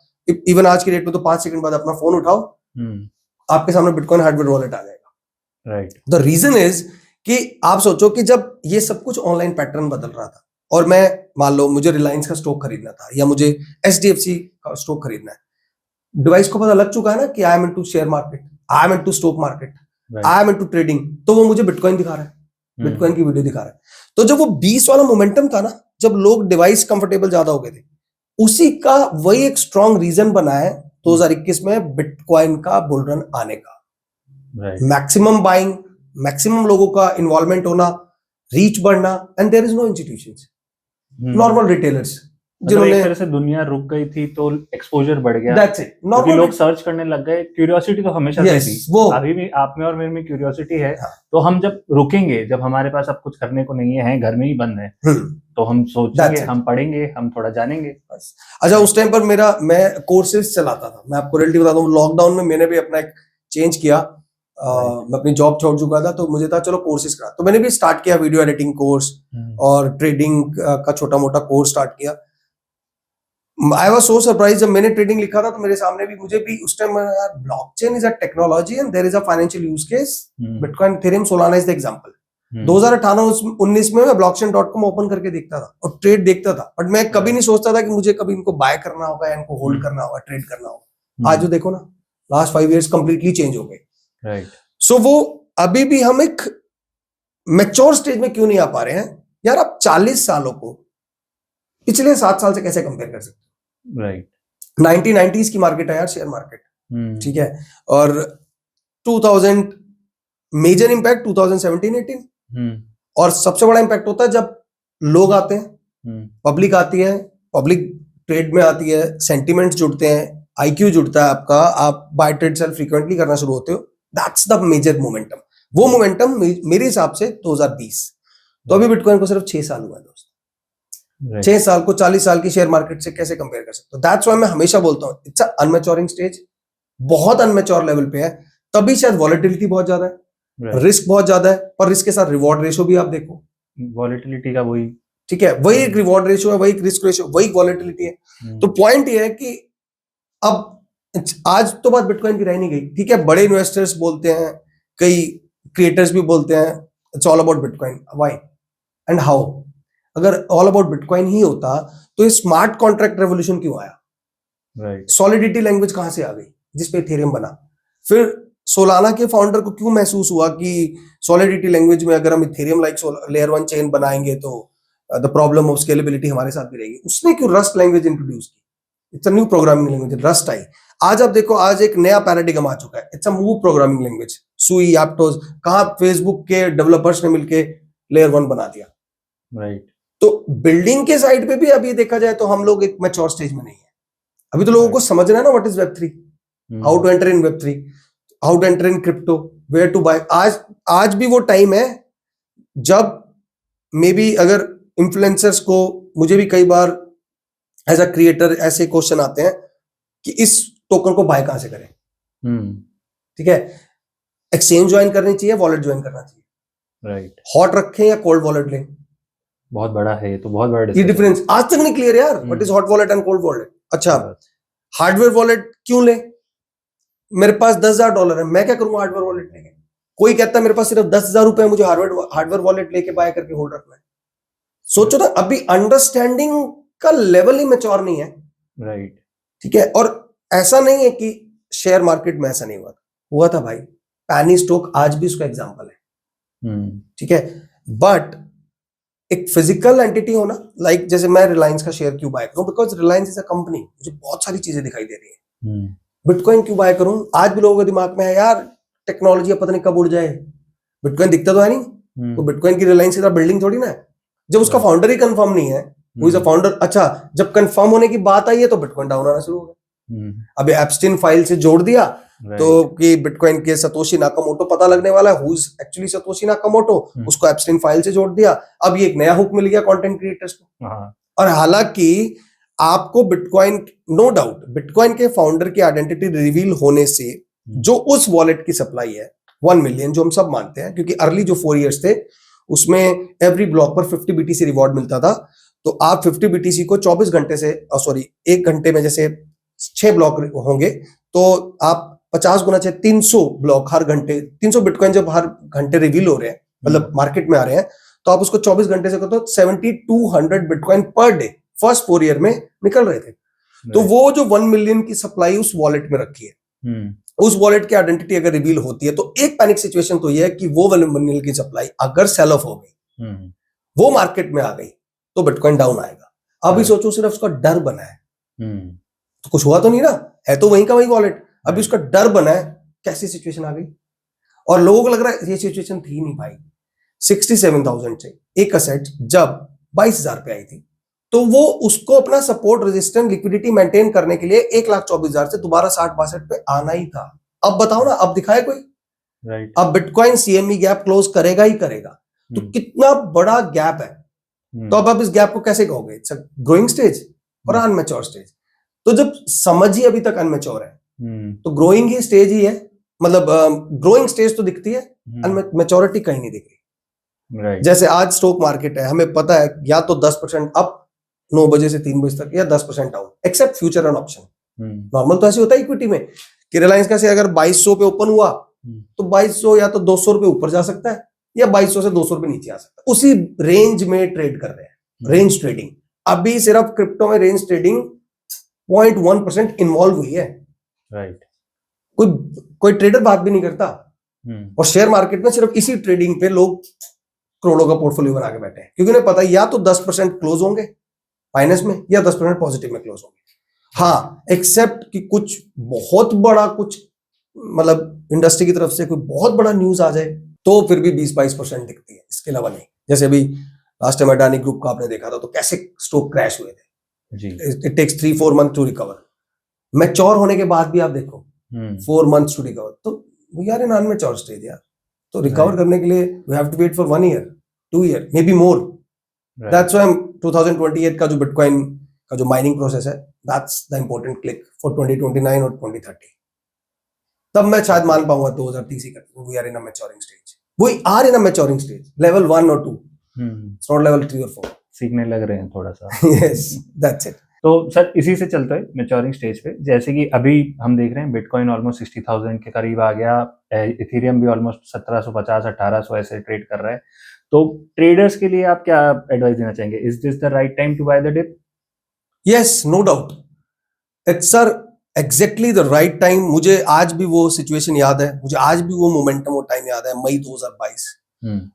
इवन आज की डेट में तो 5 सेकंड बाद अपना फोन उठाओ, आपके सामने बिटकॉइन हार्डवेयर वॉलेट आ जाएगा। राइट। द रीजन इज कि आप सोचो कि जब ये सब कुछ ऑनलाइन पैटर्न बदल रहा था और मैं मान लो मुझे रिलायंस का स्टॉक खरीदना था या मुझे एचडीएफसी का स्टॉक खरीदना है, डिवाइस को पता लग चुका है ना कि I am into share market, I am into stock market, I am into trading, तो वो मुझे बिटकॉइन दिखा रहा है, बिटकॉइन की वीडियो दिखा रहा है। तो जब वो 20 वाला मोमेंटम था ना, जब लोग डिवाइस कंफर्टेबल ज्यादा हो गए थे, उसी का वही एक स्ट्रॉन्ग रीजन बना है 2021 में बिटकॉइन का बुल रन आने का। मैक्सिमम बाइंग, मैक्सिमम लोगों का इन्वॉल्वमेंट होना, रीच बढ़ना, and there is no institutions, normal retailers जिन्होंने एक तरह से दुनिया रुक गई थी तो एक्सपोजर बढ़ गया। दैट्स इट, क्योंकि लोग सर्च करने लग गए। क्यूरियोसिटी तो हमेशा से थी, वो अभी भी आप में और मेरे में क्यूरियोसिटी है। तो हम जब रुकेंगे, जब हमारे पास अब कुछ करने को नहीं है, घर में ही बंद है, तो हम सोचेंगे, हम पढ़ेंगे, हम थोड़ा जानेंगे। अच्छा, उस टाइम पर मैं कोर्सेज चलाता था। मैं आपको रियलिटी बताता हूँ, लॉकडाउन में मैंने भी अपना एक चेंज किया। मैं अपनी जॉब छोड़ चुका था, तो मुझे था चलो कोर्सेज करा, तो मैंने भी स्टार्ट किया वीडियो एडिटिंग कोर्स और ट्रेडिंग का छोटा मोटा कोर्स स्टार्ट किया। आई वाज सो सरप्राइज जब मैंने ट्रेडिंग लिखा था तो मेरे सामने भी, मुझे भी उस टाइम यार, blockchain is a technology and there is a financial use case, Bitcoin, Ethereum, Solana is the example. 2018-19 में मैं blockchain.com ओपन करके देखता था और ट्रेड देखता था, बट मैं कभी नहीं सोचता था कि मुझे कभी इनको बाय करना होगा या इनको होल्ड करना होगा, ट्रेड करना होगा। आज जो देखो ना, लास्ट 5 इयर्स कंप्लीटली चेंज हो गए। राइट। सो वो अभी भी हम एक मैच्योर स्टेज में क्यों नहीं आ पा रहे हैं यार? आप 40 सालों को पिछले 7 साल से कैसे कंपेयर कर सकते हैं? राइट। 1990s की मार्केट है यार, शेयर मार्केट, ठीक है, और 2000 मेजर इंपैक्ट 2017-18, और सबसे बड़ा इंपैक्ट होता है जब लोग आते हैं, पब्लिक आती है, पब्लिक ट्रेड में आती है, सेंटिमेंट्स जुड़ते हैं, आईक्यू जुड़ता है आपका, आप बाय ट्रेड सेल फ्रीक्वेंटली करना शुरू होते हो। That's the major momentum. वो मोमेंटम मेरे हिसाब से 2020, तो अभी बिटकॉइन को सिर्फ 6 साल हुआ है दोस्त। 6 साल को 40 साल की शेयर मार्केट से कैसे कंपेयर कर सकते हो? दैट्स व्हाई मैं हमेशा बोलता हूँ इट्स अ अनमैच्योरिंग स्टेज, बहुत अनमैच्योर लेवल पे है, तभी शायद वॉलेटिलिटी बहुत ज्यादा है, रिस्क बहुत ज्यादा है, पर रिस्क के साथ रिवॉर्ड रेशियो भी आप देखो, वॉलेटिलिटी का वही, ठीक है, वही एक रिवॉर्ड रेशियो है, वही एक रिस्क रेशियो, वही वॉलेटिलिटी है। तो पॉइंट ये है कि अब आज तो बात बिटकॉइन की रह नहीं गई, ठीक है, बड़े इन्वेस्टर्स बोलते हैं, कई क्रिएटर्स भी बोलते हैं it's all about bitcoin, why and how? अगर ऑल अबाउट बिटकॉइन ही होता तो ये स्मार्ट कॉन्ट्रैक्ट रेवोल्यूशन क्यों आया? राइट। सॉलिडिटी लैंग्वेज कहां से आ गई जिसपे इथेरियम बना? फिर सोलाना के फाउंडर को क्यों महसूस हुआ कि सॉलिडिटी लैंग्वेज में अगर हम इथेरियम लाइक लेयर 1 चेन बनाएंगे तो द प्रॉब्लम ऑफ स्केलेबिलिटी हमारे साथ भी रहेगी? उसने क्यों रस्ट लैंग्वेज इंट्रोड्यूस की? It's a new programming language, Rust AI. आज आप देखो, आज एक नया पैराडिगम आ चुका है, it's a move programming language, सुई, एप्टोस, कहां फेसबुक के डेवलपर्स ने मिलके लेयर 1 बना दिया। राइट। तो बिल्डिंग के साइड पे भी अभी देखा जाए तो हम लोग एक मैच्योर स्टेज में नहीं है। अभी तो लोगों को समझना है ना what is Web3, how to enter in Web3, how to enter in crypto, where to buy. आज भी वो टाइम है जब मे बी अगर इन्फ्लुएंसर्स को, मुझे भी कई बार एज अ क्रिएटर ऐसे क्वेश्चन आते हैं कि इस टोकन को बाय कहां से करें, ठीक है, एक्सचेंज ज्वाइन करनी चाहिए, वॉलेट ज्वाइन करना चाहिए, राइट, हॉट रखें या कोल्ड वॉलेट लें? बहुत बड़ा है ये तो, बहुत बड़ा ये डिफरेंस आज तक नहीं क्लियर यार, what is hot wallet and cold wallet. अच्छा, हार्डवेयर वॉलेट क्यों ले? मेरे पास $10,000 है, मैं क्या करूंगा हार्डवेयर वॉलेट लेके? कोई कहता है मेरे पास सिर्फ 10,000 रुपए है, मुझे हार्डवेयर वॉलेट लेके बाय करके होल्ड रखना है। सोचो ना, अभी अंडरस्टैंडिंग का लेवल ही मैच्योर नहीं है, राइट, ठीक है। और ऐसा नहीं है कि शेयर मार्केट में ऐसा नहीं हुआ था भाई, पैनी स्टॉक आज भी उसका एग्जांपल है, ठीक है। बट एक फिजिकल एंटिटी होना, लाइक जैसे मैं रिलायंस का शेयर क्यों बाय करूं? Because Reliance is a company, मुझे बहुत सारी चीजें दिखाई दे रही है। बिटकॉइन क्यों बाय करूं? आज भी लोगों के दिमाग में है यार टेक्नोलॉजी पता नहीं कब उड़ जाए, बिटकॉइन दिखता तो है नहीं, तो बिटकॉइन की रिलायंस की तरह बिल्डिंग थोड़ी ना है। जब उसका फाउंडर ही कंफर्म नहीं है, हु इज अ फाउंडर, अच्छा जब कंफर्म होने की बात आई है तो बिटकॉइन डाउन आना शुरू हो गया। अभी एप्स्टीन फाइल से जोड़ दिया तो कि बिटकॉइन के सतोशी नाकामोटो पता लगने वाला है, who is actually Satoshi Nakamoto, उसको एप्स्टीन फाइल से जोड़ दिया। अब ये एक नया हुक मिल गया कंटेंट क्रिएटर्स को। और हालांकि आपको बिटकॉइन, नो डाउट बिटकॉइन के फाउंडर की आइडेंटिटी रिवील होने से जो उस वॉलेट की सप्लाई है 1 मिलियन, जो हम सब मानते हैं, क्योंकि अर्ली जो 4 इयर्स थे उसमें एवरी ब्लॉक पर 50 BTC रिवॉर्ड मिलता था। तो आप 50 BTC को 24 घंटे से, सॉरी 1 घंटे में जैसे 6 ब्लॉक होंगे तो आप 50 गुना 6 300 ब्लॉक हर घंटे, 300 बिटकॉइन जब हर घंटे रिवील हो रहे हैं, मतलब मार्केट में आ रहे हैं, तो आप उसको 24 घंटे से करते हो 7200 bitcoin per day first 4 year में निकल रहे थे। तो वो जो 1 मिलियन की सप्लाई उस वॉलेट में रखी है, उस वॉलेट की आइडेंटिटी अगर रिवील होती है तो एक पैनिक सिचुएशन तो ये है कि वो 1 मिलियन की सप्लाई अगर सेल ऑफ हो गई, वो मार्केट में आ गई, तो बिटकॉइन डाउन आएगा। अभी सोचो सिर्फ उसका डर बना है, तो कुछ हुआ तो नहीं ना, है तो वहीं का वही वॉलेट, अभी उसका डर बना है, कैसी सिचुएशन आ गई। और लोगों को लग रहा है ये सिचुएशन थी नहीं भाई। 67,000 से एक असेट जब 22,000 पे आई थी, तो वो उसको अपना सपोर्ट रेजिस्टेंट लिक्विडिटी मेंटेन करने के लिए 1,24,000 से दोबारा 60-62 पे आना ही था। अब बताओ ना, अब दिखाए कोई? राइट। अब बिटकॉइन सीएमई गैप क्लोज करेगा ही करेगा, तो कितना बड़ा गैप है। तो अब आप इस गैप को कैसे कहोगे? इट्स अ ग्रोइंग स्टेज और अनमैच्योर स्टेज। तो जब समझ ही अभी तक अनमैच्योर है, तो ग्रोइंग ही स्टेज ही है, मतलब ग्रोइंग स्टेज तो दिखती है, मैच्योरिटी कहीं नहीं दिख रही। राइट। जैसे आज स्टॉक मार्केट है, हमें पता है या तो 10% अप 9 बजे से 3 बजे तक, या 10% down, except future and option. Normal तो ऐसे होता है इक्विटी में कि रिलायंस का से अगर 2200 पे ओपन हुआ तो 2200 या तो 200 रुपए ऊपर जा सकता है, या 2200 से 200 रुपए नीचे आ सकता है। उसी रेंज में ट्रेड कर रहे हैं, रेंज ट्रेडिंग। अभी सिर्फ क्रिप्टो में रेंज ट्रेडिंग 0.1% इन्वॉल्व हुई है। राइट। कोई ट्रेडर बात भी नहीं करता, और शेयर मार्केट में सिर्फ इसी ट्रेडिंग पे लोग करोड़ों का पोर्टफोलियो बना के बैठे हैं, क्योंकि उन्हें पता है या तो 10% क्लोज होंगे माइनस में, या 10% पॉजिटिव में क्लोज होंगे। हाँ, एक्सेप्ट कि कुछ बहुत बड़ा, कुछ मतलब इंडस्ट्री की तरफ से कोई बहुत बड़ा न्यूज आ जाए तो फिर भी 20-22% दिखती है, इसके अलावा नहीं। जैसे अभी लास्ट टाइम अडानी ग्रुप का आपने देखा था, तो कैसे स्टॉक क्रैश हुए थे जी। It takes 3-4 month to recover. Mature होने के बाद भी आप देखो 4 मंथ्स टू रिकवर, तो we are in unmature stage यार। तो रिकवर करने के लिए we have to wait for 1 year 2 year maybe more. That's why 2028 का जो बिटकॉइन का जो माइनिंग प्रोसेस है, that's the important click for 2029 और 2030। तब मैं शायद मान पाऊंगा 2030 ही करते। We are in a maturing stage, we are in a maturing stage, level 1 और 2, इट्स नॉट लेवल 3 और 4। सीखने लग रहे हैं थोड़ा सा। Yes, that's it. तो सर इसी से चलते हैं मैच्योरिंग स्टेज पे, जैसे कि अभी हम देख रहे हैं बिटकॉइन ऑलमोस्ट 60,000 के करीब आ गया, इथेरियम भी ऑलमोस्ट 1750-1800 ऐसे ट्रेड कर रहा है। तो ट्रेडर्स के लिए आप क्या एडवाइस देना चाहेंगे? Is this the right time to buy the dip? Yes, no doubt, it's sir exactly the right time. मुझे आज भी वो सिचुएशन याद है, मुझे आज भी वो मोमेंटम, वो टाइम याद है, मई 2022,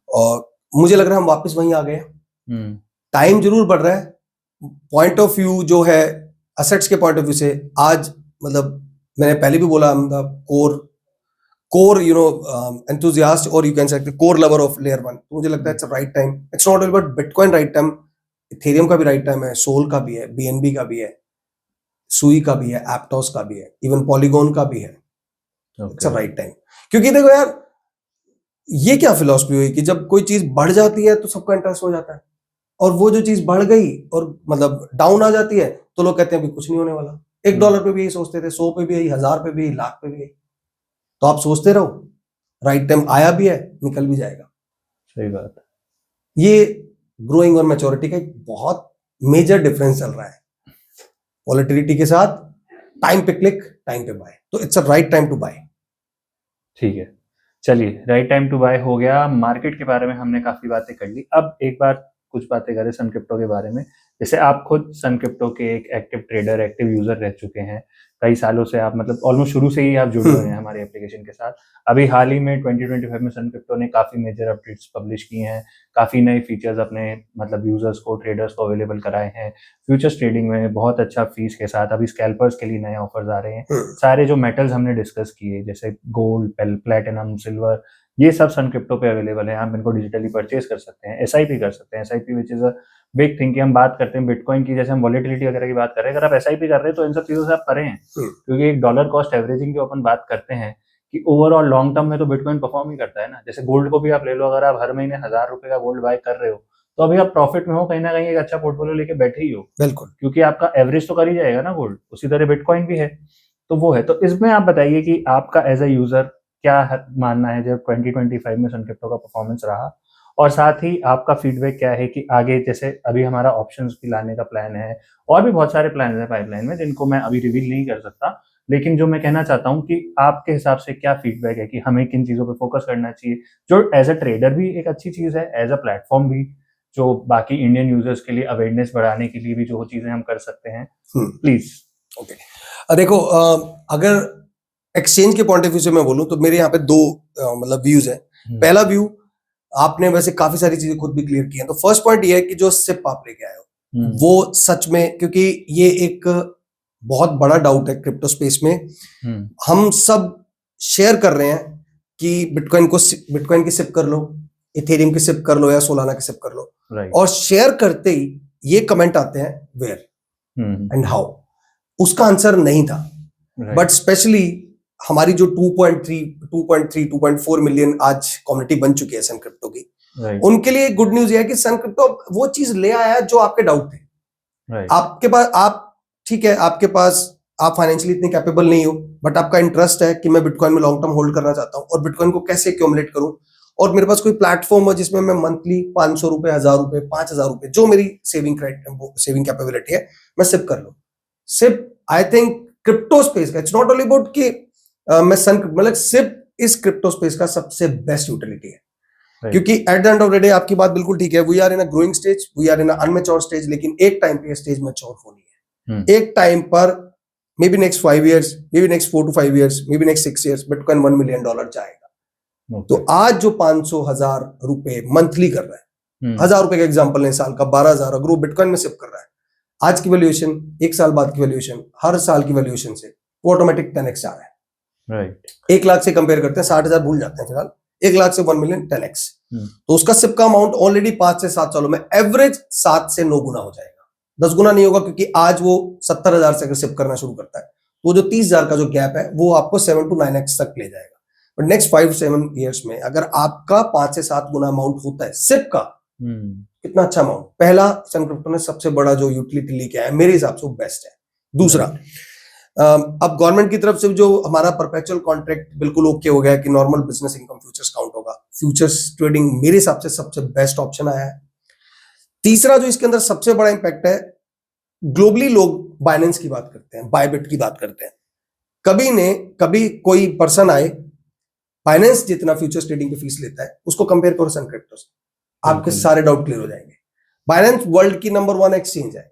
और मुझे लग रहा है हम वापस वहीं आ गए। टाइम जरूर बढ़ रहा है, पॉइंट ऑफ व्यू जो है असेट्स के पॉइंट ऑफ व्यू से आज, मतलब मैंने पहले भी बोला, कोर यू नो एंथुसियास्ट, और you can say core lover of layer 1। मुझे लगता है it's right time. It's not only but bitcoin right time, Ethereum का भी राइट टाइम है, सोल का भी है, बीएनबी का भी है, सुई का भी है, एप्टोस का भी है, इवन पॉलीगॉन का भी है। It's right time. क्योंकि देखो यार, ये क्या फिलॉसफी हुई कि जब कोई चीज बढ़ जाती है तो सबका इंटरेस्ट हो जाता है, और वो जो चीज बढ़ गई और मतलब डाउन आ जाती है तो लोग कहते हैं अभी कुछ नहीं होने वाला। $1 पे भी यही सोचते थे, 100 पे भी यही, 1000 पे भी यही, लाख पे भी यही। तो आप सोचते रहो, राइट टाइम आया भी है, निकल भी जाएगा। सही बात। ये ग्रोइंग और मैच्योरिटी का एक बहुत मेजर डिफरेंस चल रहा है। वॉलेटिलिटी के साथ टाइम पे क्लिक, टाइम पे बाय, तो it's a right time to buy. ठीक है, चलिए राइट टाइम टू बाय हो गया। मार्केट के बारे में हमने काफी बातें कर ली, अब एक बार कुछ बातें करें सन क्रिप्टो के बारे में। जैसे आप खुद सन क्रिप्टो के एक एक्टिव ट्रेडर, एक्टिव यूजर रह चुके हैं, कई सालों से आप मतलब ऑलमोस्ट शुरू से ही आप जुड़े हुए हैं हमारे एप्लीकेशन के साथ। अभी हाल ही में 2025 में सन क्रिप्टो ने काफी मेजर अपडेट्स पब्लिश किए हैं, काफी नए फीचर्स अपने मतलब यूजर्स को, ट्रेडर्स को अवेलेबल कराए हैं। फ्यूचर्स ट्रेडिंग में बहुत अच्छा फीस के साथ अभी स्कैल्पर्स के लिए नए ऑफर्स आ रहे हैं। सारे जो मेटल्स हमने डिस्कस किए, जैसे गोल्ड, प्लेटिनम, सिल्वर, ये सब सन क्रिप्टो पे अवेलेबल है। आप इनको डिजिटली परचेज कर सकते हैं, SIP कर सकते हैं। SIP which is a big thing कि हम बात करते हैं बिटकॉइन की, जैसे हम वॉलेटिलिटी वगैरह की बात कर रहे हैं, अगर आप SIP कर रहे हैं तो इन सब चीज़ों से आप करें, क्योंकि एक डॉलर कॉस्ट एवरेजिंग की अपन बात करते हैं कि ओवरऑल लॉन्ग टर्म में तो बिटकॉइन परफॉर्म ही करता है ना। जैसे गोल्ड को भी आप ले लो, अगर आप हर महीने 1000 रुपए का गोल्ड बाय कर रहे हो तो अभी आप प्रॉफिट में हो, कहीं ना कहीं एक अच्छा पोर्टफोलियो लेके बैठे ही हो, बिल्कुल, क्योंकि आपका एवरेज तो कर ही जाएगा ना गोल्ड। उसी तरह बिटकॉइन भी है, तो वो है। तो इसमें आप बताइए कि आपका एज अ यूजर क्या मानना है जब 2025 में सन क्रिप्टो का परफॉर्मेंस रहा, और साथ ही आपका फीडबैक क्या है कि आगे, जैसे अभी हमारा ऑप्शंस भी लाने का प्लान है और भी बहुत सारे प्लान है पाइपलाइन में जिनको मैं अभी रिवील नहीं कर सकता, लेकिन जो मैं कहना चाहता हूँ कि आपके हिसाब से क्या फीडबैक है कि हमें किन चीज़ों पे फोकस करना चाहिए, जो एज अ ट्रेडर भी एक अच्छी चीज़ है, एज अ प्लेटफॉर्म भी, जो बाकी इंडियन यूजर्स के लिए अवेयरनेस बढ़ाने के लिए भी जो चीज़ें हम कर सकते हैं, प्लीज। ओके, देखो, अगर एक्सचेंज के पॉइंट ऑफ व्यू से मैं बोलूं तो मेरे यहाँ पे दो मतलब व्यूज है। पहला व्यू, आपने वैसे काफी सारी चीजें खुद भी क्लियर की हैं, तो फर्स्ट पॉइंट ये है कि जो सिप आप लेके आए हो वो सच में, क्योंकि ये एक बहुत बड़ा डाउट है क्रिप्टो स्पेस में, हम सब शेयर कर रहे हैं कि बिटकॉइन की सिप कर लो, इथेरियम की सिप कर लो या सोलाना की सिप कर लो, और शेयर करते ही ये कमेंट आते हैं वेयर एंड हाउ, उसका आंसर नहीं था। बट स्पेशली हमारी जो 2.4 मिलियन आज कम्युनिटी बन चुकी है सन क्रिप्टो की, उनके लिए गुड न्यूज ये है कि सन क्रिप्टो वो चीज ले आया जो आपके डाउट थे। आपके पास, आप ठीक है, आपके पास, आप फाइनेंशियली इतने कैपेबल नहीं हो, बट आपका इंटरेस्ट है कि मैं बिटकॉइन में लॉन्ग टर्म होल्ड करना चाहता हूं और बिटकॉइन को कैसे एक्यूमुलेट करूं, और मेरे पास कोई प्लेटफॉर्म है जिसमें मैं मंथली 500 रुपए, 1000 रुपए, 5000 रुपए, जो मेरी सेविंग कैपेबिलिटी है, मैं सिप कर लूं। SIP, I think crypto space का, इट्स नॉट ओनली अबाउट कि मैं मतलब सिप इस क्रिप्टो स्पेस का सबसे बेस्ट यूटिलिटी है, क्योंकि at the end of the day आपकी बात बिल्कुल ठीक है, we are in a growing stage, we are in a unmature stage, लेकिन एक टाइम पे ये स्टेज मैच्योर होनी है। एक टाइम पर may be next 5 years, may be next 4 to 5 years, may be next 6 years, bitcoin $1 million जाएगा। तो आज जो 500,000 रुपए मंथली कर रहा है, 1000 रुपए का एग्जाम्पल लें, साल का 12,000, अगर वो बिटकॉइन में सिप कर रहा है, आज की वैल्यूएशन, एक साल बाद की वैल्यूएशन, हर साल की वैल्यूएशन से वो ऑटोमेटिक 10x आ रहा है। राइट, 1 लाख से कंपेयर करते हैं, 60,000 भूल जाते हैं फिलहाल, 1 लाख से 1 million 10x, तो उसका सिप का अमाउंट ऑलरेडी 5 से 7 सालों में एवरेज 7 से 9 गुना हो जाएगा। 10 गुना नहीं होगा, क्योंकि आज वो 70,000 से अगर सिप करना शुरू करता है तो जो 30,000 का जो गैप है वो आपको 7 to 9x तक ले जाएगा। बट नेक्स्ट 5-7 years में अगर आपका 5 से 7 गुना अमाउंट होता है सिप का, कितना अच्छा अमाउंट। पहला, सन क्रिप्टो ने सबसे बड़ा जो यूटिलिटी लेके आया, मेरे हिसाब से वो बेस्ट है। दूसरा, अब गवर्नमेंट की तरफ से जो हमारा परपेचुअल कॉन्ट्रैक्ट बिल्कुल ओके हो गया कि normal business income futures count होगा, फ्यूचर्स ट्रेडिंग मेरे हिसाब से सबसे बेस्ट ऑप्शन आया है। तीसरा जो इसके अंदर सबसे बड़ा इंपैक्ट है, ग्लोबली लोग बाइनेंस की बात करते हैं, बायबिट की बात करते हैं, कभी कोई पर्सन आए, बाइनेंस जितना फ्यूचर्स ट्रेडिंग की फीस लेता है उसको कंपेयर करो सन क्रिप्टो से, आपके सारे डाउट क्लियर हो जाएंगे। बाइनेंस वर्ल्ड की नंबर 1 एक्सचेंज है,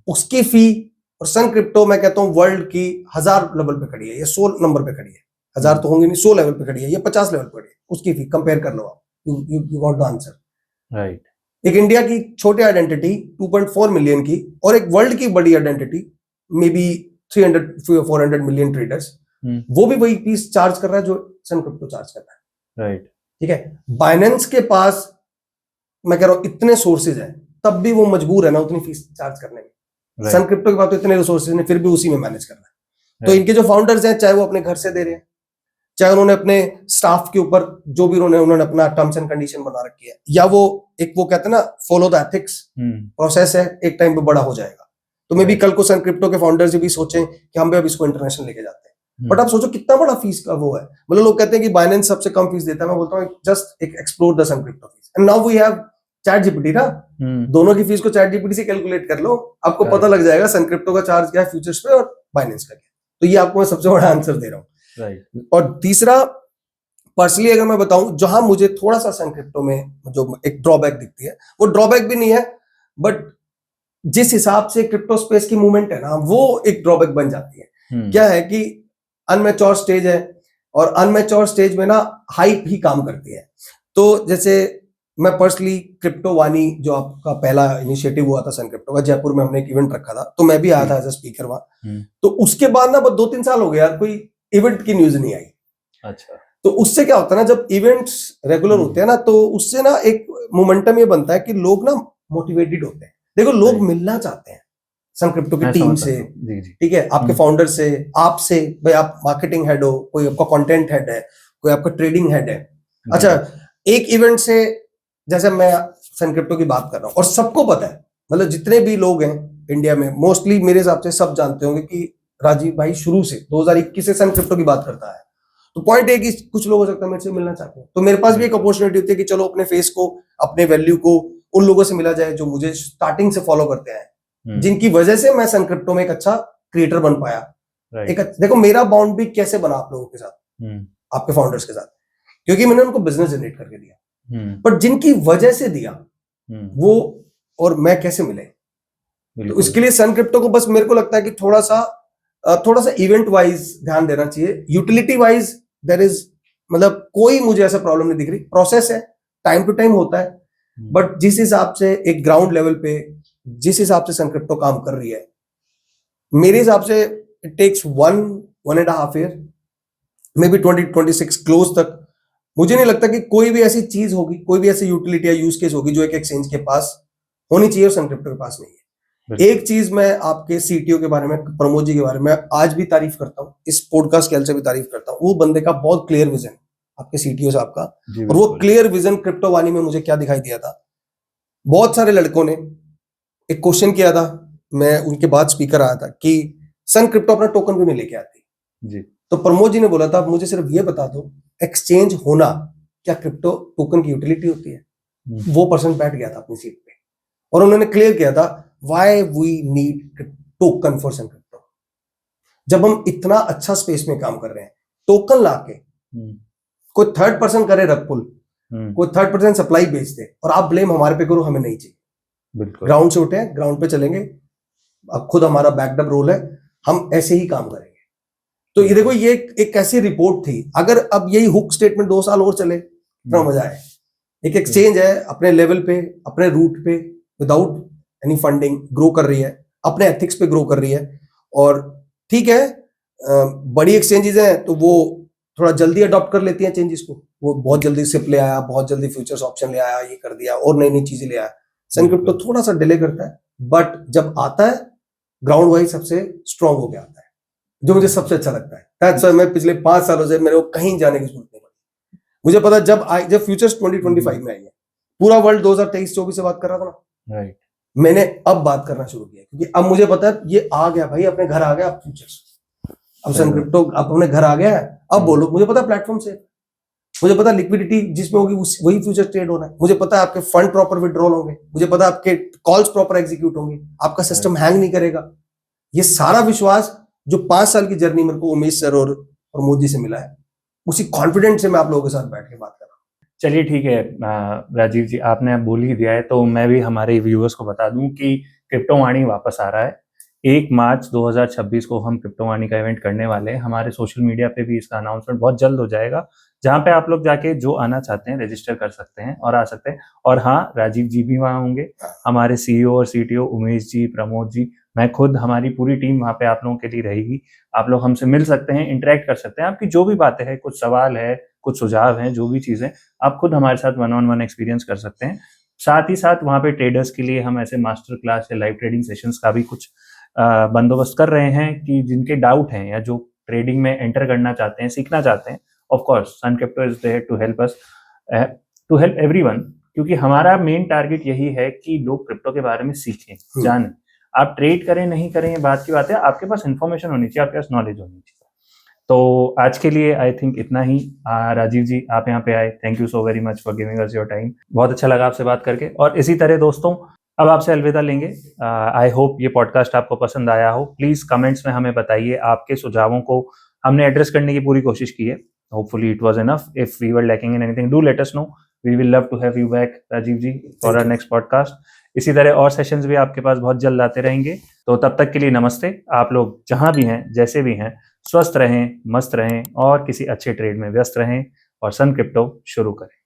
उसकी फी, और सन क्रिप्टो मैं कहता हूं वर्ल्ड की 1000 लेवल पे खड़ी है, ये 100 नंबर पे खड़ी है, 1000 तो होंगे नहीं, 100 लेवल पे खड़ी है, ये 50 लेवल पे खड़ी है, उसकी फी कंपेयर कर लो आप, you got the answer. Right, एक इंडिया की छोटी आइडेंटिटी 2.4 मिलियन की, और एक वर्ल्ड की बड़ी identity may be 300-400 million traders, वो भी वही फीस चार्ज कर रहा है जो सन क्रिप्टो चार्ज कर रहा है। राइट, ठीक है, बाइनेंस के पास मैं कह रहा हूं इतने सोर्सेज हैं, तब भी वो मजबूर है ना उतनी फीस चार्ज करने में। सन क्रिप्टो के पास तो इतने रिसोर्सेज ने, फिर भी उसी में मैनेज करना है। तो इनके जो फाउंडर्स हैं, चाहे वो अपने घर से दे रहे हैं, चाहे उन्होंने अपने स्टाफ के ऊपर जो भी उन्होंने अपना टर्म्स एंड कंडीशन बना रखी है, या वो एक वो कहते हैं ना फॉलो द एथिक्स प्रोसेस है, एक टाइम पे बड़ा हो जाएगा। तो मे भी कल को सन क्रिप्टो के फाउंडर्स भी सोचें कि हम भी अब इसको इंटरनेशनल लेके जाते हैं। बट आप सोचो कितना बड़ा फीस का वो है, मतलब लोग कहते हैं कि बाइनेंस सबसे कम फीस देता है, मैं बोलता हूँ just explore the Sun Crypto fees, and now we have chat GPT ना, दोनों की फीस को चैट जीपीटी से कैलकुलेट कर लो, आपको पता लग जाएगा सन क्रिप्टो का चार्ज क्या है फ्यूचर्स पे और बाइनेंस का क्या। तो ये आपको मैं सबसे बड़ा आंसर दे रहा हूँ। और तीसरा, पर्सनली अगर मैं बताऊं, जहां मुझे थोड़ा सा सन क्रिप्टो में जो एक ड्रॉबैक दिखती है, वो ड्रॉबैक भी नहीं है, बट जिस हिसाब से क्रिप्टो स्पेस की मूवमेंट है ना, वो एक ड्रॉबैक बन जाती है। क्या है कि अनमैच्योर स्टेज है, और अनमैच्योर स्टेज में ना हाइप ही काम करती है। तो जैसे मैं पर्सनली क्रिप्टो वानी, जो आपका पहला इनिशिएटिव हुआ था सन क्रिप्टो का, जयपुर में हमने एक इवेंट रखा था, तो मैं भी आया था एज अ स्पीकर वहां। तो उसके बाद ना बस 2-3 साल हो गए यार, कोई इवेंट की न्यूज नहीं आई। अच्छा, तो उससे क्या होता है ना, जब इवेंट्स रेगुलर होते हैं ना, तो उससे ना एक मोमेंटम ये बनता है कि लोग ना मोटिवेटेड होते हैं। देखो, लोग मिलना चाहते हैं सन क्रिप्टो की टीम से, ठीक है, आपके फाउंडर से, आपसे, भाई आप मार्केटिंग हेड हो, कोई आपका कंटेंट हेड है, कोई आपका ट्रेडिंग हेड है। अच्छा, एक इवेंट से, जैसे मैं सन क्रिप्टो की बात कर रहा हूँ और सबको पता है, मतलब जितने भी लोग हैं इंडिया में, मोस्टली मेरे हिसाब से सब जानते होंगे कि राजीव भाई शुरू से 2021 से सन क्रिप्टो की बात करता है। तो पॉइंट है कि कुछ लोग हो सकता है मेरे से मिलना चाहते हैं, तो मेरे पास भी एक अपॉर्चुनिटी होती है कि चलो अपने फेस को, अपने वैल्यू को उन लोगों से मिला जाए जो मुझे स्टार्टिंग से फॉलो करते हैं, जिनकी वजह से मैं सन क्रिप्टो में एक अच्छा क्रिएटर बन पाया। देखो मेरा बॉन्ड भी कैसे बना आप लोगों के साथ, आपके फाउंडर्स के साथ, क्योंकि मैंने उनको बिजनेस जनरेट करके दिया, बट जिनकी वजह से दिया वो और मैं कैसे मिले। तो इसके लिए सन क्रिप्टो को बस मेरे को लगता है कि थोड़ा सा इवेंट वाइज ध्यान देना चाहिए। यूटिलिटी वाइज देयर इज, मतलब कोई मुझे ऐसा प्रॉब्लम नहीं दिख रही। प्रोसेस है, टाइम टू टाइम होता है, बट जिस हिसाब से एक ग्राउंड लेवल पे जिस हिसाब से सन क्रिप्टो काम कर रही है, मेरे हिसाब से it takes 1.5 year, maybe 2026 close तक। मुझे नहीं लगता कि कोई भी ऐसी चीज होगी, कोई भी ऐसी यूटिलिटी या यूज केस होगी जो एक एक्सचेंज के पास होनी चाहिए और सन क्रिप्टो के पास नहीं है। एक चीज मैं आपके सीटीओ के बारे में, प्रमोद जी के बारे में आज भी तारीफ करता हूँ, इस पॉडकास्ट के से भी तारीफ करता हूँ। वो बंदे का बहुत क्लियर विजन, आपके सीटीओ साहब का, और वो क्लियर विजन क्रिप्टो वानी में मुझे क्या दिखाई दिया था। बहुत सारे लड़कों ने एक क्वेश्चन किया था, मैं उनके बाद स्पीकर आया था कि सन क्रिप्टो अपना टोकन भी नहीं लेके आती जी। तो प्रमोद जी ने बोला था, मुझे सिर्फ ये बता दो, एक्सचेंज होना क्या क्रिप्टो टोकन की यूटिलिटी होती है? वो पर्सन बैठ गया था अपनी सीट पे और उन्होंने क्लियर किया था, why we need token for Sun Crypto. जब हम इतना अच्छा स्पेस में काम कर रहे हैं, टोकन लाके कोई थर्ड पर्सन करे रग पुल, कोई थर्ड पर्सन सप्लाई बेच दे और आप ब्लेम हमारे पे करो, हमें नहीं चाहिए। ग्राउंड से उठे, ग्राउंड पे चलेंगे, अब खुद हमारा बैकडअप रोल है, हम ऐसे ही काम करेंगे। तो ये देखो, ये एक ऐसी रिपोर्ट थी, अगर अब यही हुक स्टेटमेंट 2 साल और चले तो मजा आए। एक एक्सचेंज है अपने लेवल पे, अपने रूट पे, विदाउट एनी फंडिंग ग्रो कर रही है, अपने एथिक्स पे ग्रो कर रही है। और ठीक है, बड़ी एक्सचेंजेस हैं तो वो थोड़ा जल्दी अडॉप्ट कर लेती हैं चेंजेस को, वो बहुत जल्दी सिप ले आया, बहुत जल्दी फ्यूचर्स ऑप्शन ले आया, ये कर दिया और नई नई चीजें ले आया। सन क्रिप्टो थोड़ा सा डिले करता है, बट जब आता है ग्राउंड वाइज सबसे स्ट्रांग हो गया आता है, जो मुझे सबसे अच्छा लगता है। दैट्स व्हाई मैं पिछले 5 सालों से मेरे को कहीं जाने की जरूरत नहीं पड़ी। मुझे पता जब फ्यूचर्स 2025 में आई है, पूरा वर्ल्ड 2023-24 से बात कर रहा था ना, राइट, मैंने अब बात करना शुरू किया क्योंकि अब मुझे पता है ये आ गया भाई, अपने घर आ गया अब फ्यूचर्स, अब सन क्रिप्टो अब अपने घर आ गया है। अब बोलो, मुझे पता है प्लेटफॉर्म से, मुझे पता लिक्विडिटी जिसमें होगी वही फ्यूचर ट्रेड होना है, मुझे पता है आपके फंड प्रॉपर विड्रॉल होंगे, मुझे पता है आपके कॉल्स प्रॉपर एग्जीक्यूट होंगे, आपका सिस्टम हैंग नहीं करेगा। ये सारा विश्वास जो 5 साल की जर्नी मेरे को उमेश सर और प्रमोद जी से मिला है, उसी कॉन्फिडेंस से मैं आप लोगों के साथ बैठ के बात कर रहा हूँ। चलिए ठीक है राजीव जी, आपने बोल ही दिया है तो मैं भी हमारे व्यूअर्स को बता दूं कि क्रिप्टो वाणी वापस आ रहा है। 1 मार्च 2026 को हम क्रिप्टो वाणी का इवेंट करने वाले हैं। हमारे सोशल मीडिया पे भी इसका अनाउंसमेंट बहुत जल्द हो जाएगा, जहाँ पे आप लोग जाके जो आना चाहते हैं रजिस्टर कर सकते हैं और आ सकते हैं। और हाँ, राजीव जी भी वहाँ होंगे, हमारे सीईओ और सीटीओ उमेश जी, प्रमोद जी, मैं खुद, हमारी पूरी टीम वहाँ पे आप लोगों के लिए रहेगी। आप लोग हमसे मिल सकते हैं, इंटरेक्ट कर सकते हैं। आपकी जो भी बातें हैं, कुछ सवाल है, कुछ सुझाव हैं, जो भी चीज़ें, आप खुद हमारे साथ 1-on-1 एक्सपीरियंस कर सकते हैं। साथ ही साथ वहाँ पे ट्रेडर्स के लिए हम ऐसे मास्टर क्लास या लाइव ट्रेडिंग सेशंस का भी कुछ बंदोबस्त कर रहे हैं कि जिनके डाउट हैं या जो ट्रेडिंग में एंटर करना चाहते हैं, सीखना चाहते हैं, of course Sun Crypto is there to help us, to help everyone, क्योंकि हमारा मेन टारगेट यही है कि लोग क्रिप्टो के बारे में सीखें, जानें। आप ट्रेड करें नहीं करें ये बात की बात है, आपके पास इन्फॉर्मेशन होनी चाहिए, आपके पास नॉलेज होनी चाहिए। तो आज के लिए आई थिंक इतना ही। राजीव जी, आप यहाँ पे आए, thank you so very much for giving us your time. बहुत अच्छा लगा आपसे बात करके। और इसी तरह दोस्तों, अब आपसे अलविदा लेंगे। आई होप ये पॉडकास्ट आपको पसंद आया हो। प्लीज कमेंट्स में हमें बताइए, आपके सुझावों को हमने एड्रेस करने की पूरी कोशिश की है। Hopefully it was enough. If we were lacking in anything, do let us know. We will love to have you back Rajeev ji for our next podcast. इसी तरह और सेशंस भी आपके पास बहुत जल्द आते रहेंगे। तो तब तक के लिए नमस्ते। आप लोग जहां भी हैं, जैसे भी हैं, स्वस्थ रहें, मस्त रहें और किसी अच्छे ट्रेड में व्यस्त रहें और सन क्रिप्टो शुरू करें।